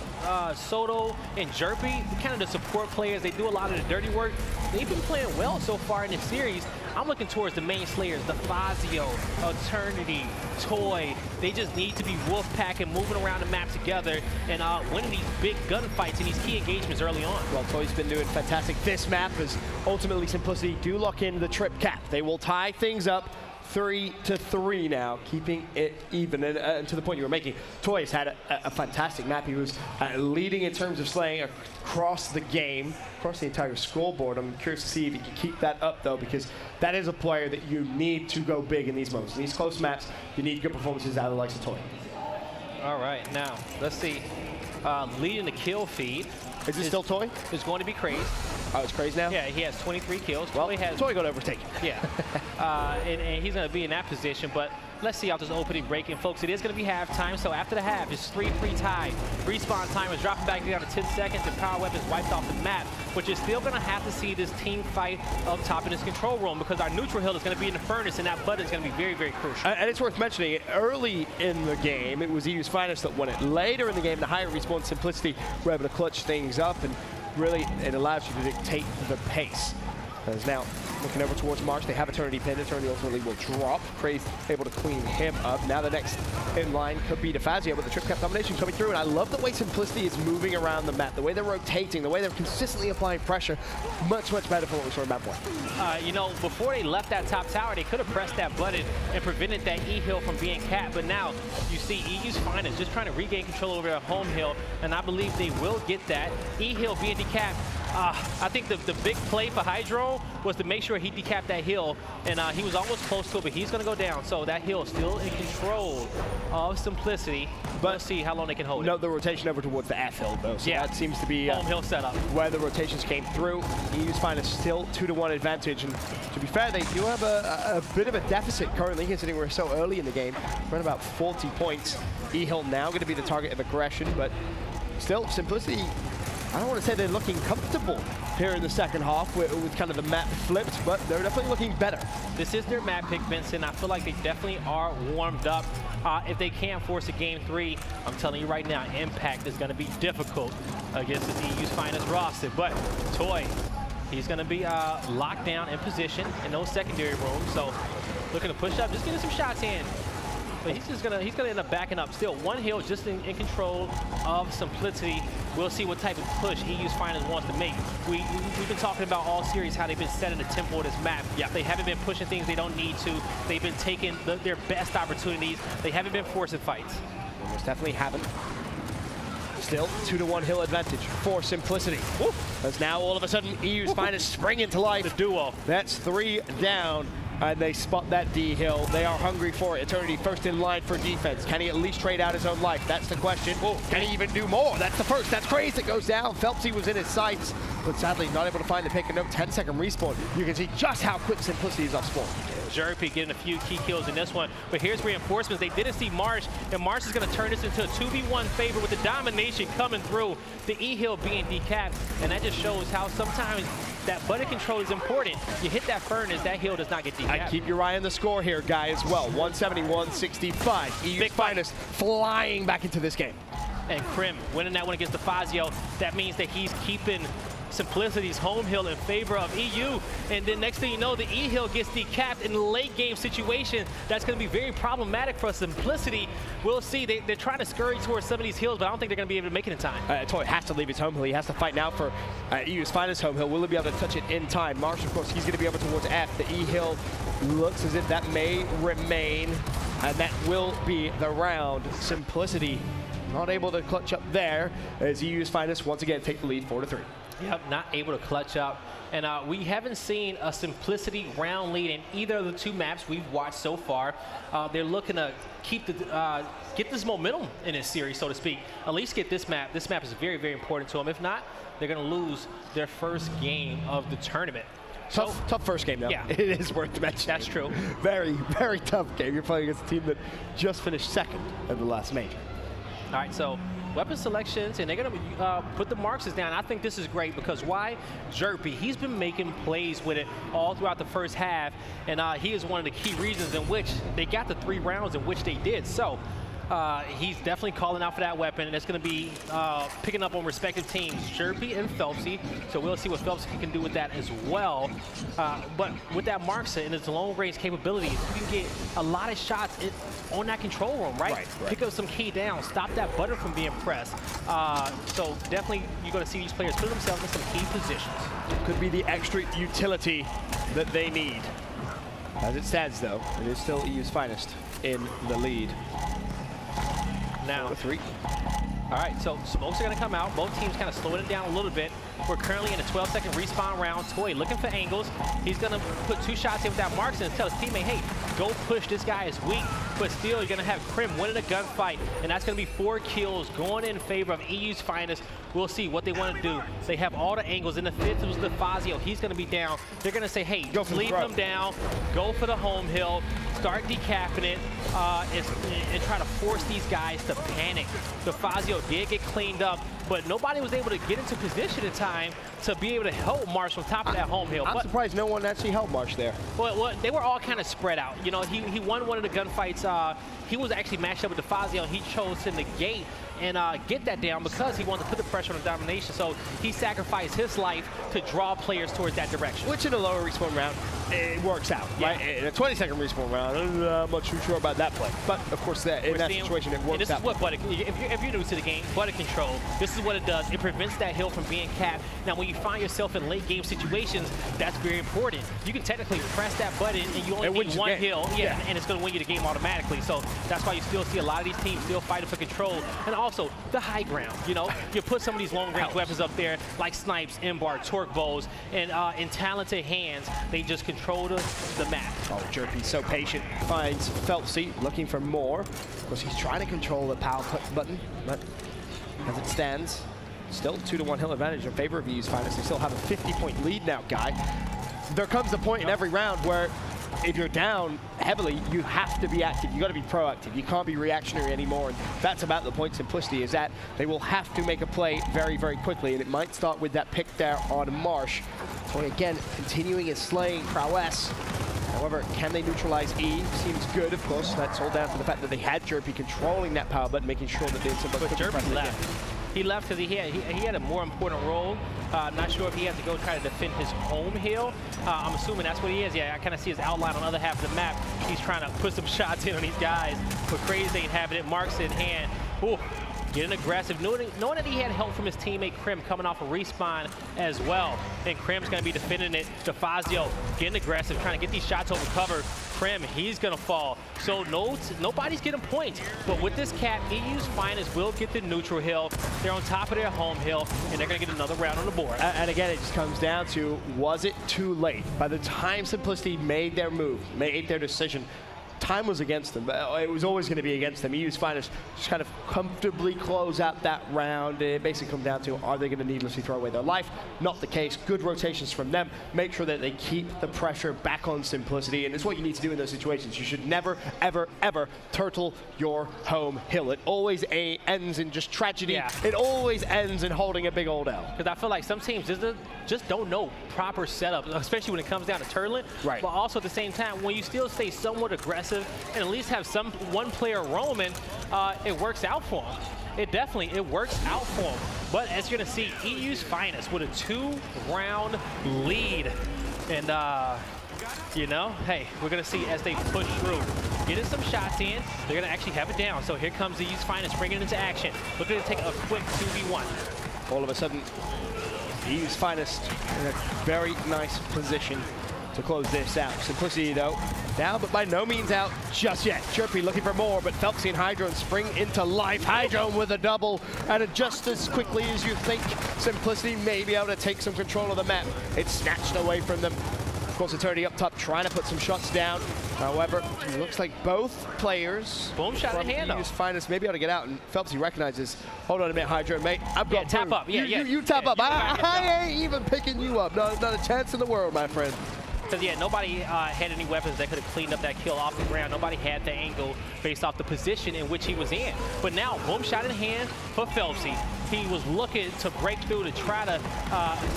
[SPEAKER 3] Soto and Jerpy, kind of the support players, they do a lot of the dirty work. They've been playing well so far in this series. I'm looking towards the main slayers, the Fazio, Eternity, Toy. They just need to be Wolfpack and moving around the map together and winning these big gunfights and these key engagements early on.
[SPEAKER 2] Well, Toy's been doing fantastic. This map is ultimately Simplicity do lock in the trip cap. They will tie things up 3-3 now, keeping it even. And to the point you were making, Toy has had a fantastic map. He was leading in terms of slaying across the game, across the entire scoreboard. I'm curious to see if he can keep that up, though, because that is a player that you need to go big in these moments. In these close maps, you need good performances out of the likes of Toy.
[SPEAKER 3] All right, now, let's see. Leading the kill feed.
[SPEAKER 2] Is it still Toy?
[SPEAKER 3] It's going to be Craze.
[SPEAKER 2] Oh, it's Craze now?
[SPEAKER 3] Yeah, he has 23 kills.
[SPEAKER 2] Well,
[SPEAKER 3] he has
[SPEAKER 2] Toy got overtaken.
[SPEAKER 3] Yeah, and he's going to be in that position, but let's see how this opening break. And folks, it is going to be halftime, so after the half, it's 3-3 tie. Respawn time is dropping back down to 10 seconds, and power weapons wiped off the map, but you're still going to have to see this team fight up top in this control room, because our neutral hill is going to be in the furnace, and that button is going to be very, very crucial.
[SPEAKER 2] And it's worth mentioning, early in the game, it was EU's Finest that won it. Later in the game, the higher respawn Simplicity were able to clutch things up, and really, it allows you to dictate the pace. As now looking over towards March, they have Eternity pinned. Eternity ultimately will drop. Craze able to clean him up. Now the next in line could be DeFazio with the trip cap domination coming through. And I love the way Simplicity is moving around the map, the way they're rotating, the way they're consistently applying pressure. Much, much better for what we saw in map 1.
[SPEAKER 3] You know, before they left that top tower, they could have pressed that button and prevented that E-hill from being capped. But now you see EU's Finest just trying to regain control over their home hill, and I believe they will get that. E-hill being decapped. I think the big play for Hydro was to make sure he decapped that hill, and he was almost close to it, but he's going to go down. So that hill is still in control of Simplicity. But let's see how long they can hold it.
[SPEAKER 2] No, the rotation over towards the F hill, though. So yeah, that seems to be
[SPEAKER 3] home hill setup
[SPEAKER 2] where the rotations came through. EU's Finest still 2-1 advantage, and to be fair, they do have a bit of a deficit currently, considering we're so early in the game. We're at about 40 points. E-hill now going to be the target of aggression, but still, Simplicity, I don't want to say they're looking comfortable here in the second half with kind of the map flipped, but they're definitely looking better.
[SPEAKER 3] This is their map pick, Vincent. I feel like they definitely are warmed up. If they can't force a game 3, I'm telling you right now, Impact is going to be difficult against the EU's Finest roster. But Toy, he's going to be locked down in position in those secondary rooms. So looking to push up, just getting some shots in. But he's gonna end up backing up. Still, one hill just in control of Simplicity. We'll see what type of push EU's Finest wants to make. We've been talking about all series how they've been setting the tempo of this map. Yeah. They haven't been pushing things they don't need to. They've been taking their best opportunities. They haven't been forcing fights.
[SPEAKER 2] They most definitely haven't. Still, 2-1 hill advantage for Simplicity. Woo. As now all of a sudden EU's Finest spring into life.
[SPEAKER 3] The duo.
[SPEAKER 2] That's 3 down. And they spot that D hill. They are hungry for it. Eternity first in line for defense. Can he at least trade out his own life? That's the question. Can he even do more? That's the first. That's Craze that goes down. Phelpsy was in his sights. but sadly not able to find the pick and no 10-second respawn. You can see just how quick Simplicity is off spawn.
[SPEAKER 3] Jerpy getting a few key kills in this one, but here's reinforcements. They didn't see Marsh, and Marsh is going to turn this into a 2v1 favor with the domination coming through, the E-Hill being decapped, and that just shows how sometimes that button control is important. You hit that furnace, that hill does not get decapped.
[SPEAKER 2] And keep your eye on the score here, guy, as well. 171-65. EU's finest flying back into this game.
[SPEAKER 3] And Krim winning that one against the Fazio. That means that he's keeping Simplicity's home hill in favor of EU. And then next thing you know, the E-Hill gets decapped in the late game situation. That's going to be very problematic for Simplicity. We'll see. They're trying to scurry towards some of these hills, but I don't think they're going to be able to make it in time.
[SPEAKER 2] Toy has to leave his home hill. He has to fight now for EU's finest home hill. Will he be able to touch it in time? Marsh, of course, he's going to be able towards F. The E-Hill looks as if that may remain, and that will be the round. Simplicity not able to clutch up there as EU's finest once again take the lead 4-3.
[SPEAKER 3] Yep, not able to clutch up. And we haven't seen a Simplicity round lead in either of the two maps we've watched so far. They're looking to keep the get this momentum in this series, so to speak. At least get this map. This map is very, very important to them. If not, they're going to lose their first game of the tournament.
[SPEAKER 2] Tough first game, though. Yeah. It is worth mentioning.
[SPEAKER 3] That's true.
[SPEAKER 2] Very, very tough game. You're playing against a team that just finished second in the last major.
[SPEAKER 3] All right, so weapon selections, and they're going to put the Marxes down. I think this is great because why? Jerpy, he's been making plays with it all throughout the first half, and he is one of the key reasons in which they got the 3 rounds in which they did. So he's definitely calling out for that weapon, and it's going to be picking up on respective teams, Jerpy and Phelpsy. So we'll see what Phelpsy can do with that as well. But with that Marxa and its long-range capabilities, you can get a lot of shots on that control room, right? Pick up some key downs, stop that button from being pressed. So definitely you're going to see these players put themselves in some key positions.
[SPEAKER 2] Could be the extra utility that they need. As it stands, though, it is still EU's finest in the lead.
[SPEAKER 3] Now,
[SPEAKER 2] 4-3.
[SPEAKER 3] All right, so smokes are going to come out. Both teams kind of slowing it down a little bit. We're currently in a 12-second respawn round. Toy looking for angles. He's going to put 2 shots in with that Marks and tell his teammate, hey, go push. This guy is weak. But still, you're going to have Krim winning a gunfight, and that's going to be 4 kills going in favor of EU's finest. We'll see what they want to do. They have all the angles. In the 5th, it was the Fazio. He's going to be down. They're going to say, hey, just leave him down. Go for the home hill. Start decapping it and try to force these guys to panic. The Fazio did get cleaned up, but nobody was able to get into position in time to be able to help Marsh on top of that home hill.
[SPEAKER 2] I'm surprised no one actually helped Marsh there.
[SPEAKER 3] Well, they were all kind of spread out. You know, he won one of the gunfights. He was actually matched up with the Fazio, and he chose to negate and get that down because he wanted to put the pressure on the domination. So he sacrificed his life to draw players towards that direction.
[SPEAKER 2] Which in a lower respawn round, it works out, right? In a 20-second respawn round, I'm not too sure about that play. But of course, in that situation, it works out.
[SPEAKER 3] This is what button, if you're new to the game, button control, this is what it does. It prevents that hill from being capped. Now, when you find yourself in late game situations, that's very important. You can technically press that button and you only need 1 hill, and it's going to win you the game automatically. So that's why you still see a lot of these teams still fighting for control. And also the high ground, you know, you put some of these long-range weapons up there like snipes, M-bar, torque bows, and in talented hands, they just control the map.
[SPEAKER 2] Oh, Jerpy's so patient. Finds Phelpsy looking for more. Of course, he's trying to control the power button, but as it stands, still 2-1 hill advantage in favor of EU's finest. They still have a 50-point lead now, Guy. There comes a point in every round where if you're down heavily, you have to be active. You got to be proactive. You can't be reactionary anymore. And that's about the point. Simplicity is that they will have to make a play very, very quickly. And it might start with that pick there on Marsh. So again, continuing his slaying prowess. However, can they neutralize E? Seems good, of course. That's all down to the fact that they had Jerpy controlling that power button, making sure that they
[SPEAKER 3] But Jerpy left. He left because he had a more important role. I'm not sure if he had to go try to defend his home hill. I'm assuming that's what he is. Yeah, I kind of see his outline on the other half of the map. He's trying to put some shots in on these guys, but Crazy ain't having it. Marks in hand. Ooh, getting aggressive, knowing that he had help from his teammate Krim coming off a respawn as well. And Krim's going to be defending it. DeFazio getting aggressive, trying to get these shots over cover. Krim, he's going to fall. So nobody's getting points. But with this cap, EU's finest will get the neutral hill. They're on top of their home hill, and they're going to get another round on the board.
[SPEAKER 2] And again, it just comes down to, was it too late? By the time Simplicity made their move, made their decision, time was against them, but it was always going to be against them. EU's Finest just kind of comfortably close out that round. It basically comes down to, are they going to needlessly throw away their life? Not the case. Good rotations from them. Make sure that they keep the pressure back on Simplicity, and it's what you need to do in those situations. You should never, ever, ever turtle your home hill. It always ends in just tragedy.
[SPEAKER 3] Yeah.
[SPEAKER 2] It always ends in holding a big old L.
[SPEAKER 3] Because I feel like some teams just don't know proper setup, especially when it comes down to turtling.
[SPEAKER 2] Right.
[SPEAKER 3] But also at the same time, when you still stay somewhat aggressive and at least have one player roaming, it works out for them. It works out for them. But as you're going to see, EU's Finest with a 2-round lead. And, you know, hey, we're going to see as they push through. Getting some shots in, they're going to actually have it down. So here comes EU's Finest bringing it into action. Looking to take a quick 2v1.
[SPEAKER 2] All of a sudden, EU's Finest in a very nice position to close this out. Simplicity, though, now, but by no means out just yet. Chirpy looking for more, but Phelpsy and Hydrone spring into life. Hydrone with a double, and just as quickly as you think Simplicity may be able to take some control of the map, it's snatched away from them. Of course, Eternity up top trying to put some shots down. However, it looks like both players
[SPEAKER 3] Boom shot in hand,
[SPEAKER 2] EU's Finest may be able to get out, and Phelpsy recognizes, hold on a minute, Hydrone, mate, I've got
[SPEAKER 3] tap up.
[SPEAKER 2] You tap up. I ain't even picking you up. No, not a chance in the world, my friend.
[SPEAKER 3] Because, yeah, nobody had any weapons that could have cleaned up that kill off the ground. Nobody had the angle based off the position in which he was in. But now, boom shot in hand for Phelpsy. He was looking to break through to try to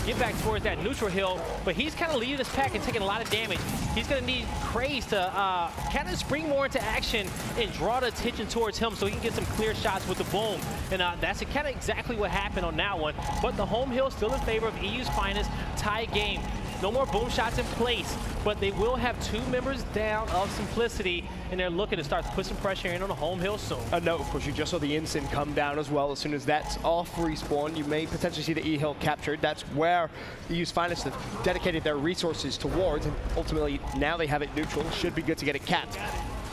[SPEAKER 3] get back towards that neutral hill, but he's kind of leading this pack and taking a lot of damage. He's going to need Craze to kind of spring more into action and draw the attention towards him so he can get some clear shots with the boom. And that's kind of exactly what happened on that one. But the home hill still in favor of EU's Finest. Tie game. No more boom shots in place, but they will have 2 members down of Simplicity, and they're looking to start to put some pressure in on the home hill soon.
[SPEAKER 2] No, of course, you just saw the Ensign come down as well. As soon as that's off respawn, you may potentially see the E-Hill captured. That's where EU's Finest have dedicated their resources towards, and ultimately now they have it neutral. Should be good to get it capped.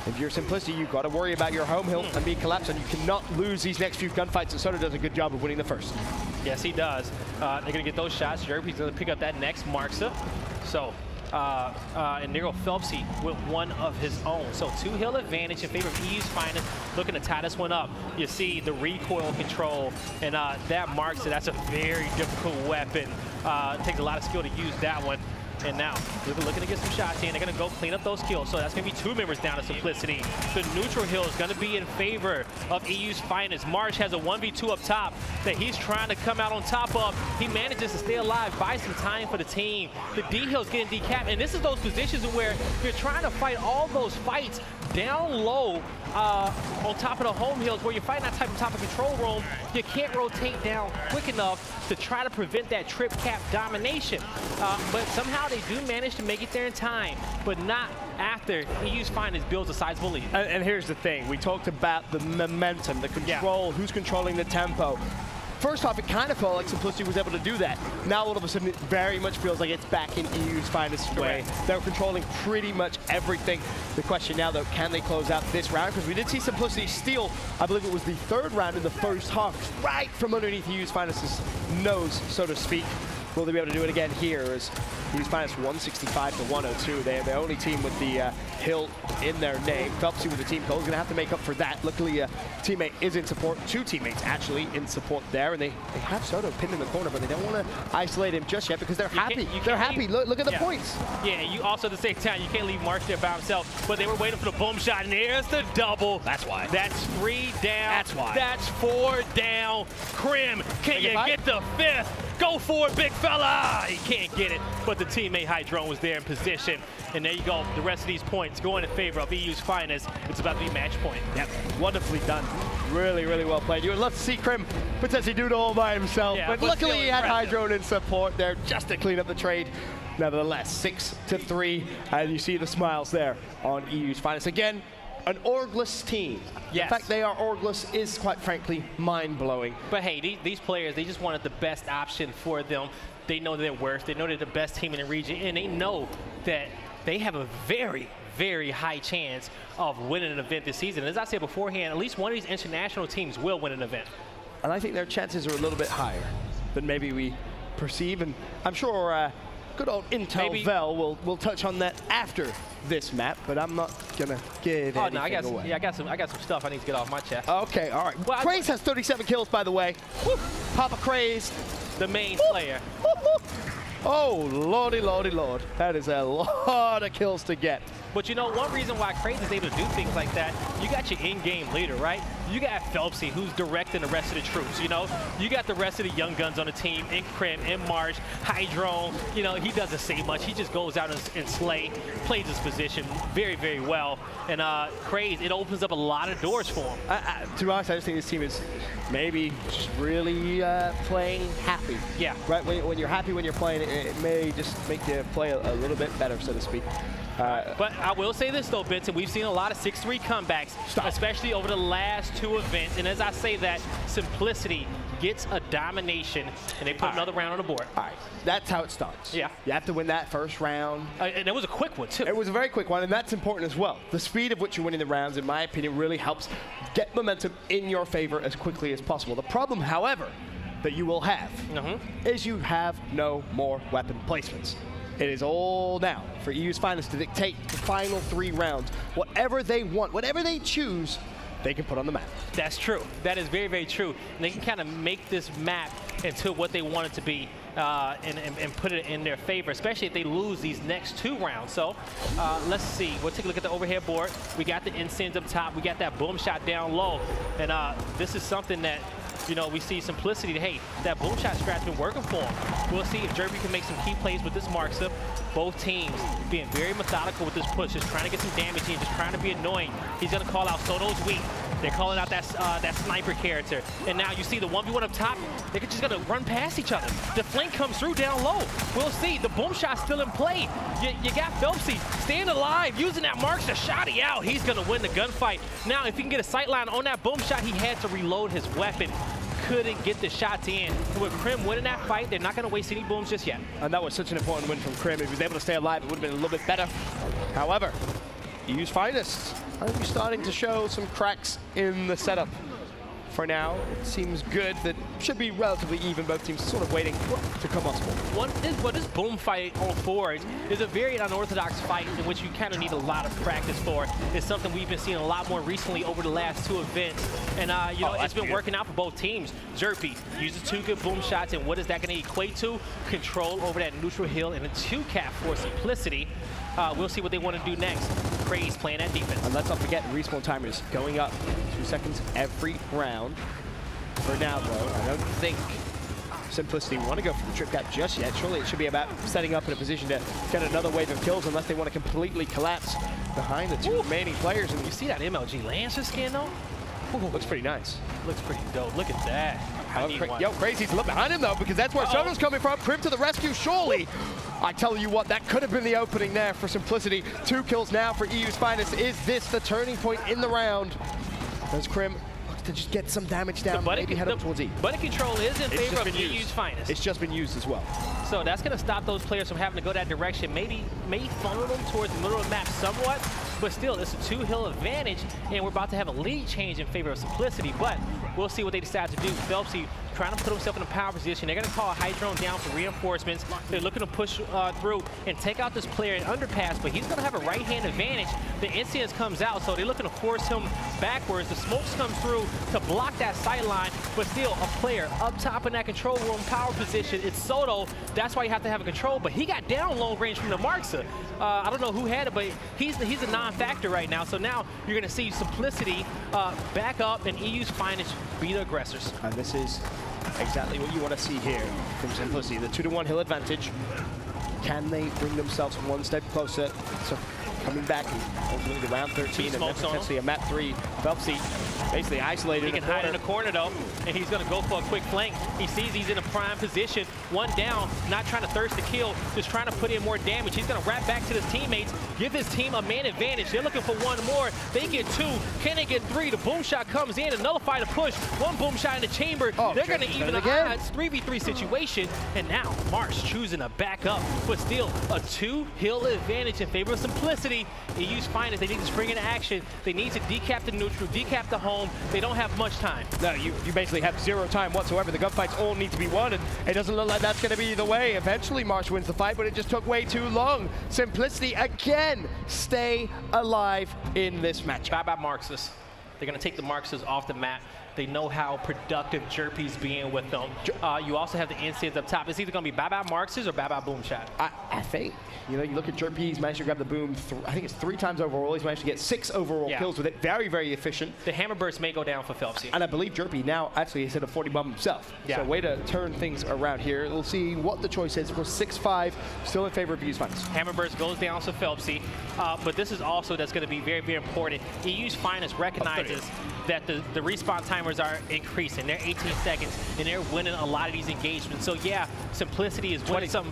[SPEAKER 2] If you're Simplicity, you've got to worry about your home hill and being collapsed, and you cannot lose these next few gunfights, and Soda does a good job of winning the first.
[SPEAKER 3] Yes, he does. They're going to get those shots. Jerpy's going to pick up that next Marksa. So, and there go Phelpsy with one of his own. So 2 hill advantage in favor of EU's Finest, looking to tie this one up. You see the recoil control, and that Marksa, that's a very difficult weapon. It takes a lot of skill to use that one. And now, they're looking to get some shots in. They're going to go clean up those kills. So that's going to be 2 members down to Simplicity. The neutral hill is going to be in favor of EU's Finest. Marsh has a 1v2 up top that he's trying to come out on top of. He manages to stay alive, buy some time for the team. The D hill's getting decapped. And this is those positions where you're trying to fight all those fights down low on top of the home hills where you're fighting that type of top of control room. You can't rotate down quick enough to try to prevent that trip cap domination. But somehow they do manage to make it there in time, but not after EU's Finest builds a sizable lead.
[SPEAKER 2] And here's the thing. We talked about the momentum, the control, who's controlling the tempo. First off, it kind of felt like Simplicity was able to do that. Now, all of a sudden, it very much feels like it's back in EU's Finest way. They're controlling pretty much everything. The question now, though, can they close out this round? Because we did see Simplicity steal, I believe it was the 3rd round in the first half, right from underneath EU's Finest's nose, so to speak. Will they be able to do it again here? As EU's Finest 165 to 102. They are the only team with the hill in their name. Phelpsy with the team goal is going to have to make up for that. Luckily, a teammate is in support. 2 teammates actually in support there, and they have Soto pinned in the corner, but they don't want to isolate him just yet because they're happy. They're happy. Look at the points.
[SPEAKER 3] Yeah, you also at the same time, you can't leave Mark there by himself, but they were waiting for the boom shot, and there's the double.
[SPEAKER 2] That's why.
[SPEAKER 3] That's 3 down.
[SPEAKER 2] That's why.
[SPEAKER 3] That's 4 down. Krim, can you get the 5th? Go for it, big fella! He can't get it, but the teammate Hydrone was there in position. And there you go, the rest of these points going in favor of EU's Finest. It's about to be match point.
[SPEAKER 2] Yep, wonderfully done. Really, really well played. You would love to see Krim potentially do it all by himself, but luckily he had Hydrone in support there just to clean up the trade. Nevertheless, 6-3, and you see the smiles there on EU's Finest. Again, an orgless team.
[SPEAKER 3] Yes.
[SPEAKER 2] The fact they are orgless is, quite frankly, mind-blowing.
[SPEAKER 3] But hey, these players, they just wanted the best option for them. They know their worth. They know they're the best team in the region, and they know that they have a very, very high chance of winning an event this season. As I said beforehand, at least one of these international teams will win an event.
[SPEAKER 2] And I think their chances are a little bit higher than maybe we perceive. And I'm sure good old Intel Vel. We'll touch on that after this map, but I'm not gonna give anything away.
[SPEAKER 3] Yeah, I got some stuff I need to get off my chest.
[SPEAKER 2] Okay, all right. Well, Craze has 37 kills, by the way. Woo. Papa Craze,
[SPEAKER 3] the main player.
[SPEAKER 2] Oh, lordy, lordy, lord. That is a lot of kills to get.
[SPEAKER 3] But you know, one reason why Craze is able to do things like that, you got your in-game leader, right? You got Phelpsy, who's directing the rest of the troops, you know? You got the rest of the young guns on the team, in Crim, in Marsh, Hydrone. You know, he doesn't say much. He just goes out and slay, plays his position very, very well. And Craze, it opens up a lot of doors for him.
[SPEAKER 2] To be honest, I just think this team is maybe just really playing happy.
[SPEAKER 3] Yeah.
[SPEAKER 2] Right, when you're happy when you're playing, it may just make you play a little bit better, so to speak.
[SPEAKER 3] But I will say this, though, Benson, we've seen a lot of 6-3 comebacks, especially over the last 2 events. And as I say that, Simplicity gets a domination, and they put another round on the board.
[SPEAKER 2] All right, that's how it starts.
[SPEAKER 3] Yeah.
[SPEAKER 2] You have to win that first round.
[SPEAKER 3] And it was a quick one, too.
[SPEAKER 2] It was a very quick one, and that's important as well. The speed of which you're winning the rounds, in my opinion, really helps get momentum in your favor as quickly as possible. The problem, however, that you will have is you have no more weapon placements. It is all now for EU's Finest to dictate the final 3 rounds. Whatever they want, whatever they choose, they can put on the map.
[SPEAKER 3] That's true. That is very, very true. And they can kind of make this map into what they want it to be and put it in their favor, especially if they lose these next 2 rounds. So let's see. We'll take a look at the overhead board. We got the incense up top. We got that boom shot down low. And this is something that, you know, we see Simplicity. Hey, that boom shot strat's been working for him. We'll see if Jerby can make some key plays with this Marksa. Both teams being very methodical with this push, just trying to get some damage in, just trying to be annoying. He's going to call out Soto's weak. They're calling out that sniper character. And now you see the 1v1 up top. They're just going to run past each other. The flank comes through down low. We'll see. The boom shot's still in play. You got Phelpsy staying alive, using that Marksa shotty out. He's going to win the gunfight. Now, if he can get a sight line on that boom shot, he had to reload his weapon. Couldn't get the shots in. With Crim winning that fight, they're not going to waste any booms just yet.
[SPEAKER 2] And that was such an important win from Crim. If he was able to stay alive, it would have been a little bit better. However, EU's Finest are starting to show some cracks in the setup. For now, it seems good. That should be relatively even. Both teams sort of waiting to come on sport.
[SPEAKER 3] This boom fight on Forge is a very unorthodox fight in which you kind of need a lot of practice for. It's something we've been seeing a lot more recently over the last 2 events. And, you know, it's been working out for both teams. Jerpy uses 2 good boom shots, and what is that going to equate to? Control over that neutral hill and a 2-cap for Simplicity. We'll see what they want to do next. Craze playing that defense.
[SPEAKER 2] And let's not forget, respawn timers going up 2 seconds every round. For now, though, I don't think Simplicity want to go for the trip cap just yet. Surely it should be about setting up in a position to get another wave of kills unless they want to completely collapse behind the 2 remaining players. And
[SPEAKER 3] you see that MLG Lancer skin, though?
[SPEAKER 2] Ooh, looks pretty nice.
[SPEAKER 3] Looks pretty dope. Look at that.
[SPEAKER 2] Yo, Crazy's a little behind him, though, because that's where Soto's coming from. Crim to the rescue, surely. I tell you what, that could have been the opening there for Simplicity. 2 kills now for EU's Finest. Is this the turning point in the round? As Crim looks to just get some damage down, maybe head up towards E.
[SPEAKER 3] Button control is in favor of EU's Finest.
[SPEAKER 2] It's just been used as well.
[SPEAKER 3] So that's going to stop those players from having to go that direction. Maybe funnel them towards the middle of the map somewhat, but still, it's a 2-hill advantage, and we're about to have a lead change in favor of Simplicity, but we'll see what they decide to do. Phelpsy trying to put himself in a power position. They're going to call Hydrone down for reinforcements. They're looking to push through and take out this player in underpass, but he's going to have a right-hand advantage. The incense comes out, so they're looking to force him backwards. The smokes come through to block that sight line, but still a player up top in that control room power position. It's Soto. That's why you have to have a control, but he got down long range from the Marksa. I don't know who had it, but he's a non-factor right now. So now you're going to see Simplicity back up and EU's Finest be the aggressors.
[SPEAKER 2] And this is exactly what you want to see here from Simplicity. The 2-to-1 hill advantage. Can they bring themselves 1 step closer to coming back ultimately to round 13 and then potentially a map 3? Phelpsy basically isolated.
[SPEAKER 3] He can hide in the corner though, and he's going to go for a quick flank. He sees he's in a prime position, 1 down, not trying to thirst to kill, just trying to put in more damage. He's going to wrap back to his teammates, give his team a man advantage. They're looking for 1 more. They get 2. Can they get 3? The boom shot comes in and nullify the push. 1 boom shot in the chamber. They're going to even the odds. 3v3 situation, and now Marsh choosing to back up, but still a 2-hill advantage in favor of Simplicity. Simplicity, EU's Finest, they need to spring into action. They need to decap the neutral, decap the home. They don't have much time.
[SPEAKER 2] No, you basically have zero time whatsoever. The gunfights all need to be won, and it doesn't look like that's going to be the way. Eventually, Marsh wins the fight, but it just took way too long. Simplicity, again, stay alive in this match.
[SPEAKER 3] Bye-bye Marxists. They're going to take the Marxists off the map. They know how productive Jerpy's being with them. You also have the NCs up top. It's either going to be bye-bye Marxists or bye-bye Boom Shot.
[SPEAKER 2] I think, you know, you look at Jerpy, he's managed to grab the boom, I think it's 3 times overall. He's managed to get 6 overall kills with it. Very, very efficient.
[SPEAKER 3] The hammer burst may go down for Phelpsy.
[SPEAKER 2] And I believe Jerpy now actually has hit a 40 bomb himself. Yeah. So way to turn things around here. We'll see what the choice is for 6-5, still in favor of EU's Finest.
[SPEAKER 3] Hammer burst goes down to Phelpsy, but this is also that's going to be very, very important. EU's Finest recognizes that the respawn timers are increasing. They're 18 seconds, and they're winning a lot of these engagements. So yeah, Simplicity is winning some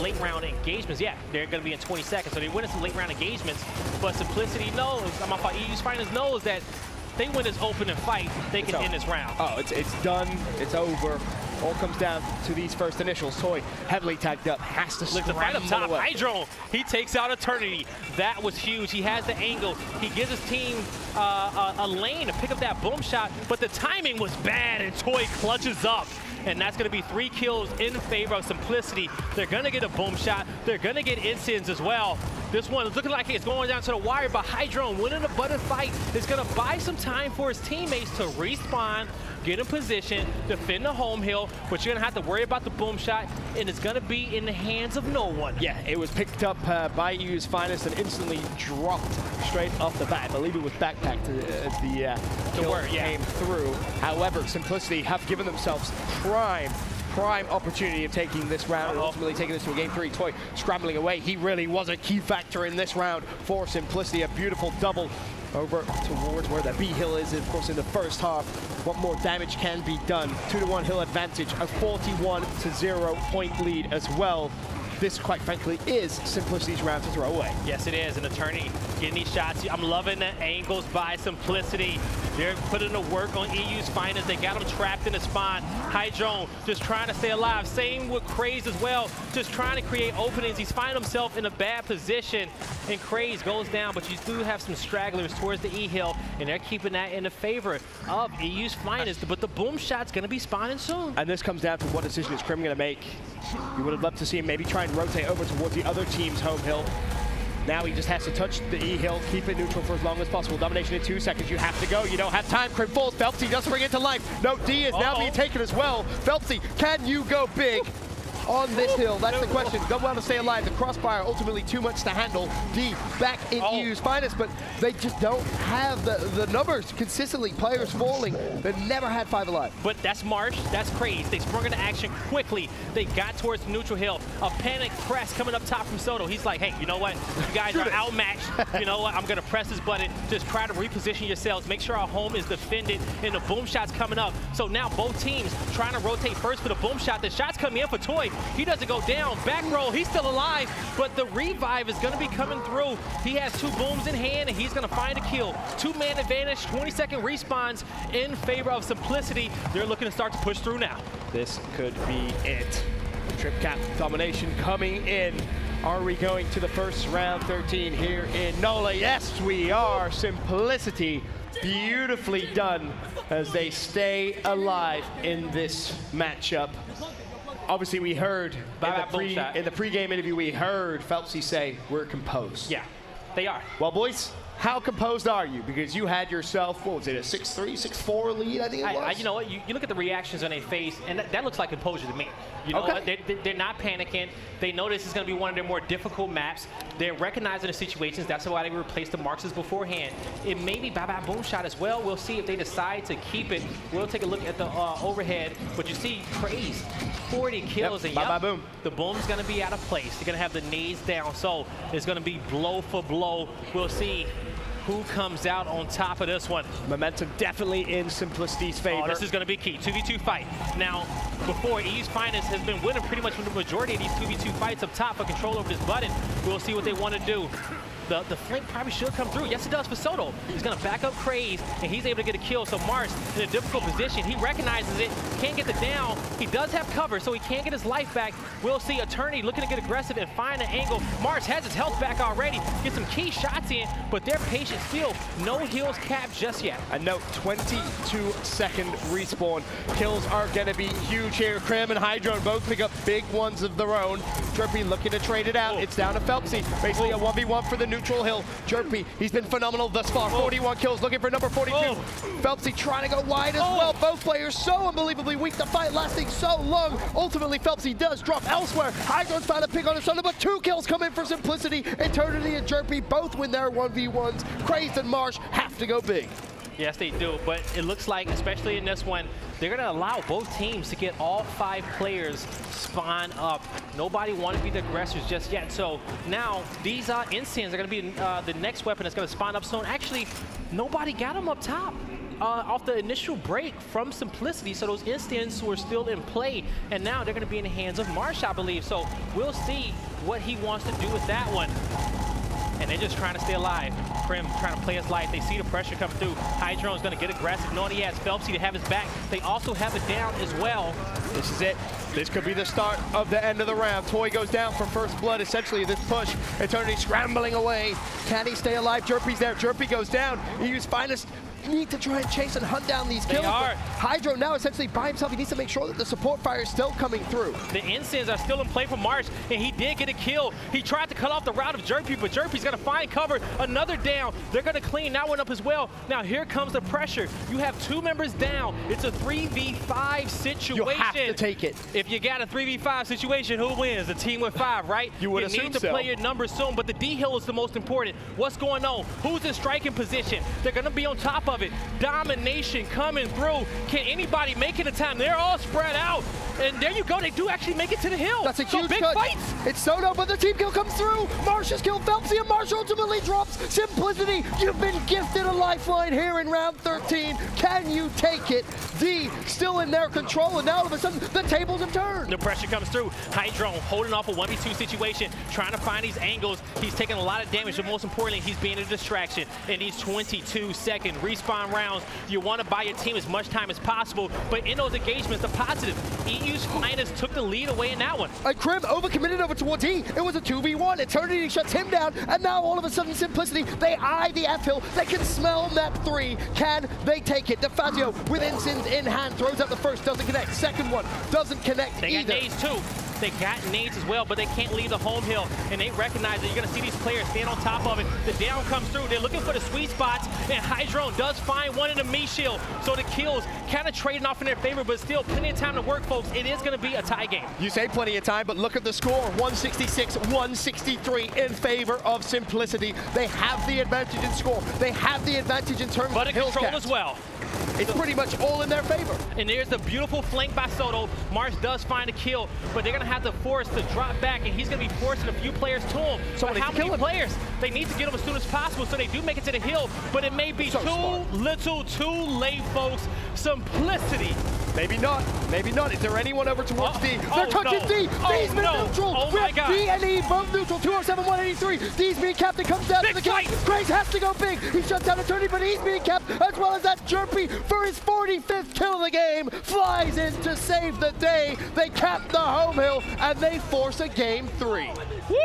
[SPEAKER 3] late round engagements. Yeah, they're going to be in 20 seconds, so they're winning some late round engagements. But Simplicity knows, EU's Finest knows that they win this opening fight, they can end this round.
[SPEAKER 2] Oh, it's done. It's over. All comes down to these first initials. Toy heavily tagged up, has to
[SPEAKER 3] look the fight up top. Hydro, he takes out Eternity. That was huge. He has the angle. He gives his team a lane to pick up that boom shot, but the timing was bad, and Toy clutches up. And that's going to be 3 kills in favor of Simplicity. They're going to get a boom shot. They're going to get incense as well. This one is looking like it's going down to the wire, but Hydro winning the button fight is going to buy some time for his teammates to respawn, get in position, defend the home hill, but you're going to have to worry about the boom shot, and it's going to be in the hands of no one.
[SPEAKER 2] Yeah, it was picked up by EU's Finest and instantly dropped straight off the bat. I believe it was backpacked as the kill came through. However, Simplicity have given themselves prime opportunity of taking this round and ultimately taking this to a game 3. Toy scrambling away. He really was a key factor in this round for Simplicity. A beautiful double over towards where the B hill is, of course, in the first half. What more damage can be done? 2-to-1 hill advantage, a 41-0 point lead as well. This, quite frankly, is Simplicity's round to throw away.
[SPEAKER 3] Yes, it is. An Eternity getting these shots. I'm loving the angles by Simplicity. They're putting the work on EU's Finest. They got him trapped in the spawn. Hydro just trying to stay alive. Same with Craze as well. Just trying to create openings. He's finding himself in a bad position, and Craze goes down, but you do have some stragglers towards the E hill, and they're keeping that in the favor of EU's Finest. But the boom shot's going to be spawning soon.
[SPEAKER 2] And this comes down to what decision is Krim going to make. You would have loved to see him maybe try and rotate over towards the other team's home hill. Now he just has to touch the E hill, keep it neutral for as long as possible. Domination in 2 seconds. You have to go. You don't have time. Krim falls. Phelpsy does bring it to life. No, D is now being taken as well. Phelpsy, can you go big on this hill? That's the question. Don't want to stay alive. The crossfire ultimately too much to handle. D back in EU's Finest, but they just don't have the numbers consistently. Players falling. They've never had 5 alive.
[SPEAKER 3] But that's Marsh. That's Craze. They sprung into action quickly. They got towards the neutral hill. A panic press coming up top from Soto. He's like, hey, you know what? You guys are outmatched. You know what? I'm going to press this button. Just try to reposition yourselves. Make sure our home is defended, and the boom shot's coming up. So now both teams trying to rotate first for the boom shot. The shot's coming in for Toy. He doesn't go down. Back roll, he's still alive, but the revive is going to be coming through. He has 2 booms in hand, and he's going to find a kill. 2-man advantage, 20-second respawns in favor of Simplicity. They're looking to start to push through now.
[SPEAKER 2] This could be it. Trip cap domination coming in. Are we going to the first round 13 here in NOLA? Yes, we are. Simplicity beautifully done as they stay alive in this matchup. Obviously, we heard in the pre-game interview, we heard Phelpsy say, we're composed.
[SPEAKER 3] Yeah, they are.
[SPEAKER 2] Well, boys, how composed are you? Because you had yourself, what was it, a 6-3, 6-4 lead, I think it was?
[SPEAKER 3] You know what, you look at the reactions on their face, and that looks like composure to me. You know what, they're not panicking. They know this is going to be one of their more difficult maps. They're recognizing the situations. That's why they replaced the Marxists beforehand. It may be bye-bye boom shot as well. We'll see if they decide to keep it. We'll take a look at the overhead. But you see, Craze, 40 kills. And
[SPEAKER 2] bye-bye boom.
[SPEAKER 3] The boom's going to be out of place. They're going to have the nades down. So it's going to be blow for blow. We'll see who comes out on top of this one.
[SPEAKER 2] Momentum definitely in Simplicity's favor.
[SPEAKER 3] Oh, this is going to be key. 2v2 fight. Now, before, EU's Finest has been winning pretty much the majority of these 2v2 fights up top for control over this button. We'll see what they want to do. the flank probably should come through. Yes, it does for Soto. He's going to back up Craze, and he's able to get a kill. So Marsh in a difficult position. He recognizes it, can't get the down. He does have cover, so he can't get his life back. We'll see Eternity looking to get aggressive and find an angle. Marsh has his health back already. Get some key shots in, but they're patient still. No heals capped just yet.
[SPEAKER 2] A note, 22-second respawn. Kills are going to be huge here. Krim and Hydro both pick up big ones of their own. Jerpy looking to trade it out. It's down to Phelpsy. Basically a 1v1 for the neutral hill. Jerpy, he's been phenomenal thus far. 41 kills, looking for number 42. Phelpsy trying to go wide as well. Both players so unbelievably weak. The fight lasting so long. Ultimately, Phelpsy does drop elsewhere. Hydro's found a pick on his shoulder, but 2 kills come in for Simplicity. Eternity and Jerpy both win their 1v1s. Crazed and Marsh have to go big.
[SPEAKER 3] Yes, they do, but it looks like, especially in this one, they're going to allow both teams to get all 5 players spawn up. Nobody want to be the aggressors just yet. So now these Instants are going to be the next weapon that's going to spawn up soon. Actually, nobody got them up top off the initial break from Simplicity. So those Instants were still in play, and now they're going to be in the hands of Marsh, I believe. So we'll see what he wants to do with that one. And they're just trying to stay alive. Krim trying to play his life. They see the pressure come through. Hydrone's going to get aggressive, knowing he has Phelpsy to have his back. They also have it down as well.
[SPEAKER 2] This is it. This could be the start of the end of the round. Toy goes down for first blood, essentially, this push. Eternity scrambling away. Can he stay alive? Jerpy's there. Jerpy goes down. EU's finest need to try and chase and hunt down these kills. Hydro now essentially by himself. He needs to make sure that the support fire is still coming through.
[SPEAKER 3] The Instants are still in play for Marsh, and he did get a kill. He tried to cut off the route of Jerpy, but Jerpy's going to find cover. Another down. They're going to clean that one up as well. Now here comes the pressure. You have 2 members down. It's a 3v5 situation.
[SPEAKER 2] You have to take it.
[SPEAKER 3] If you got a 3v5 situation, who wins? The team with 5, right?
[SPEAKER 2] You would assume so.
[SPEAKER 3] You need to play your numbers soon, but the D-Hill is the most important. What's going on? Who's in striking position? They're going to be on top of it. Domination coming through. Can anybody make it in time? They're all spread out. And there you go. They do actually make it to the hill.
[SPEAKER 2] That's a huge
[SPEAKER 3] big
[SPEAKER 2] cut.
[SPEAKER 3] fights.
[SPEAKER 2] It's Soto, but the team kill comes through. Marsh has killed Phelpsy, and Marsh ultimately drops Simplicity. You've been gifted a lifeline here in round 13. Can you take it? D still in their control, and now all of a sudden the tables have turned.
[SPEAKER 3] The pressure comes through. Hydro holding off a 1v2 situation, trying to find these angles. He's taking a lot of damage, but most importantly, he's being a distraction. In these 22-second respawn rounds, you want to buy your team as much time as possible, but in those engagements, the positive, EU's finest took the lead away in that one.
[SPEAKER 2] And Krim overcommitted over towards E. It was a 2v1. Eternity shuts him down, and now all of a sudden Simplicity, they eye the F-Hill. They can smell map 3. Can they take it? DeFazio with Instants in hand, throws out the first, doesn't connect. Second one doesn't connect
[SPEAKER 3] either. They got nades too. They got nades as well, but they can't leave the home hill, and they recognize that you're going to see these players stand on top of it. The down comes through. They're looking for the sweet spots, and Hydrone does find one in the me shield. So the kills kind of trading off in their favor, but still plenty of time to work, folks. It is going to be a tie game.
[SPEAKER 2] You say plenty of time, but look at the score. 166-163 in favor of Simplicity. They have the advantage in score. They have the advantage in terms of
[SPEAKER 3] hill control as well.
[SPEAKER 2] It's pretty much all in their favor.
[SPEAKER 3] And there's the beautiful flank by Soto. Marsh does find a kill, but they're going to have to force to drop back, and he's going to be forcing a few players to him. So how many players? They need to get him as soon as possible so they do make it to the hill, but it may be too little, too late, folks. Simplicity.
[SPEAKER 2] Maybe not. Maybe not. Is there anyone over towards D? They're touching D. D's been neutral.
[SPEAKER 3] Oh my God.
[SPEAKER 2] D and E both neutral. 207, 183. D's being capped. It comes down to the kill. Grace has to go big. He shuts down Eternity, but he's being capped, as well as that Jerpy for his 45th kill of the game. Flies in to save the day. They cap the home hill, and they force a game 3.
[SPEAKER 3] Woo!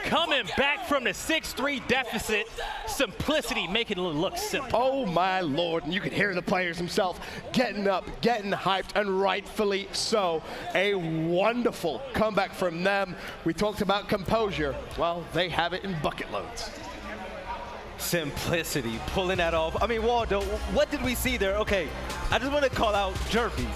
[SPEAKER 3] Coming back from the 6-3 deficit, Simplicity making it look simple.
[SPEAKER 2] Oh my Lord, and you can hear the players themselves getting up, getting hyped, and rightfully so. A wonderful comeback from them. We talked about composure. Well, they have it in bucket loads.
[SPEAKER 1] Simplicity, pulling that off. I mean, Waldo, what did we see there? Okay, I just want to call out Jerpy.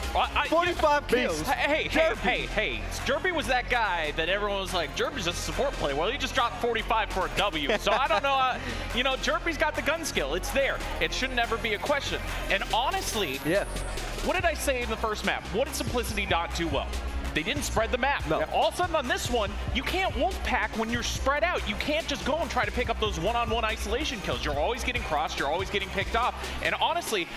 [SPEAKER 1] 45 kills.
[SPEAKER 4] Hey. Jerpy was that guy that everyone was like, Jerpy's just a support player. Well, he just dropped 45 for a W. So I don't know. You know, Jerpy's got the gun skill. It's there. It should never be a question. And honestly, what did I say in the first map? What did Simplicity not do well? They didn't spread the map. No. All of a sudden on this one, you can't wolf pack when you're spread out. You can't just go and try to pick up those one-on-one isolation kills. You're always getting crossed. You're always getting picked off. And honestly,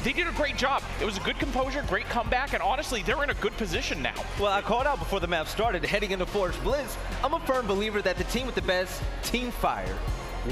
[SPEAKER 4] they did a great job. It was a good composure, great comeback, and honestly, they're in a good position now.
[SPEAKER 1] Well, I called out before the map started, heading into Forge Blitz. I'm a firm believer that the team with the best team fire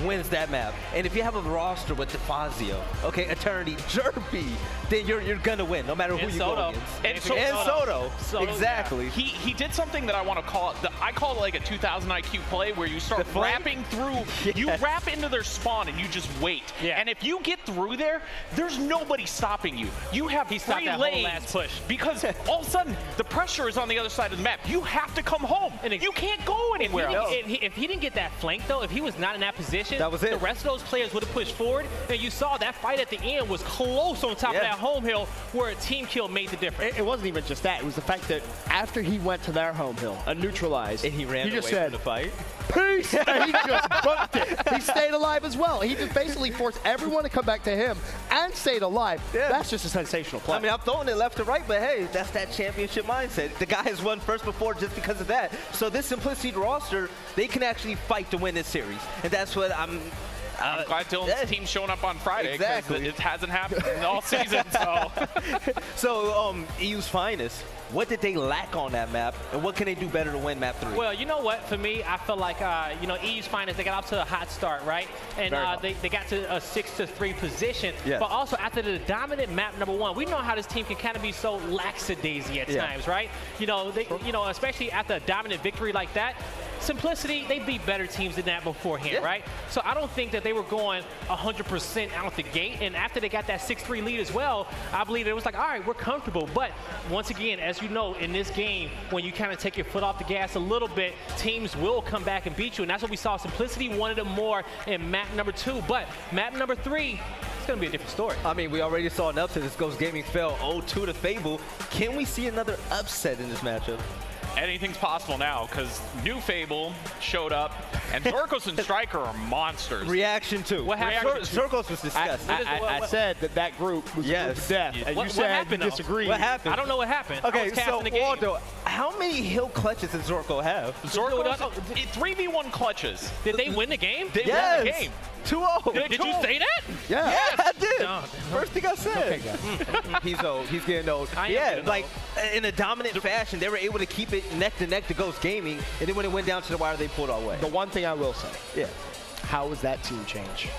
[SPEAKER 1] wins that map. And if you have a roster with DeFazio, okay, Eternity, Jerpy, then you're gonna win, no matter who you go against. And Soto. Exactly.
[SPEAKER 4] Yeah. He did something that I want to call it, I call it like a 2000 IQ play where you start wrapping through, you wrap into their spawn and you just wait. Yeah. And if you get through there, there's nobody stopping you. You have free lanes push. Because all of a sudden, the pressure is on the other side of the map. You have to come home. And you can't go anywhere else.
[SPEAKER 3] If he didn't get that flank, though, if he was not in that position,
[SPEAKER 1] that was it.
[SPEAKER 3] The rest of those players would have pushed forward, and you saw that fight at the end was close on top of that home hill where a team kill made the difference.
[SPEAKER 2] It wasn't even just that. It was the fact that after he went to their home hill and neutralized,
[SPEAKER 1] and he ran away from the fight.
[SPEAKER 2] Peace! And he just booked it. He stayed alive as well. He just basically forced everyone to come back to him and stayed alive. Yeah. That's just a sensational play.
[SPEAKER 1] I mean, I'm throwing it left to right, but hey, that's that championship mindset. The guy has won first before just because of that. So this Simplicity roster, they can actually fight to win this series. And that's what I'm
[SPEAKER 4] glad Dylan's team's showing up on Friday. Exactly. It hasn't happened all season.
[SPEAKER 1] So EU's finest. What did they lack on that map, and what can they do better to win map 3?
[SPEAKER 3] Well, you know what? For me, I feel like, you know, EU's finest, they got off to a hot start, right? And they got to a 6-3 position. Yes. But also, after the dominant map #1, we know how this team can kind of be so lackadaisy at times, right? You know, especially after a dominant victory like that, Simplicity, they beat better teams than that beforehand, right? So I don't think that they were going 100% out the gate. And after they got that 6-3 lead as well, I believe it was like, all right, we're comfortable. But once again, as you know, in this game, when you kind of take your foot off the gas a little bit, teams will come back and beat you. And that's what we saw. Simplicity wanted it more in map #2. But map #3, it's going to be a different story.
[SPEAKER 1] I mean, we already saw an upset. This Ghost Gaming fell 0-2 to Fable. Can we see another upset in this matchup?
[SPEAKER 4] Anything's possible now because new Fable showed up, and Zorkos and Striker are monsters.
[SPEAKER 1] Reaction 2.
[SPEAKER 3] What happened?
[SPEAKER 1] Zorkos was disgusting.
[SPEAKER 2] I said that group was a group of death, and you said you disagreed.
[SPEAKER 1] What happened?
[SPEAKER 3] I don't know what happened.
[SPEAKER 1] Okay, so Waldo, how many hill clutches did Zorko have?
[SPEAKER 4] Zorkos, 3v1 clutches.
[SPEAKER 3] Did they win the game?
[SPEAKER 4] They won the game.
[SPEAKER 1] 2-0.
[SPEAKER 3] Did you say that?
[SPEAKER 1] Yeah. Yes, I did. No. First thing I said.
[SPEAKER 3] Okay,
[SPEAKER 1] he's old. He's getting old. Like in a dominant fashion, they were able to keep it neck to neck to Ghost Gaming, and then when it went down to the wire, they pulled away.
[SPEAKER 2] The one thing I will say, how was that team change?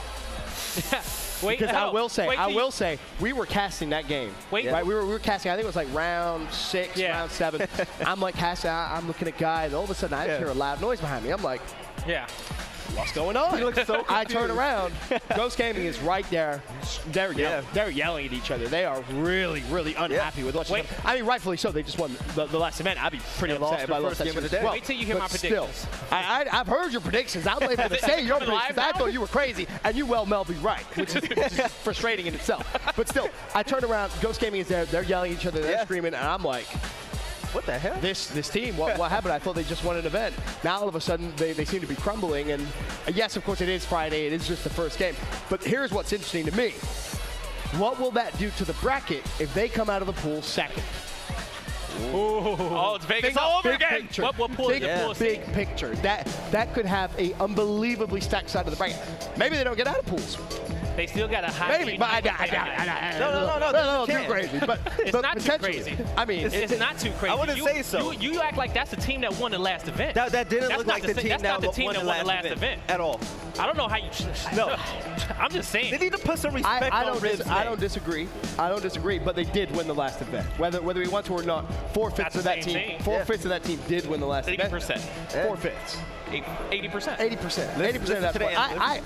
[SPEAKER 3] Wait,
[SPEAKER 2] because I will say, we were casting that game. Right? We were casting. I think it was like round 6, round 7. I'm like casting. I'm looking at Guy, and all of a sudden I hear a loud noise behind me. I'm like, what's going on? I turn around. Ghost Gaming is right there. They're yelling at each other. They are really, really unhappy with what's going on. I mean, rightfully so. They just won the last event. I'd be pretty upset if I lost that game of the day.
[SPEAKER 3] Wait till you hear my predictions.
[SPEAKER 2] I've heard your predictions. I'm able to say your predictions. I thought you were crazy, and you well be right, which is frustrating in itself. But still, I turn around. Ghost Gaming is there. They're yelling at each other. They're screaming, and I'm like, what the hell? This team, what happened? I thought they just won an event. Now all of a sudden they seem to be crumbling. And yes, of course it is Friday. It is just the first game. But here's what's interesting to me. What will that do to the bracket if they come out of the pool second?
[SPEAKER 4] Oh, it's Vegas all over again.
[SPEAKER 2] Picture. What pool is the pool? Big picture. That could have a unbelievably stacked side of the bracket. Maybe they don't get out of pools.
[SPEAKER 3] They still got a high.
[SPEAKER 2] Maybe, but I doubt it. No, too crazy. But
[SPEAKER 3] it's not too crazy.
[SPEAKER 2] I mean,
[SPEAKER 3] it's not too crazy.
[SPEAKER 1] I wouldn't say so.
[SPEAKER 3] You act like that's the team that won the last event.
[SPEAKER 1] That didn't look like the team that won the last event at all.
[SPEAKER 3] I don't know how you. No, I'm just saying.
[SPEAKER 1] They need to put some respect on Ribs.
[SPEAKER 2] I don't disagree. But they did win the last event. Whether we want to or not, 4/5 of that team. 4/5 of that team did win the last event.
[SPEAKER 4] 80%.
[SPEAKER 2] 4/5.
[SPEAKER 4] 80%.
[SPEAKER 2] 80% of that point.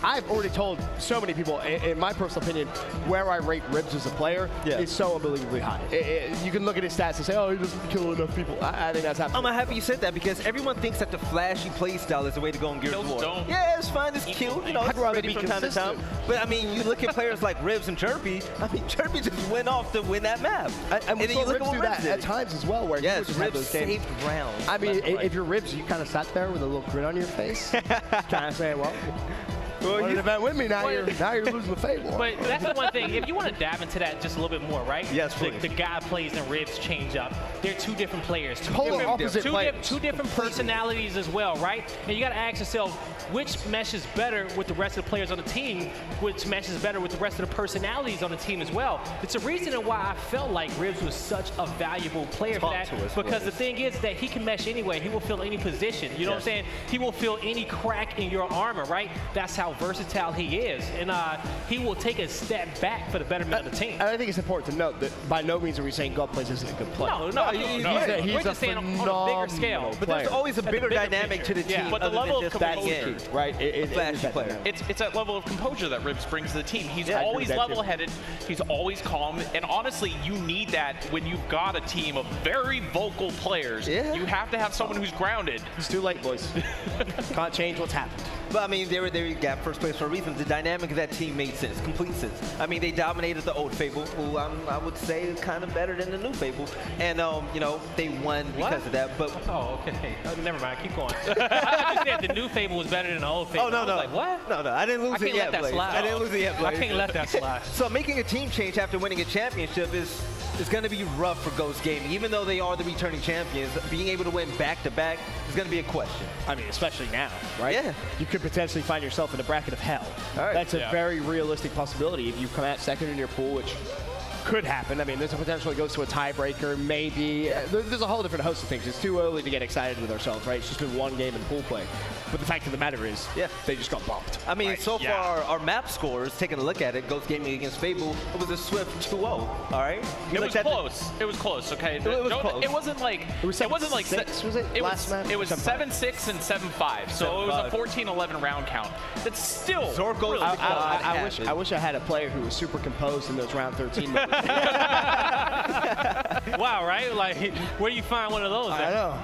[SPEAKER 2] I've already told so many people, in my personal opinion, where I rate Ribs as a player is so unbelievably high. You can look at his stats and say, oh, he doesn't kill enough people. I think that's happening.
[SPEAKER 1] I'm happy you said that because everyone thinks that the flashy play style is the way to go in Gears of War. Yeah, it's fine. It's cute. You know, it's ready from time to time. But, I mean, you look at players like Ribs and Jerpy. I mean, Jerpy just went off to win that map.
[SPEAKER 2] And then you look at Ribs at times as well, where you just have those games.
[SPEAKER 1] Saved rounds.
[SPEAKER 2] I mean, if you're Ribs, you kind of sat there with a little grin on your face, kind of saying, well, won an event with me, now you're losing the Fable.
[SPEAKER 3] But that's the one thing. If you want to dive into that just a little bit more, right?
[SPEAKER 1] Yes, please.
[SPEAKER 3] The guy plays and Ribs change up. They're two different players.
[SPEAKER 2] Polar opposite players.
[SPEAKER 3] Two different personalities as well, right? And you got to ask yourself, which meshes better with the rest of the players on the team, which meshes better with the rest of the personalities on the team as well. It's a reason why I felt like Ribs was such a valuable player for that, because the thing is that he can mesh anyway. He will fill any position. You know what I'm saying? He will fill any crack in your armor, right? That's how versatile he is. And he will take a step back for the betterment of the team.
[SPEAKER 2] And I think it's important to note that by no means are we saying God Plays isn't a good player.
[SPEAKER 3] No,
[SPEAKER 2] He's
[SPEAKER 3] just saying on a bigger scale.
[SPEAKER 1] But there's always a bigger dynamic to the team.
[SPEAKER 3] Yeah.
[SPEAKER 4] But the level of composure,
[SPEAKER 2] right?
[SPEAKER 1] It's
[SPEAKER 4] it's that level of composure that Ribs brings to the team. He's always level-headed. He's always calm. And honestly, you need that when you've got a team of very vocal players.
[SPEAKER 1] Yeah.
[SPEAKER 4] You have to have someone who's grounded.
[SPEAKER 2] It's too late, boys. Can't change what's happened.
[SPEAKER 1] But I mean, they got first place for a reason. The dynamic of that team made sense, complete sense. I mean, they dominated the old Fable, who I would say is kind of better than the new Fable, and you know, they won because of that. But
[SPEAKER 3] okay, never mind. Keep going. I said the new Fable was better than the old Fable.
[SPEAKER 1] Oh no, no,
[SPEAKER 3] like what?
[SPEAKER 1] No, I didn't lose it yet, Blaze. I didn't lose it yet, Blaze.
[SPEAKER 3] I can't let that slide.
[SPEAKER 1] So making a team change after winning a championship is going to be rough for Ghost Gaming. Even though they are the returning champions, being able to win back-to-back is going to be a question.
[SPEAKER 2] I mean, especially now, right?
[SPEAKER 1] Yeah.
[SPEAKER 2] You could potentially find yourself in a bracket of hell.
[SPEAKER 1] Right.
[SPEAKER 2] That's a very realistic possibility if you come out second in your pool, which could happen. I mean, there's a potential it goes to a tiebreaker, maybe. There's a whole different host of things. It's too early to get excited with ourselves, right? It's just been one game in pool play. But the fact of the matter is, they just got bumped.
[SPEAKER 1] I mean, so far, our map scores, taking a look at it, Ghost Gaming against Fable, it was a swift 2-0, all right?
[SPEAKER 4] It was close. It was close, okay? It wasn't like... It wasn't like
[SPEAKER 2] 6, was it? Last match?
[SPEAKER 4] It was 7-6 and 7-5, so it was a 14-11 round count. That's still...
[SPEAKER 1] Zorko's
[SPEAKER 2] I wish I had a player who was super composed in those round 13 moments.
[SPEAKER 3] Wow, right? Like, where do you find one of those?
[SPEAKER 2] I know.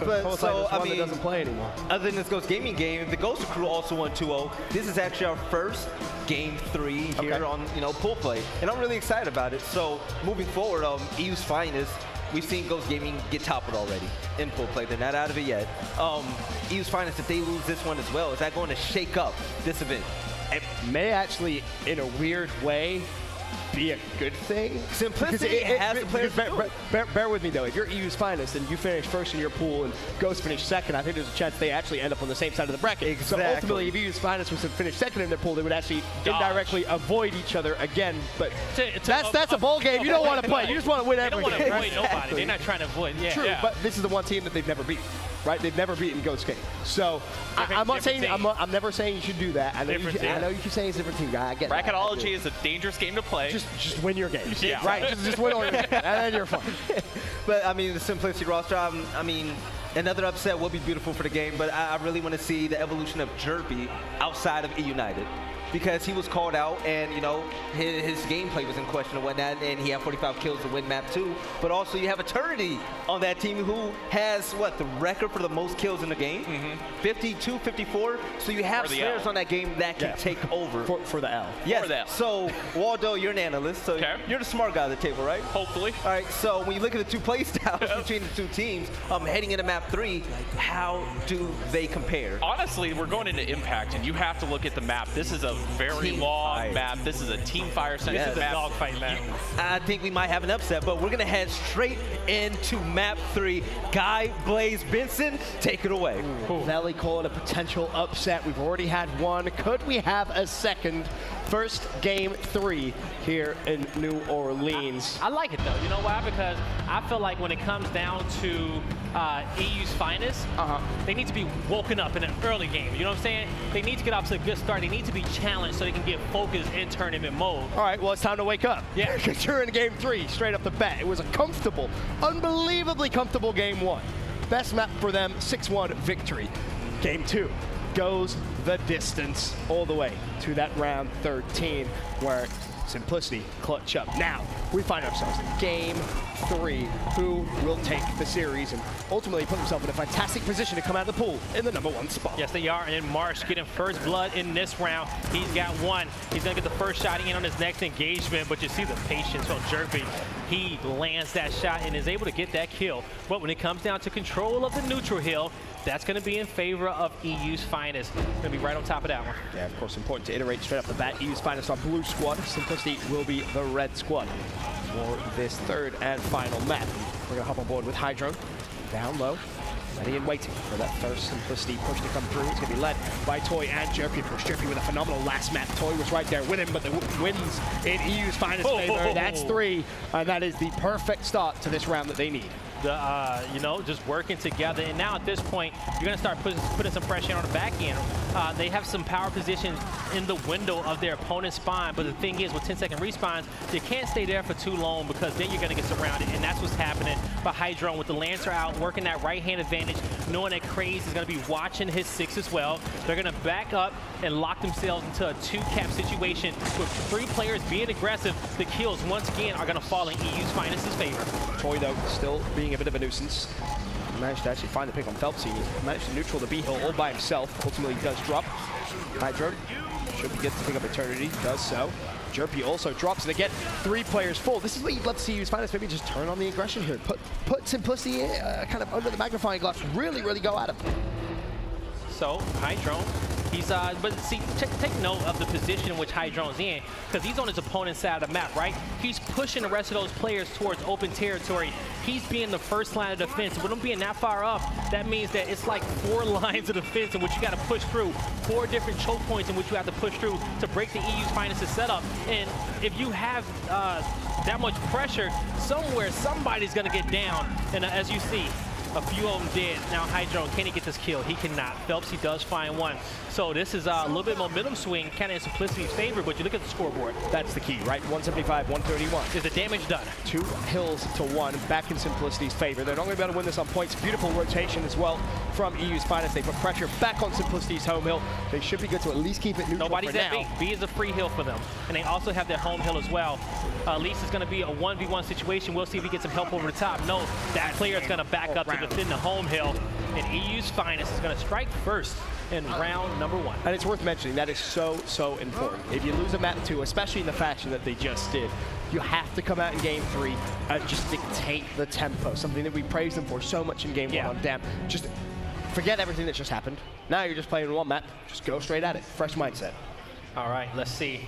[SPEAKER 1] But so, I mean,
[SPEAKER 2] doesn't play anymore.
[SPEAKER 1] Other than this Ghost Gaming game, the Ghost Crew also won 2-0. This is actually our first game 3 here on, you know, pool play, and I'm really excited about it. So moving forward, EU's finest, we've seen Ghost Gaming get toppled already in pool play. They're not out of it yet. EU's finest, if they lose this one as well, is that going to shake up this event?
[SPEAKER 2] It may actually, in a weird way, be a good thing.
[SPEAKER 1] Simplicity has the players.
[SPEAKER 2] Bear with me though. If you're EU's finest and you finish first in your pool and Ghost finish second, I think there's a chance they actually end up on the same side of the bracket.
[SPEAKER 1] Exactly.
[SPEAKER 2] So ultimately, if EU's finest was to finish second in their pool, they would actually indirectly avoid each other again. But that's a bowl game you don't want to play. You just want to win every game.
[SPEAKER 3] They don't want to avoid nobody. They're not trying to avoid. Yeah.
[SPEAKER 2] True, but this is the one team that they've never beaten. Right? They've never beaten Ghost Game. So I'm not saying I'm never saying you should do that. I know you keep saying it's a different team, guy. I get that.
[SPEAKER 4] Bracketology is a dangerous game to play.
[SPEAKER 2] Just win your games.
[SPEAKER 4] Yeah.
[SPEAKER 2] Right? Just win all your games, and then you're fine.
[SPEAKER 1] But I mean, the Simplicity roster, I mean, another upset will be beautiful for the game, but I really want to see the evolution of Jerpy outside of E United, because he was called out and, you know, his gameplay was in question and whatnot, and he had 45 kills to win map 2. But also you have Eternity on that team who has, what, the record for the most kills in the game? 52, 54. So you have players on that game that can take over.
[SPEAKER 2] For the L.
[SPEAKER 1] Yes.
[SPEAKER 4] For the L.
[SPEAKER 1] So, Waldo, you're an analyst, so you're the smart guy at the table, right?
[SPEAKER 4] Hopefully.
[SPEAKER 1] All right, so when you look at the two play styles between the two teams, heading into map 3, how do they compare?
[SPEAKER 4] Honestly, we're going into Impact, and you have to look at the map. This is a very long map. This is a team fire centric
[SPEAKER 3] This is a dogfight map.
[SPEAKER 1] I think we might have an upset, but we're going to head straight into map 3. Guy Blaze Benson, take it away.
[SPEAKER 2] Valley call it a potential upset. We've already had one. Could we have a second? First game 3 here in New Orleans.
[SPEAKER 3] I like it though. You know why? Because I feel like when it comes down to EU's finest, they need to be woken up in an early game. You know what I'm saying? They need to get off to a good start. They need to be challenged so they can get focused in tournament mode.
[SPEAKER 2] All right, well, it's time to wake up.
[SPEAKER 3] Yeah.
[SPEAKER 2] Because you're in game 3 straight up the bat. It was a comfortable, unbelievably comfortable game 1. Best map for them, 6-1 victory. Game 2 goes the distance all the way to that round 13 where Simplicity clutch up. Now, we find ourselves in game 3. Who will take the series and ultimately put himself in a fantastic position to come out of the pool in the #1 spot?
[SPEAKER 3] Yes, they are. And Marsh getting first blood in this round. He's got 1. He's going to get the first shot in on his next engagement, but you see the patience on Jerpy. He lands that shot and is able to get that kill. But when it comes down to control of the neutral hill, that's going to be in favor of EU's finest. Going to be right on top of that one.
[SPEAKER 2] Yeah, of course, important to iterate straight off the bat. EU's finest are blue squad. Simplicity will be the red squad for this third and final map. We're going to hop on board with Hydro. Down low. ready and waiting for that first Simplicity push to come through. It's going to be led by Toy and Jerpy. Push Jerpy with a phenomenal last map. Toy was right there with him, but the wins in EU's finest favor. That's 3, and that is the perfect start to this round that they need.
[SPEAKER 3] You know, just working together. And now at this point, you're going to start putting some pressure on the back end. They have some power positions in the window of their opponent's spawn, but the thing is, with 10-second respawns, they can't stay there for too long because then you're going to get surrounded, and that's what's happening for Hydron with the Lancer out, working that right-hand advantage, knowing that Craze is going to be watching his 6 as well. They're going to back up and lock themselves into a 2-cap situation with 3 players being aggressive. The kills, once again, are going to fall in EU's finest's favor.
[SPEAKER 2] Toy, though, still being a bit of a nuisance. He managed to actually find the pick on Phelpsy. He managed to neutral the B-Hill all by himself. Ultimately does drop. Hydro should be good to pick up Eternity. Does so. Jerpy also drops, and they get 3 players full. This is what you'd love to see EU's finest. Maybe just turn on the aggression here. Put Simplicity kind of under the magnifying glass. Really go at him.
[SPEAKER 3] So, Hydron, he's, but see, take note of the position in which Hydron's in, because he's on his opponent's side of the map, right? He's pushing the rest of those players towards open territory. He's being the first line of defense. With him being that far up, that means that it's like 4 lines of defense in which you got to push through, 4 different choke points in which you have to push through to break the EU's finest setup. And if you have that much pressure, somewhere, somebody's going to get down. And as you see, a few of them dead. Now Hydron, can he get this kill? He cannot. Phelpsy does find one. So this is a little bit momentum swing, kind of in Simplicity's favor, but you look at the scoreboard.
[SPEAKER 2] That's the key, right? 175, 131.
[SPEAKER 3] Is the damage done?
[SPEAKER 2] 2 hills to 1, back in Simplicity's favor. They're not going to be able to win this on points. Beautiful rotation as well from EU's finest. They put pressure back on Simplicity's home hill. They should be good to at least keep it neutral.
[SPEAKER 3] Nobody's
[SPEAKER 2] for
[SPEAKER 3] at
[SPEAKER 2] now.
[SPEAKER 3] B. B is a free hill for them. And they also have their home hill as well. At least it's going to be a 1v1 situation. We'll see if he gets some help over the top. No, that player is going to back up to defend the home hill. And EU's finest is going to strike first in round number 1.
[SPEAKER 2] And it's worth mentioning, that is so important. If you lose a map 2, especially in the fashion that they just did, you have to come out in game 3 and just dictate the tempo, something that we praised them for so much in game 1 on Dam. Just forget everything that just happened. Now you're just playing 1 map, just go straight at it. Fresh mindset.
[SPEAKER 3] All right, let's see.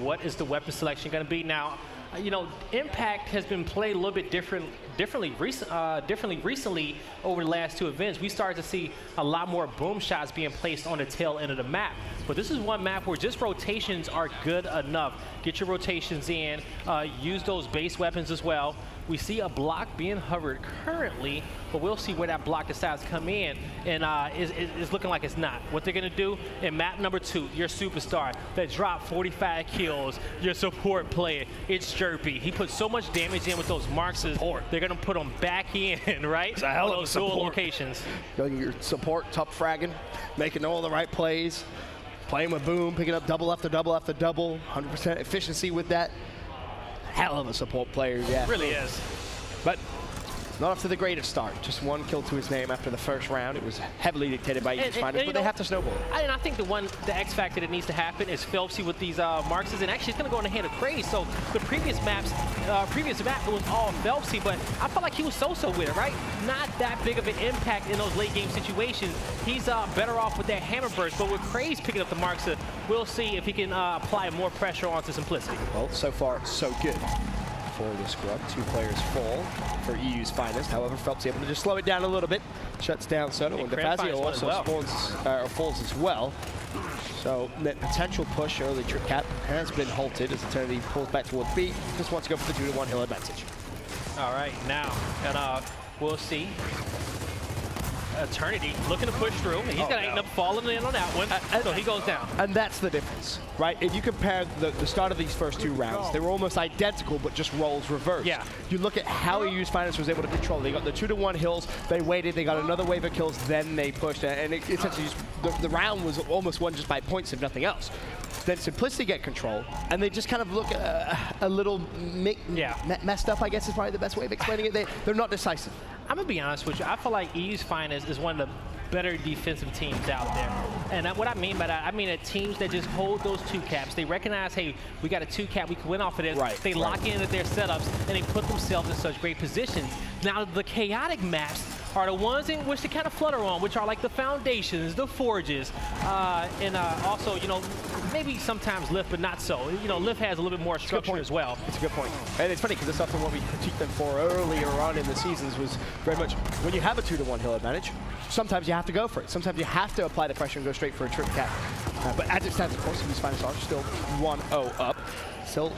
[SPEAKER 3] What is the weapon selection going to be now? You know, Impact has been played a little bit differently recently over the last 2 events. We started to see a lot more boom shots being placed on the tail end of the map. But this is one map where just rotations are good enough. Get your rotations in, use those base weapons as well. We see a block being hovered currently, but we'll see where that block decides to come in, and it's looking like it's not. What they're gonna do in map number 2, your superstar that dropped 45 kills, your support player, it's Jerpy. He put so much damage in with those marks. They're gonna put him back in, right?
[SPEAKER 2] It's a hell of a
[SPEAKER 3] those
[SPEAKER 2] support.
[SPEAKER 3] dual locations.
[SPEAKER 2] Your support, top fragging, making all the right plays, playing with boom, picking up double after double after double, 100% efficiency with that. Hell of a support player, yeah.
[SPEAKER 3] It really is.
[SPEAKER 2] But not off to the greatest start. Just 1 kill to his name after the first round. It was heavily dictated by EU's finest, but they have to snowball it.
[SPEAKER 3] And I think the X factor that needs to happen is Phelpsy with these marks, and actually it's going to go in the hand of Craze. So the previous map it was all Phelpsy, but I felt like he was so-so with it, right? Not that big of an impact in those late game situations. He's better off with that hammer burst, but with Craze picking up the marks, we'll see if he can apply more pressure onto Simplicity.
[SPEAKER 2] Well, so far so good for the scrub. 2 players fall for EU's finest. However, Phelps able to just slow it down a little bit. Shuts down Soto, and DeFazio also falls as well. So that potential push early trip cap has been halted as Eternity pulls back towards B. Just wants to go for the 2-to-1 hill advantage.
[SPEAKER 3] All right, now, and we'll see. Eternity looking to push through, and he's going to end up falling in on that one, so he goes down.
[SPEAKER 2] And that's the difference, right? If you compare the start of these first 2 rounds, they were almost identical, but just roles reversed.
[SPEAKER 3] Yeah.
[SPEAKER 2] You look at how EU's finest was able to control. They got the 2-to-1 hills, they waited, they got another wave of kills, then they pushed, and it essentially just, the round was almost won just by points if nothing else. Then Simplicity get control, and they just kind of look a little messed up, I guess is probably the best way of explaining it. They're not decisive.
[SPEAKER 3] I'm going to be honest with you. I feel like EU's finest is one of the better defensive teams out there. And what I mean by that, I mean teams that just hold those 2 caps. They recognize, hey, we got a 2 cap, we can win off of this. They lock into their setups, and they put themselves in such great positions. Now, the chaotic maps are the ones in which they kind of flutter on, which are like the foundations, the forges, and also, you know, maybe sometimes Lift, but not so. You know, Lift has a little bit more structure as well.
[SPEAKER 2] It's a good point. And it's funny because it's often what we critiqued them for earlier on in the seasons was very much when you have a 2-to-1 hill advantage, sometimes you have to go for it. Sometimes you have to apply the pressure and go straight for a trip cap. But as it stands, of course, these finals are still 1-0 up. Still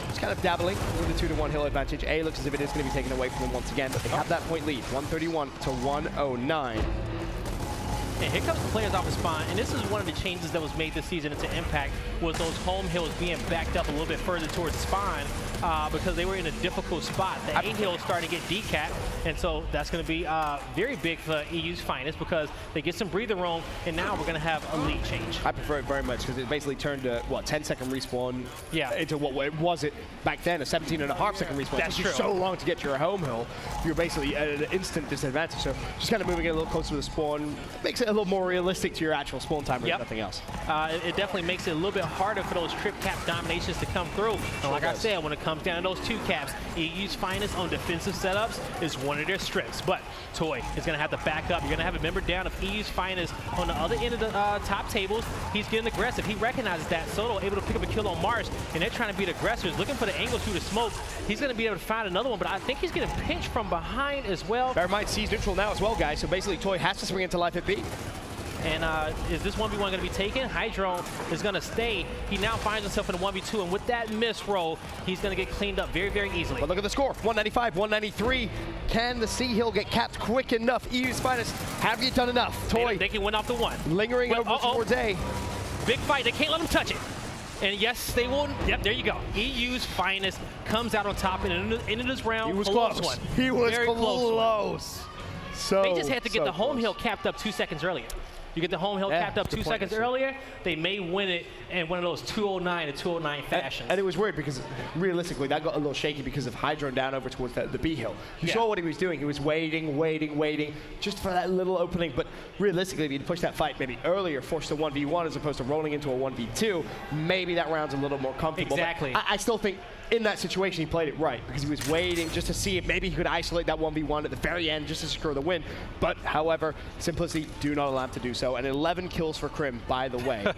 [SPEAKER 2] just kind of dabbling with the 2-to-1 hill advantage. A looks as if it is going to be taken away from them once again, but they have that point lead, 131 to 109.
[SPEAKER 3] And here comes the players off the spawn, and this is one of the changes that was made this season into Impact, was those home hills being backed up a little bit further towards spawn because they were in a difficult spot. The A hill is starting to get decapped, and so that's going to be very big for EU's Finest because they get some breather room, and now we're going to have a lead change.
[SPEAKER 2] I prefer it very much because it basically turned a, what, 10-second respawn into what was it back then, a 17.5-second respawn.
[SPEAKER 3] That's true.
[SPEAKER 2] So long to get your home hill, you're basically at an instant disadvantage. So just kind of moving it a little closer to the spawn makes it a little more realistic to your actual spawn timer, if nothing else.
[SPEAKER 3] It definitely makes it a little bit harder for those trip cap dominations to come through. And like I said, when it comes down to those 2 caps, EU's Finest on defensive setups is one of their strengths. But Toy is going to have to back up. You're going to have a member down of EU's Finest on the other end of the top tables. He's getting aggressive. He recognizes that. Soto able to pick up a kill on Mars, and they're trying to beat aggressors, looking for the angle through the smoke. He's going to be able to find another one, but I think he's getting pinched from behind as well.
[SPEAKER 2] Bear in mind, C's neutral now as well, guys. So basically, Toy has to swing into life at B.
[SPEAKER 3] And is this 1v1 going to be taken? Hydro is going to stay. He now finds himself in a 1v2, and with that miss roll, he's going to get cleaned up very, very easily.
[SPEAKER 2] But look at the score, 195, 193. Can the C hill get capped quick enough? EU's Finest, have you done enough? Toy.
[SPEAKER 3] They can win off the one.
[SPEAKER 2] Lingering over towards A.
[SPEAKER 3] Big fight, they can't let him touch it. And yes, they won't. Yep, there you go. EU's Finest comes out on top and into this round.
[SPEAKER 2] He was close.
[SPEAKER 3] One.
[SPEAKER 2] He was
[SPEAKER 3] very
[SPEAKER 2] close. So
[SPEAKER 3] they just had to get the home
[SPEAKER 2] close.
[SPEAKER 3] hill capped up 2 seconds earlier. You get the home hill capped up 2 seconds earlier, they may win it in one of those 209 to 209 fashions.
[SPEAKER 2] And it was weird because realistically that got a little shaky because of Hydro down over towards the B hill. You saw what he was doing. He was waiting just for that little opening. But realistically, if you'd pushed that fight maybe earlier, forced a 1v1 as opposed to rolling into a 1v2, maybe that round's a little more comfortable.
[SPEAKER 3] Exactly.
[SPEAKER 2] I still think in that situation, he played it right because he was waiting just to see if maybe he could isolate that 1v1 at the very end just to secure the win. But, however, Simplicity do not allow him to do so. And 11 kills for Crim, by the way,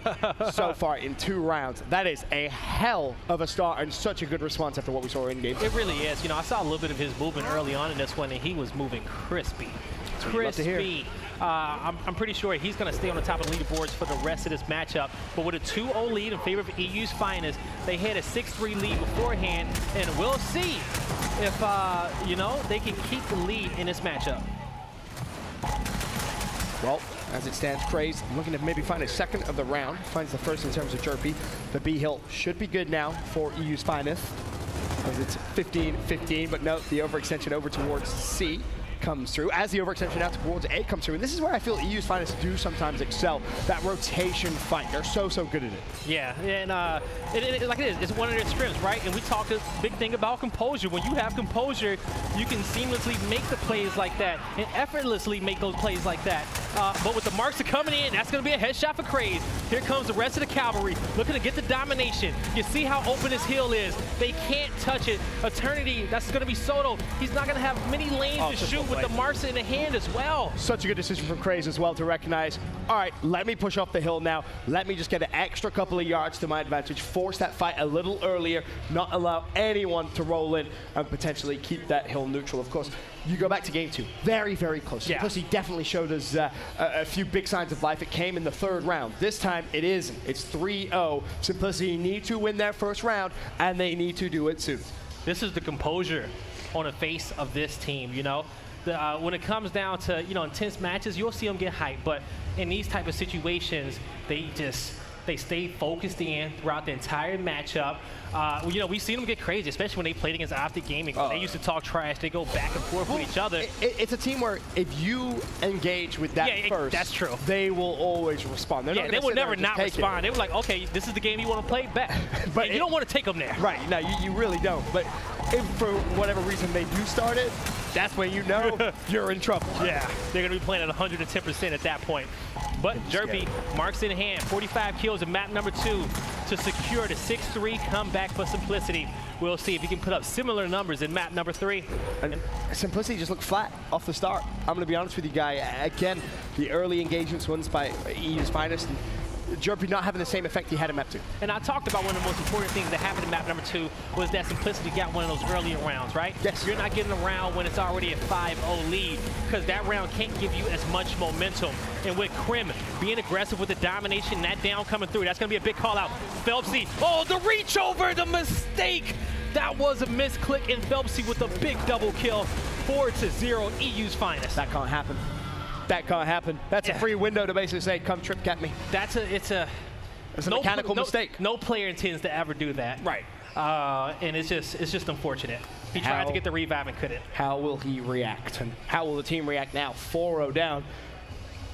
[SPEAKER 2] so far in 2 rounds. That is a hell of a start and such a good response after what we saw in game.
[SPEAKER 3] It really is. You know, I saw a little bit of his movement early on in this one, and he was moving crispy. Crispy. I'm pretty sure he's going to stay on the top of the leaderboards for the rest of this matchup. But with a 2-0 lead in favor of EU's Finest, they had a 6-3 lead beforehand, and we'll see if, you know, they can keep the lead in this matchup.
[SPEAKER 2] Well, as it stands, Craze looking to maybe find a second of the round. Finds the first in terms of Jerpy. The B hill should be good now for EU's Finest, as it's 15-15, but note the overextension over towards C comes through, as the overextension out towards A comes through. And this is where I feel EU's Finest do sometimes excel. That rotation fight, they're so good at it.
[SPEAKER 3] Yeah, and like it is, it's one of their strengths, right? And we talk a big thing about composure. When you have composure, you can seamlessly make the plays like that and effortlessly make those plays like that. But with the marks coming in, that's going to be a headshot for Craze. Here comes the rest of the cavalry looking to get the domination. You see how open this hill is. They can't touch it. Eternity, that's going to be Soto. He's not going to have many lanes to shoot with the marks in the hand as well.
[SPEAKER 2] Such a good decision from Craze as well to recognize, all right, let me push off the hill now. Let me just get an extra couple of yards to my advantage, force that fight a little earlier, not allow anyone to roll in, and potentially keep that hill neutral. Of course, you go back to game 2, very close.
[SPEAKER 3] Yeah.
[SPEAKER 2] Plus, he definitely showed us a few big signs of life. It came in the 3rd round. This time, it isn't. It's 3-0. Simplicity need to win their first round, and they need to do it soon.
[SPEAKER 3] This is the composure on the face of this team, you know? When it comes down to, you know, intense matches, you'll see them get hyped. But in these type of situations, they stay focused in throughout the entire matchup. You know, we've seen them get crazy, especially when they played against Optic Gaming. They used to talk trash. They go back and forth with each other.
[SPEAKER 2] It's a team where if you engage with that first,
[SPEAKER 3] that's true.
[SPEAKER 2] They will always respond. They're
[SPEAKER 3] they will never not respond. They were like, okay, this is the game you want to play, bet. But you don't want to take them there.
[SPEAKER 2] Right. No, you really don't. But if for whatever reason they do start it, that's when you know you're in trouble.
[SPEAKER 3] Yeah, they're going to be playing at 110% at that point. But Jerpy, marks in hand, 45 kills in map number 2 to secure the 6-3 comeback for Simplicity. We'll see if he can put up similar numbers in map number 3.
[SPEAKER 2] And Simplicity just looked flat off the start. I'm going to be honest with you, Guy. Again, the early engagements won by EU's finest. And Jerpy not having the same effect he had in map 2.
[SPEAKER 3] And I talked about one of the most important things that happened in map number 2 was that Simplicity got one of those earlier rounds, right?
[SPEAKER 2] Yes.
[SPEAKER 3] You're not getting a round when it's already a 5-0 lead because that round can't give you as much momentum. And with Krim being aggressive with the domination, that down coming through, that's going to be a big call out. Phelpsy, oh, the reach over, the mistake. That was a misclick, and Phelpsy with a big double kill. 4-0, EU's finest.
[SPEAKER 2] That can't happen. That can't happen. That's a free window to basically say, come trip cap me.
[SPEAKER 3] It's a
[SPEAKER 2] mechanical mistake.
[SPEAKER 3] No player intends to ever do that.
[SPEAKER 2] Right.
[SPEAKER 3] And it's just unfortunate. He tried to get the revive and couldn't.
[SPEAKER 2] How will he react? And how will the team react now? 4-0 down.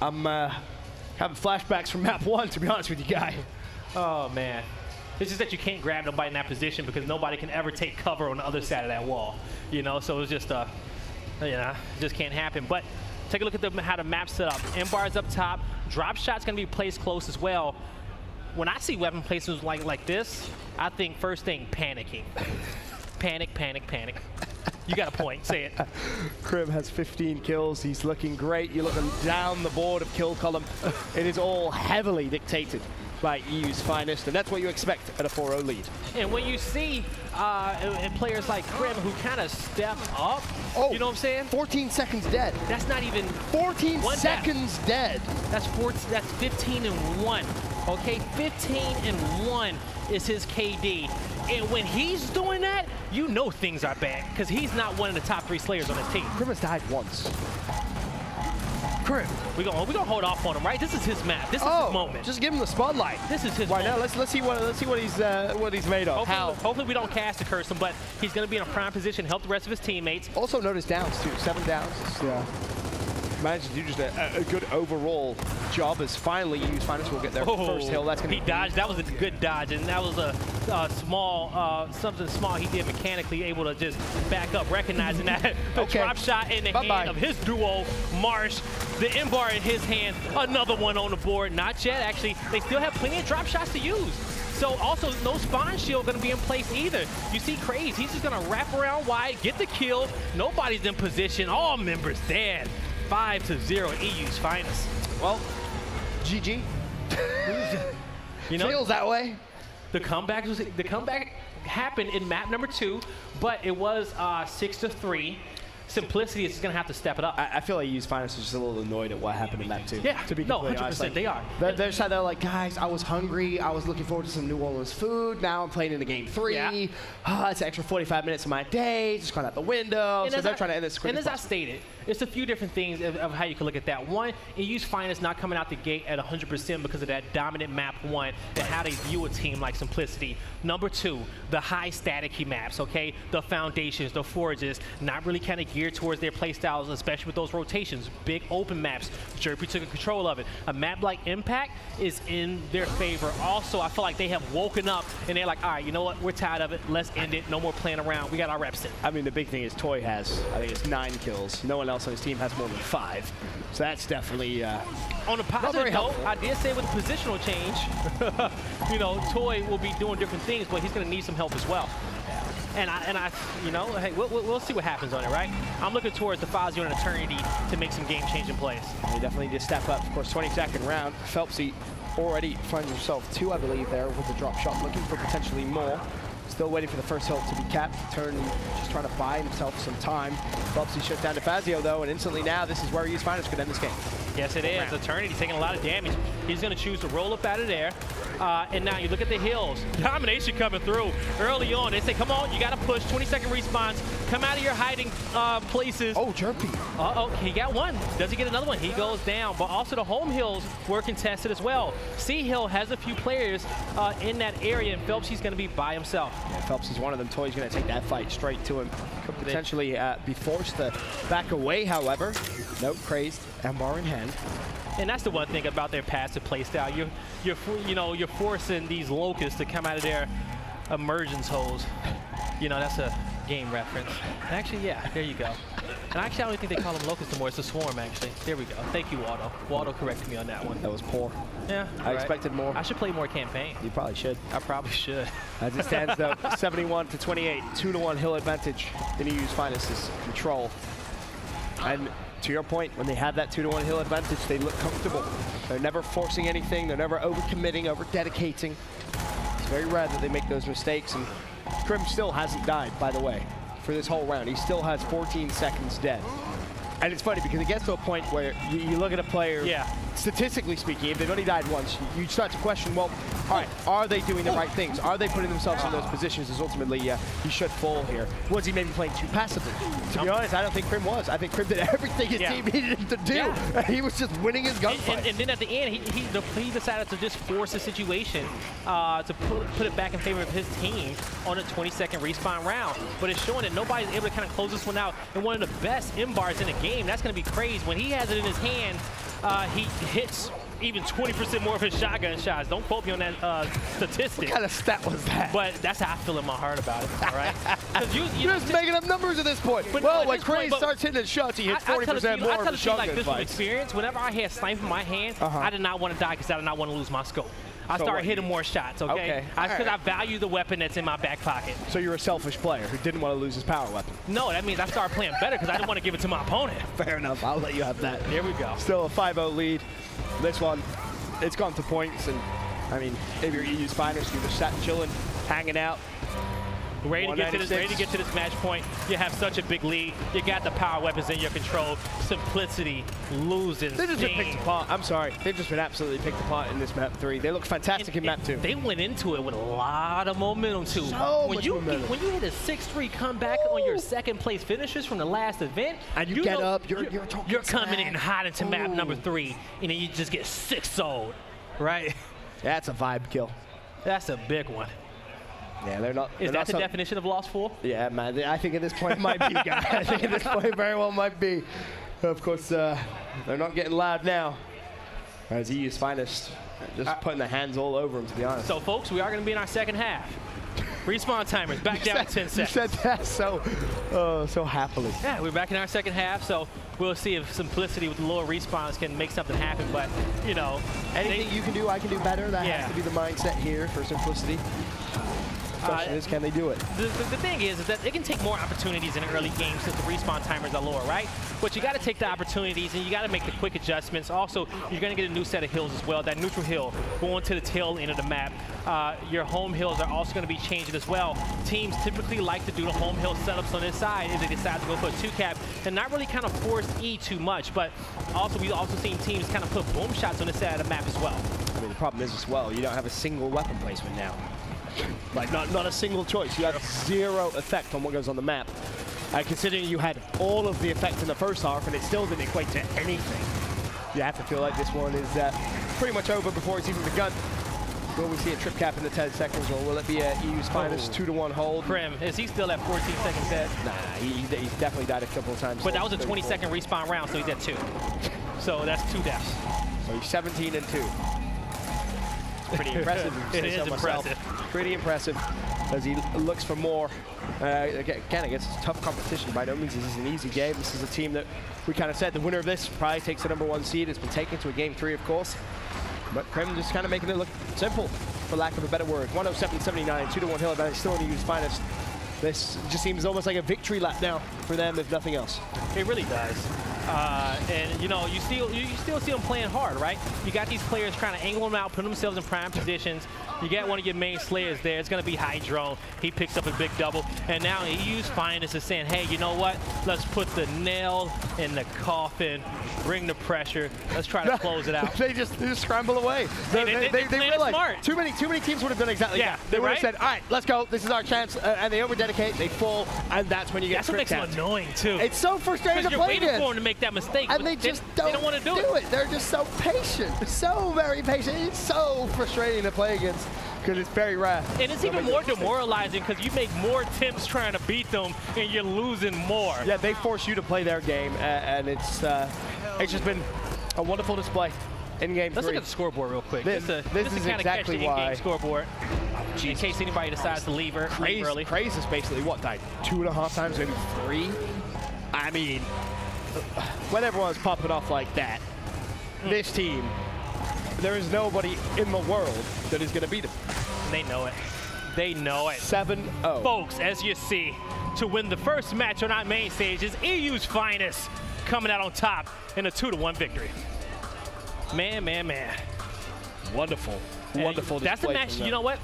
[SPEAKER 2] I'm having flashbacks from map 1, to be honest with you, Guy.
[SPEAKER 3] Oh, man. It's just that you can't grab nobody in that position because nobody can ever take cover on the other side of that wall. You know, so it's just, it just can't happen. But take a look at how the map's set up. M-bar's up top. Drop shot's going to be placed close as well. When I see weapon placements like this, I think first thing, panicking. Panic, panic, panic. You got a point. Say it.
[SPEAKER 2] Krim has 15 kills. He's looking great. You're looking down the board of kill column. It is all heavily dictated by EU's finest, and that's what you expect at a 4-0 lead.
[SPEAKER 3] And when you see players like Krim who kind of step up, you know what I'm saying?
[SPEAKER 2] 14 seconds dead.
[SPEAKER 3] That's not even
[SPEAKER 2] 14 seconds dead.
[SPEAKER 3] That's 15-1. Okay, 15-1 is his KD. And when he's doing that, you know things are bad because he's not one of the top 3 slayers on his team.
[SPEAKER 2] Krim has died once.
[SPEAKER 3] Krim, we're gonna hold off on him, right? This is his map. This is his moment.
[SPEAKER 2] Just give him the spotlight.
[SPEAKER 3] This is his
[SPEAKER 2] moment.
[SPEAKER 3] Now
[SPEAKER 2] let's see what he's made of.
[SPEAKER 3] Hopefully we don't cast to curse him, but he's gonna be in a prime position, help the rest of his teammates.
[SPEAKER 2] Also notice downs too. 7 downs. Managed to do just a good overall job as finally EU's finest will get their first hill. That's gonna
[SPEAKER 3] he dodged. That was a good dodge, and that was a something small he did mechanically, able to just back up, recognizing that the drop shot in the hand of his duo, Marsh, the M-bar in his hand, another one on the board. Not yet, actually. They still have plenty of drop shots to use. So also no spawn shield going to be in place either. You see Craze, he's just going to wrap around wide, get the kill. Nobody's in position. All members dead. 5-0, EU's finest.
[SPEAKER 2] Well, GG.
[SPEAKER 3] You know,
[SPEAKER 2] feels that way.
[SPEAKER 3] The comeback happened in map number 2, but it was 6-3. Simplicity is going to have to step it up.
[SPEAKER 2] I feel like EU's finest is just a little annoyed at what happened in map 2.
[SPEAKER 3] Yeah,
[SPEAKER 2] to be completely honest.
[SPEAKER 3] 100% they are.
[SPEAKER 2] They're like, guys, I was hungry. I was looking forward to some New Orleans food. Now I'm playing in the game 3. Yeah. It's an extra 45 minutes of my day. Just gone out the window. And so they're trying to end this quick.
[SPEAKER 3] And as I stated, it's a few different things of how you can look at that. One, EU's finest not coming out the gate at 100% because of that dominant map 1 and how they view a team like Simplicity. Number 2, the high staticky maps, okay? The foundations, the forages, not really kind of geared towards their play styles, especially with those rotations. Big open maps. Jerpy took control of it. A map like Impact is in their favor. Also, I feel like they have woken up and they're like, all right, you know what? We're tired of it. Let's end it. No more playing around. We got our reps in.
[SPEAKER 2] I mean, the big thing is Toy has, I think it's 9 kills. No one else on his team has more than 5. So that's definitely
[SPEAKER 3] on a positive note, I did say with the positional change, you know, Toy will be doing different things, but he's going to need some help as well. And I, you know, hey, we'll see what happens on it, right? I'm looking towards the Fazio and Eternity to make some game-changing plays.
[SPEAKER 2] They definitely need to step up. Of course, 22nd round. Phelpsy already finds himself 2, I believe, there with the drop shot, looking for potentially more. Still waiting for the first hill to be capped. Turn, just trying to buy himself some time. Phelpsy shuts down to Fazio, though, and instantly now this is where EU's finest could end this game.
[SPEAKER 3] Yes, it is. Eternity taking a lot of damage. He's going to choose to roll up out of there. And now you look at the hills. Domination coming through early on. They say, come on, you got to push. 20-second respawns. Come out of your hiding places.
[SPEAKER 2] Oh, Jerpy.
[SPEAKER 3] Uh-oh, he got one. Does he get another one? He goes down. But also the home hills were contested as well. C Hill has a few players in that area, and Phelpsy's going to be by himself.
[SPEAKER 2] Yeah, Phelpsy's one of them. Toy's going to take that fight straight to him. Could potentially be forced to back away, however. Nope, Crazed, M-bar in hand.
[SPEAKER 3] And that's the one thing about their passive playstyle. You're forcing these locusts to come out of their emergence holes. You know, that's a game reference. Actually, yeah, there you go. And actually, I don't think they call them locusts anymore. It's a swarm, actually. There we go. Thank you, Waldo. Waldo corrected me on that one.
[SPEAKER 2] That was poor.
[SPEAKER 3] Yeah.
[SPEAKER 2] I expected more.
[SPEAKER 3] I should play more campaign.
[SPEAKER 2] You probably should.
[SPEAKER 3] I probably should.
[SPEAKER 2] As it stands, though, 71-28, 2-1 Hill advantage in EU's finest control. And to your point, when they have that 2-1 Hill advantage, they look comfortable. They're never forcing anything. They're never over-committing, over-dedicating. It's very rare that they make those mistakes. And Krim still hasn't died, by the way, for this whole round. He still has 14 seconds dead. And it's funny because it gets to a point where you look at a player, statistically speaking, if they've only died once, you start to question, well, all right, are they doing the right things? Are they putting themselves in those positions as ultimately he should fall here? Was he maybe playing too passively? To be honest, I don't think Krim was. I think Krim did everything his team needed him to do. And he was just winning his gunfight.
[SPEAKER 3] And then at the end, he decided to just force the situation to put it back in favor of his team on a 20-second respawn round. But it's showing that nobody's able to kind of close this one out in one of the best M-bars in the game. That's going to be crazy. When he has it in his hand, he hits even 20% more of his shotgun shots. Don't quote me on that statistic.
[SPEAKER 2] What kind of stat was that?
[SPEAKER 3] But that's how I feel in my heart about it, all right?
[SPEAKER 2] You're just making up numbers at this point.
[SPEAKER 3] But
[SPEAKER 2] well, when Craze starts hitting his shots, he hits 40% more of his shotgun
[SPEAKER 3] like this from
[SPEAKER 2] fights.
[SPEAKER 3] experience, whenever I had snipe in my hand, I did not want to die because I did not want to lose my scope. I started hitting more shots, okay? Because I value the weapon that's in my back pocket.
[SPEAKER 2] So you're a selfish player who didn't want to lose his power weapon.
[SPEAKER 3] No, that means I started playing better because I didn't want to give it to my opponent.
[SPEAKER 2] Fair enough. I'll let you have that.
[SPEAKER 3] There we go.
[SPEAKER 2] Still a 5-0 lead. This one, it's gone to points. And, I mean, if you're EU's finest, you're just sat chilling, hanging out.
[SPEAKER 3] Ready to get to this match point. You have such a big lead. You got the power weapons in your control. Simplicity loses.
[SPEAKER 2] They've just been picked apart. I'm sorry. They've just been absolutely picked apart in this map 3. They look fantastic in map 2.
[SPEAKER 3] They went into it with a lot of momentum too. When you hit a 6-3 comeback on your second place finishers from the last event,
[SPEAKER 2] and you get up, you're
[SPEAKER 3] coming in hot into map number 3, and then you just get 6-0'd, right?
[SPEAKER 2] That's a vibe kill.
[SPEAKER 3] That's a big one.
[SPEAKER 2] Yeah, they're not.
[SPEAKER 3] Is that the definition of lost 4?
[SPEAKER 2] Yeah, man. I think at this point it might be, guys. I think at this point very well might be. Of course, they're not getting loud now. As EU's finest, just putting their hands all over him, to be honest.
[SPEAKER 3] So, folks, we are going to be in our second half. Respawn timers back down to 10 seconds.
[SPEAKER 2] You said that so happily.
[SPEAKER 3] Yeah, we're back in our second half, so we'll see if Simplicity with the lower respawns can make something happen. But, you know,
[SPEAKER 2] anything you can do, I can do better. That has to be the mindset here for Simplicity. The question is, can they do it?
[SPEAKER 3] The thing is that it can take more opportunities in the early games since the respawn timers are lower, right? But you got to take the opportunities and you got to make the quick adjustments. Also, you're going to get a new set of hills as well. That neutral hill going to the tail end of the map. Your home hills are also going to be changing as well. Teams typically like to do the home hill setups on this side if they decide to go for a 2-cap and not really kind of force E too much. But also, we've also seen teams kind of put boom shots on this side of the map as well.
[SPEAKER 2] I mean, the problem is as well, you don't have a single weapon placement now. Like, not a single choice. You have zero effect on what goes on the map. Considering you had all of the effect in the first half and it still didn't equate to anything, you have to feel like this one is pretty much over before it's even begun. Will we see a trip cap in the 10 seconds, or will it be a EU's finest 2-1 hold?
[SPEAKER 3] Krim, is he still at 14 seconds dead?
[SPEAKER 2] Nah, he's definitely died a couple of times.
[SPEAKER 3] But that was a 20-second respawn round, so he's at 2. So that's 2 deaths. So
[SPEAKER 2] he's 17-2. Pretty impressive.
[SPEAKER 3] It is impressive.
[SPEAKER 2] Pretty impressive as he looks for more. Again, I guess it's tough competition. By no means is this an easy game. This is a team that we kind of said the winner of this probably takes the #1 seed. It's been taken to a game 3, of course. But Krim just kind of making it look simple, for lack of a better word. 107-79, 2-1 Hill advantage, still in EU's finest. This just seems almost like a victory lap now for them, if nothing else.
[SPEAKER 3] It really does. And you know, you still see them playing hard, right? You got these players trying to angle them out, put themselves in prime positions. You got one of your main slayers there. It's going to be Hydro. He picks up a big double. And now EU's finest is saying, hey, you know what? Let's put the nail in the coffin, bring the pressure. Let's try to close it out.
[SPEAKER 2] They just scramble away. They realize
[SPEAKER 3] smart.
[SPEAKER 2] Too many teams would have done exactly that. They would have said, all right, let's go. This is our chance. And they over-dedicate. They fall. And that's when you get
[SPEAKER 3] That's what makes them annoying, too.
[SPEAKER 2] It's so frustrating to play
[SPEAKER 3] against. You're waiting for them to make that mistake.
[SPEAKER 2] And they just don't want to do it. They're just so patient. So very patient. It's so frustrating to play against because it's very rare.
[SPEAKER 3] And it's even more demoralizing because you make more attempts trying to beat them and you're losing more.
[SPEAKER 2] Yeah, they force you to play their game, and it's just been a wonderful display in game 3.
[SPEAKER 3] Let's look at the scoreboard real quick.
[SPEAKER 2] This is exactly why.
[SPEAKER 3] Scoreboard. In case anybody decides to leave her early.
[SPEAKER 2] Craze is basically what, died 2.5 times, maybe 3? I mean, when everyone's popping off like that, this team, there is nobody in the world that is going to beat them.
[SPEAKER 3] They know it. They know it.
[SPEAKER 2] 7-0.
[SPEAKER 3] Folks, as you see, to win the first match on our main stage is EU's finest coming out on top in a 2-1 victory. Man, man, man.
[SPEAKER 2] Wonderful.
[SPEAKER 3] And
[SPEAKER 2] wonderful
[SPEAKER 3] that's the
[SPEAKER 2] display
[SPEAKER 3] match,
[SPEAKER 2] from
[SPEAKER 3] you know what?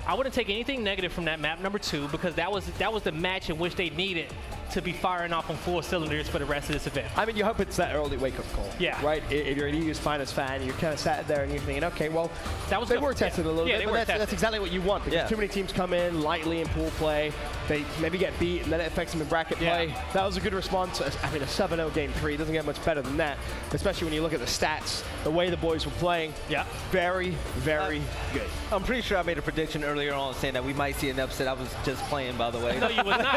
[SPEAKER 3] I wouldn't take anything negative from that map number 2 because that was the match in which they needed to be firing off on 4 cylinders for the rest of this event.
[SPEAKER 2] I mean, you hope it's that early wake-up call.
[SPEAKER 3] Yeah.
[SPEAKER 2] Right? If you're an EU's finest fan, you're kind of sat there and you're thinking, okay, well,
[SPEAKER 3] that was
[SPEAKER 2] they were tested a little bit, but that's exactly what you want because too many teams come in lightly in pool play, they maybe get beat, and then it affects them in bracket play. That was a good response. I mean, a 7-0 game 3 doesn't get much better than that, especially when you look at the stats, the way the boys were playing.
[SPEAKER 3] Yeah.
[SPEAKER 2] Very, very good.
[SPEAKER 1] I'm pretty sure I made a prediction earlier on saying that we might see an upset. I was just playing, by the way.
[SPEAKER 3] No, you was not.